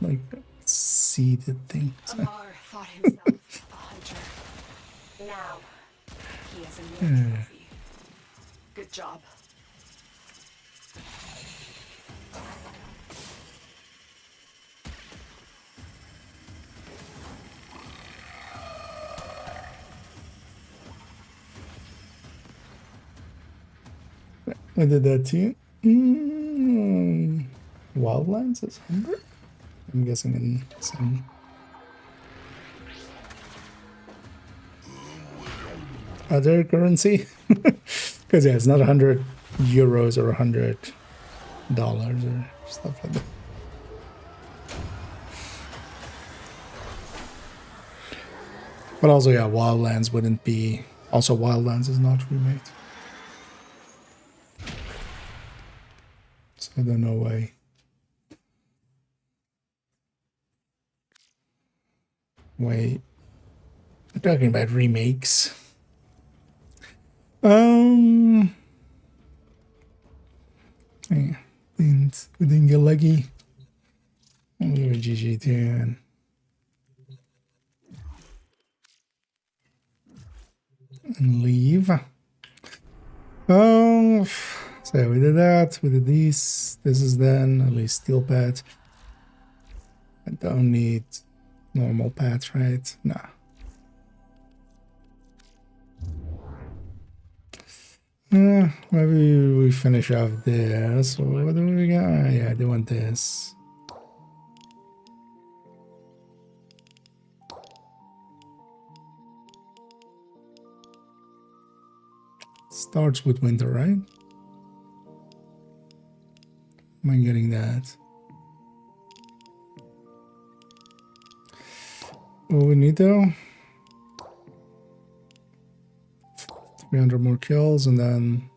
like see the thing. So. Amar thought himself a hunter. Now he has a new trophy. Good job. I did that too. Wildlands is 100? I'm guessing in some... other currency? Because yeah, it's not 100 euros or $100 or stuff like that. But also, yeah, Wildlands wouldn't be... Also, Wildlands is not remade. So I don't know why. Why we're talking about remakes. Yeah, didn't get lucky. I'll give it GG too. And leave. So we did that, we did these. This is then at least steel pad. I don't need normal pads, right? Nah. Maybe we finish off this. So what do we got? Yeah, they want this. Starts with winter, right? Am I getting that? What we need though? 300 more kills and then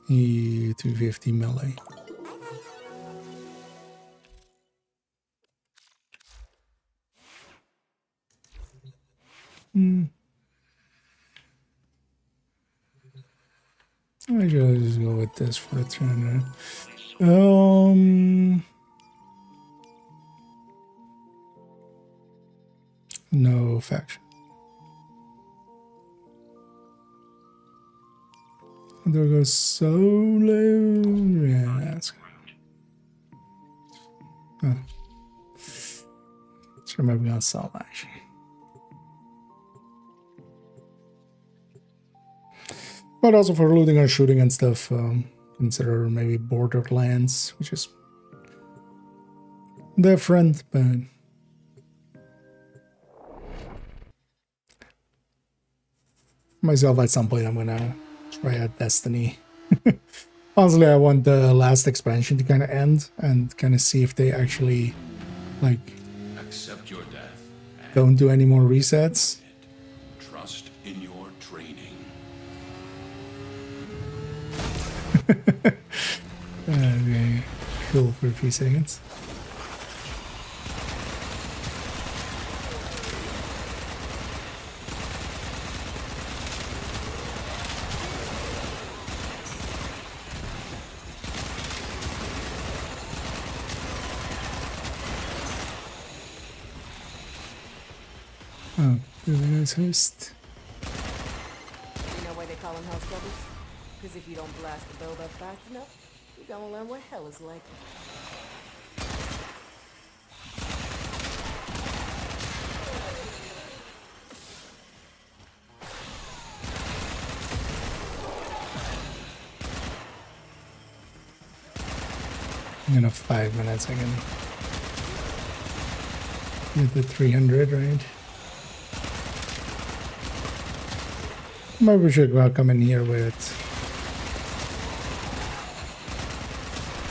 250 melee. I should just go with this for the 300. No faction. There goes solo. Yeah, that's good. Oh. Sure, maybe I'll sell actually. But also for looting and shooting and stuff, consider maybe Borderlands, which is different, but myself at some point I'm gonna try out Destiny. Honestly, I want the last expansion to kind of end and kind of see if they actually like Accept your death. don't do any more resets. Trust in your training. Okay, cool for a few seconds. Oh, there we go, host. You know why they call them hell scrubbers? Because if you don't blast the build up fast enough, you're gonna learn what hell is like. In 5 minutes I can get the 300, right? Maybe we should come in here with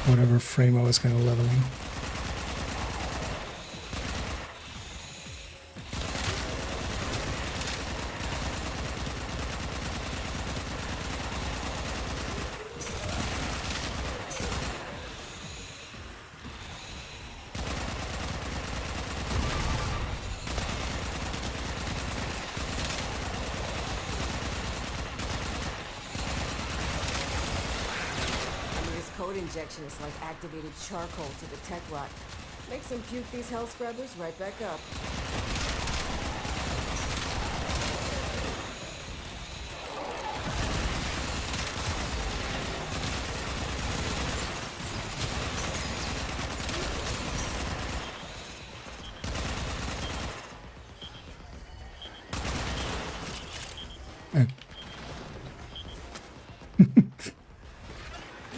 whatever frame I was kind of leveling. Code injection is like activated charcoal to the tech rot. Makes them puke these hell scrubbers right back up.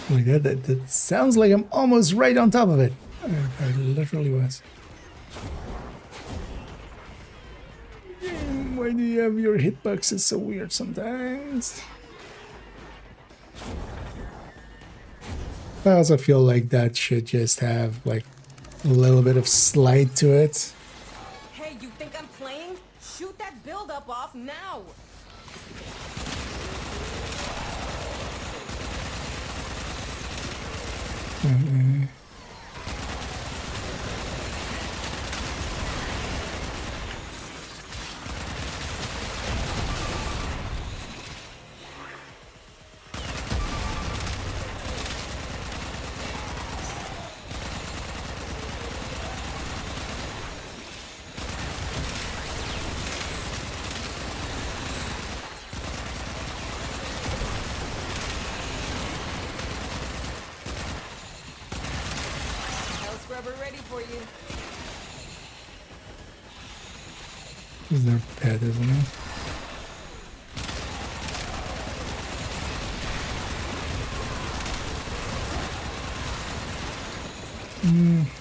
Look at that, that sounds like I'm almost right on top of it. I literally was. Why do you have your hitboxes so weird sometimes? I also feel like that should just have like a little bit of slide to it. Hey, you think I'm playing? Shoot that build up off now! Scrubber ready for you. Is their pet, isn't it?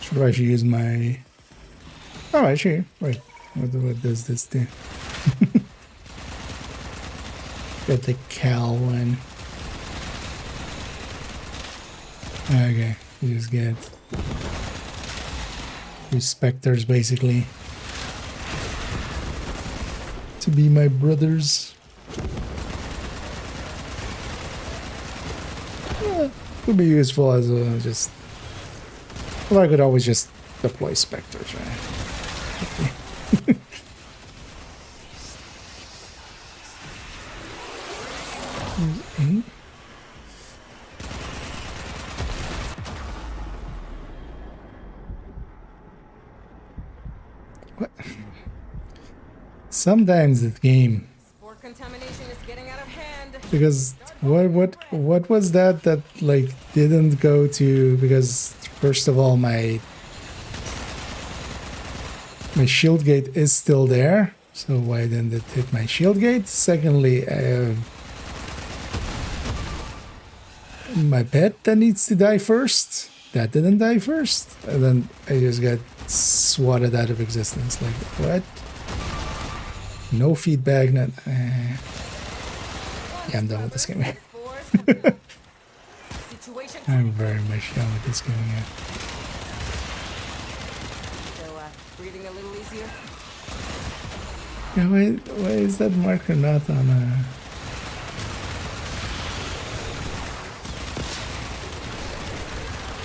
Should I actually use my... Oh, actually, wait. What does this do? Got the Cal one. Okay, you just get... Specters basically to be my brothers. Yeah, could be useful as a just. Well, I could always just deploy specters, right? What? Sometimes the game. Spore contamination is getting out of hand. Because what was that like didn't go to, because first of all my shield gate is still there, so why didn't it hit my shield gate? Secondly, my pet that needs to die first, that didn't die first, and then I just got swatted out of existence. Like, what? No feedback, not... Yeah, I'm done with this game. I'm very much done with this game, yeah. So, breathing a little easier? Yeah, why is that marker not on a...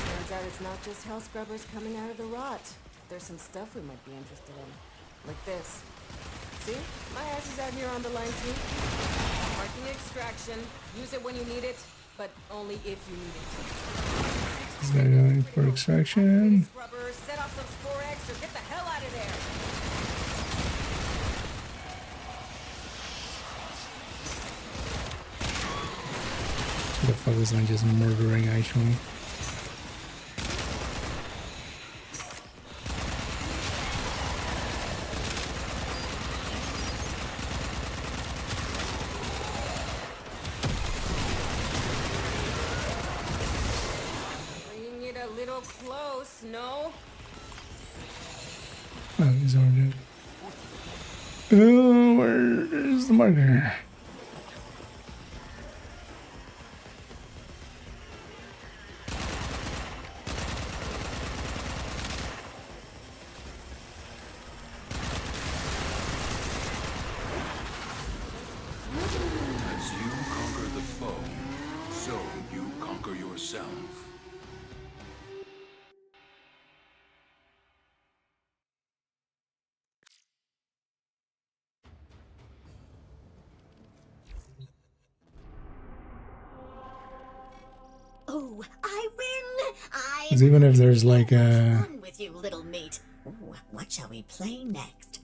Turns out it's not just hell scrubbers coming out of the rot. There's some stuff we might be interested in. Like this. See? My ass is out here on the line too. Marking extraction. Use it when you need it, but only if you need it. Is that going for extraction? Scrubbers, set off some spore eggs or get the hell out of there. focus on just murdering actually. Bringing it a little close, no? Oh, he's already dead. Oh, where is the marker? As you conquer the foe, so you conquer yourself. Oh, I win! Because even if there's like a... fun with you, little mate. Ooh, what shall we play next?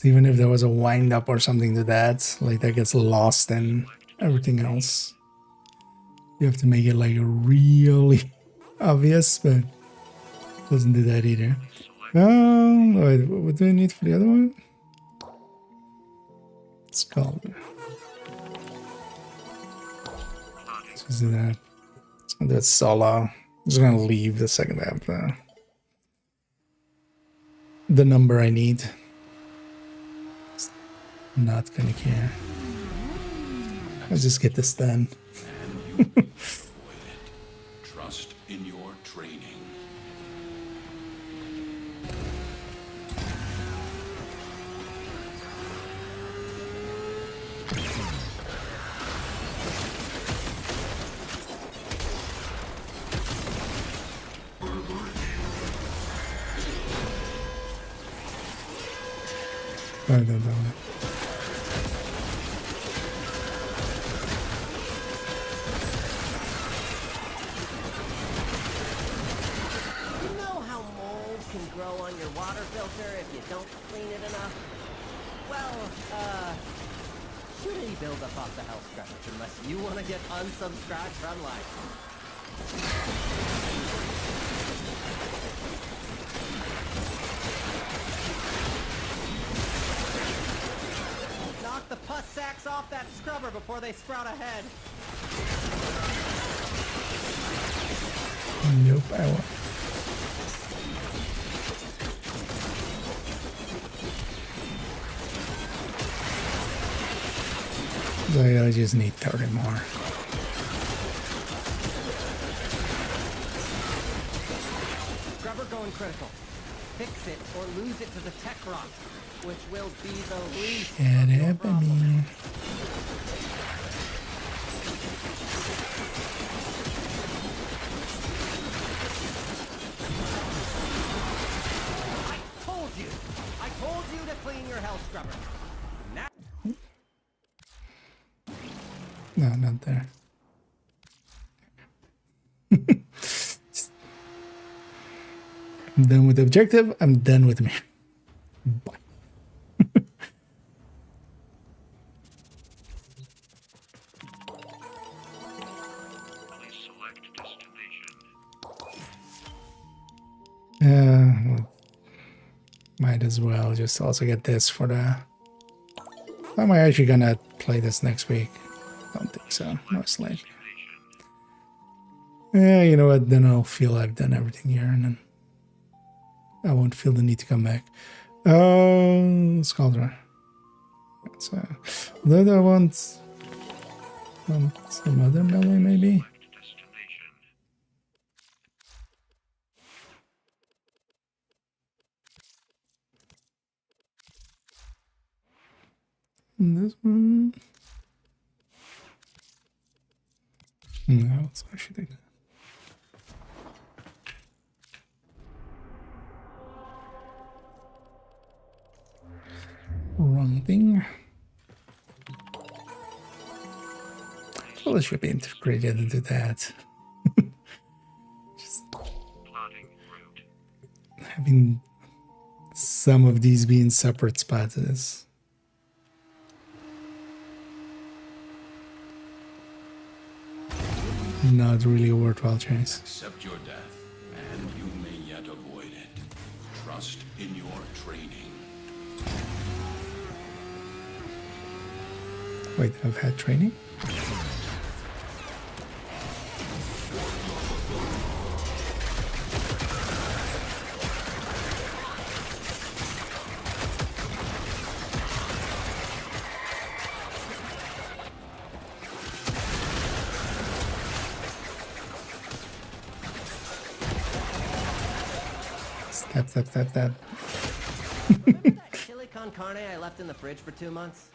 Even if there was a wind up or something to that, like that gets lost in everything else. You have to make it like really obvious, but it doesn't do that either. Wait, what do I need for the other one? Skull. Let's just do that. Let's do it solo. I'm just gonna leave the second half the number I need. Not gonna care. Let's just get this done. Trust in your training. I don't know. You know how mold can grow on your water filter if you don't clean it enough? Well, shouldn't build up off the health scrubbers unless you want to get unsubscribed from life. Knock the pus sacks off that scrubber before they sprout a head. Nope, I won't. I just need 30 more. Scrubber going critical. Fix it or lose it to the tech rot, which will be the least Shut of your up, I problem. mean. I told you to clean your health scrubber. Now No, not there. I'm done with the objective. I'm done with me. Bye. Well, might as well just also get this for the... Am I actually gonna play this next week? Don't think so, most likely. Yeah, you know what, then I'll feel I've done everything here and then I won't feel the need to come back. Scaldra. So, then I want some other melee maybe? And this one? No, let's actually take that. Wrong thing. Well, it should be integrated into that. Just having some of these being separate spots is. Not really a worthwhile chase. Accept your death, and you may yet avoid it. Trust in your training. Wait, I've had training? Step. Remember that chili con carne I left in the fridge for 2 months?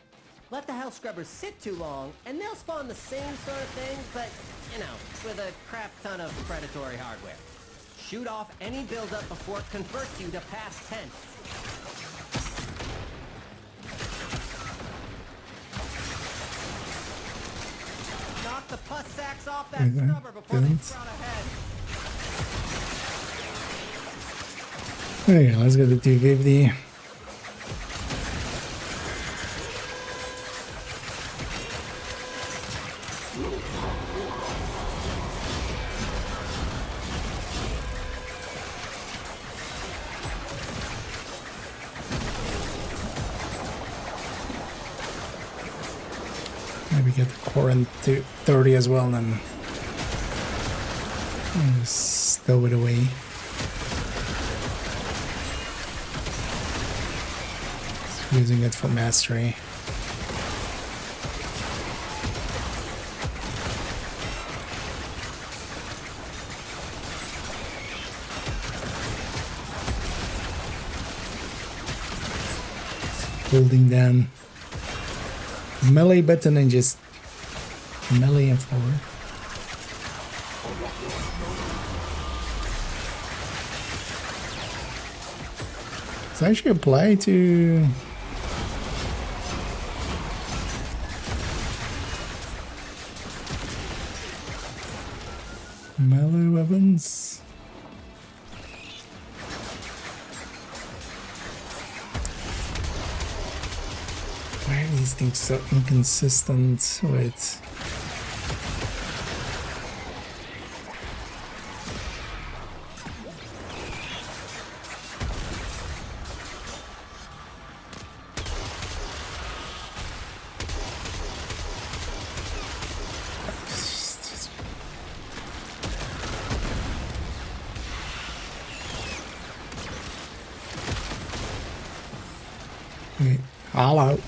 Let the hell scrubbers sit too long, and they'll spawn the same sort of thing, but, you know, with a crap ton of predatory hardware. Shoot off any buildup before it converts you to past tense. Knock the pus sacks off that scrubber before they sprout ahead. There you go, let's get the 250. Maybe get the core into 30 as well, and then stow it away. Using it for mastery. Holding down melee button and just melee and forward. Does it actually apply to melee weapons? Why are these things so inconsistent with... Wait, all out.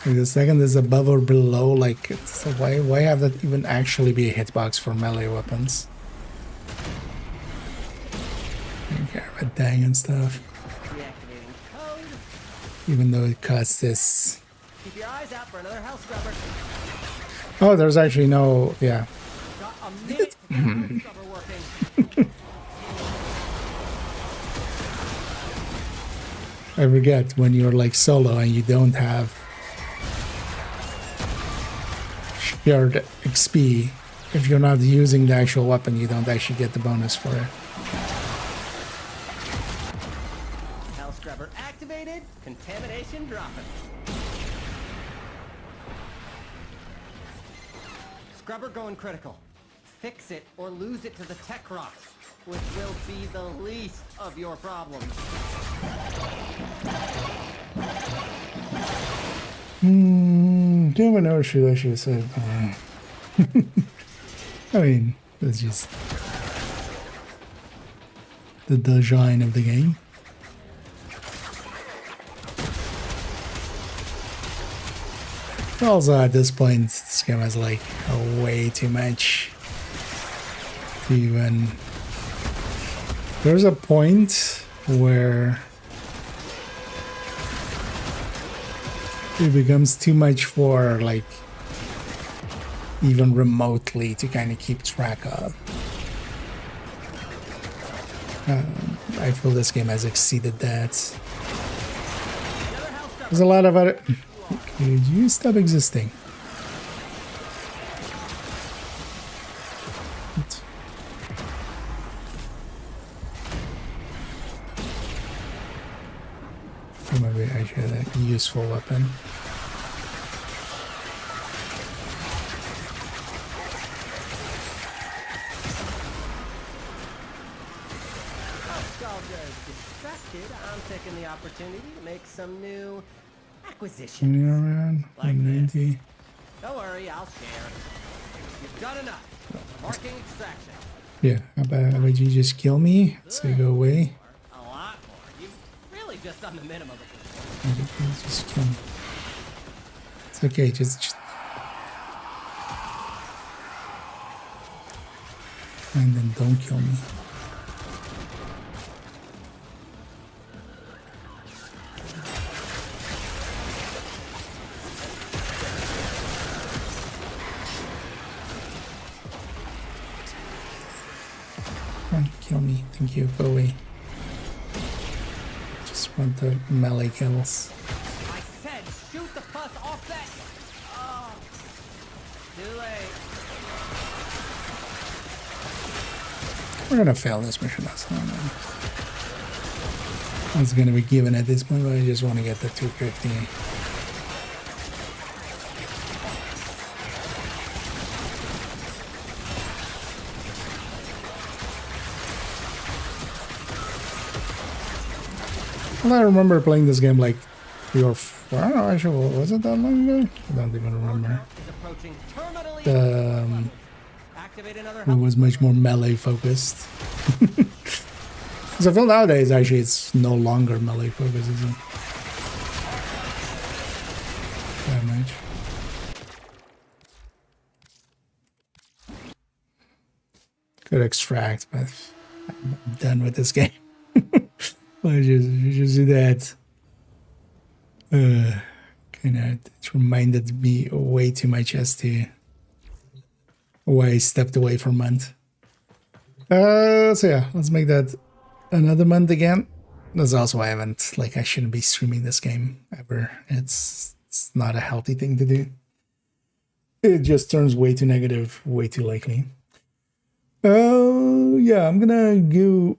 The second is above or below, like, so why have that even actually be a hitbox for melee weapons? Okay, red dang and stuff. Deactivating code. Even though it costs this. Keep your eyes out for another hell scrubber. Oh, there's actually no, yeah. Got a minute to get the scrubber working. I forget when you're like solo and you don't have shared XP. If you're not using the actual weapon, you don't actually get the bonus for it. Hell scrubber activated. Contamination dropping. Scrubber going critical. Fix it or lose it to the tech rocks, which will be the least of your problems. Do you have an overshoot? I should have said. I mean, that's just the design of the game. Also, at this point, this game has like way too much to even. There's a point where it becomes too much for like even remotely to kind of keep track of. I feel this game has exceeded that. There's a lot of other... Could you stop existing? Maybe I should have a useful weapon. I'm taking the opportunity to make some new acquisitions. Around Like 190. this. Don't worry, I'll share. You've done enough. Marking extraction. Yeah, how about you just kill me so you go away? A lot more. You've really just done the minimum at this point. Just kill me. It's okay, just... And then don't kill me. Kill me, thank you, go away. Just want the melee kills. I said shoot the pus off that. Oh, too late. We're gonna fail this mission. That's not know. It's gonna be given at this point, but I just want to get the 250. Well, I remember playing this game like 3 or 4. I don't know, actually, was it that long ago? I don't even remember. It was much more melee focused. Because I feel nowadays, actually, it's no longer melee focused, is it? That much. Could extract, but I'm done with this game. I just do that. Kind of, it reminded me way too much as to why I stepped away for a month. So yeah, let's make that another month again. That's also why I shouldn't be streaming this game ever. It's not a healthy thing to do. It just turns way too negative, way too likely. Yeah, I'm gonna go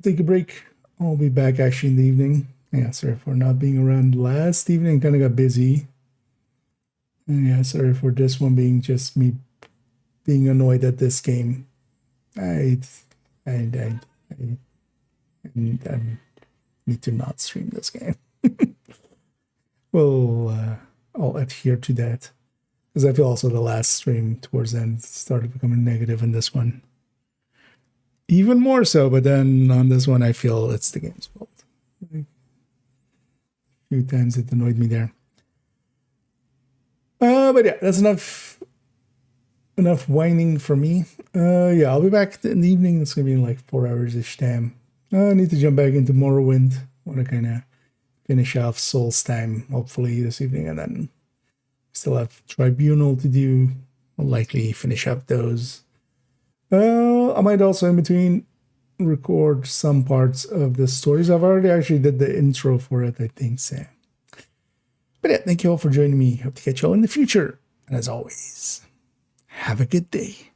take a break. I'll be back actually in the evening. Yeah, sorry for not being around last evening. Kind of got busy. And yeah, sorry for this one being just me being annoyed at this game. I need to not stream this game. Well, I'll adhere to that. Because I feel also the last stream towards the end started becoming negative in this one. Even more so, but then on this one I feel it's the game's fault. A few times it annoyed me there. But yeah, that's enough whining for me. Yeah, I'll be back in the evening. It's gonna be in like 4 hours-ish time. I need to jump back into Morrowind. I want to kind of finish off Soul's time, hopefully this evening, and then still have Tribunal to do. I'll likely finish up those. I might also in between record some parts of the stories. I've already actually did the intro for it, I think so. But yeah, thank you all for joining me. Hope to catch you all in the future. And as always, have a good day.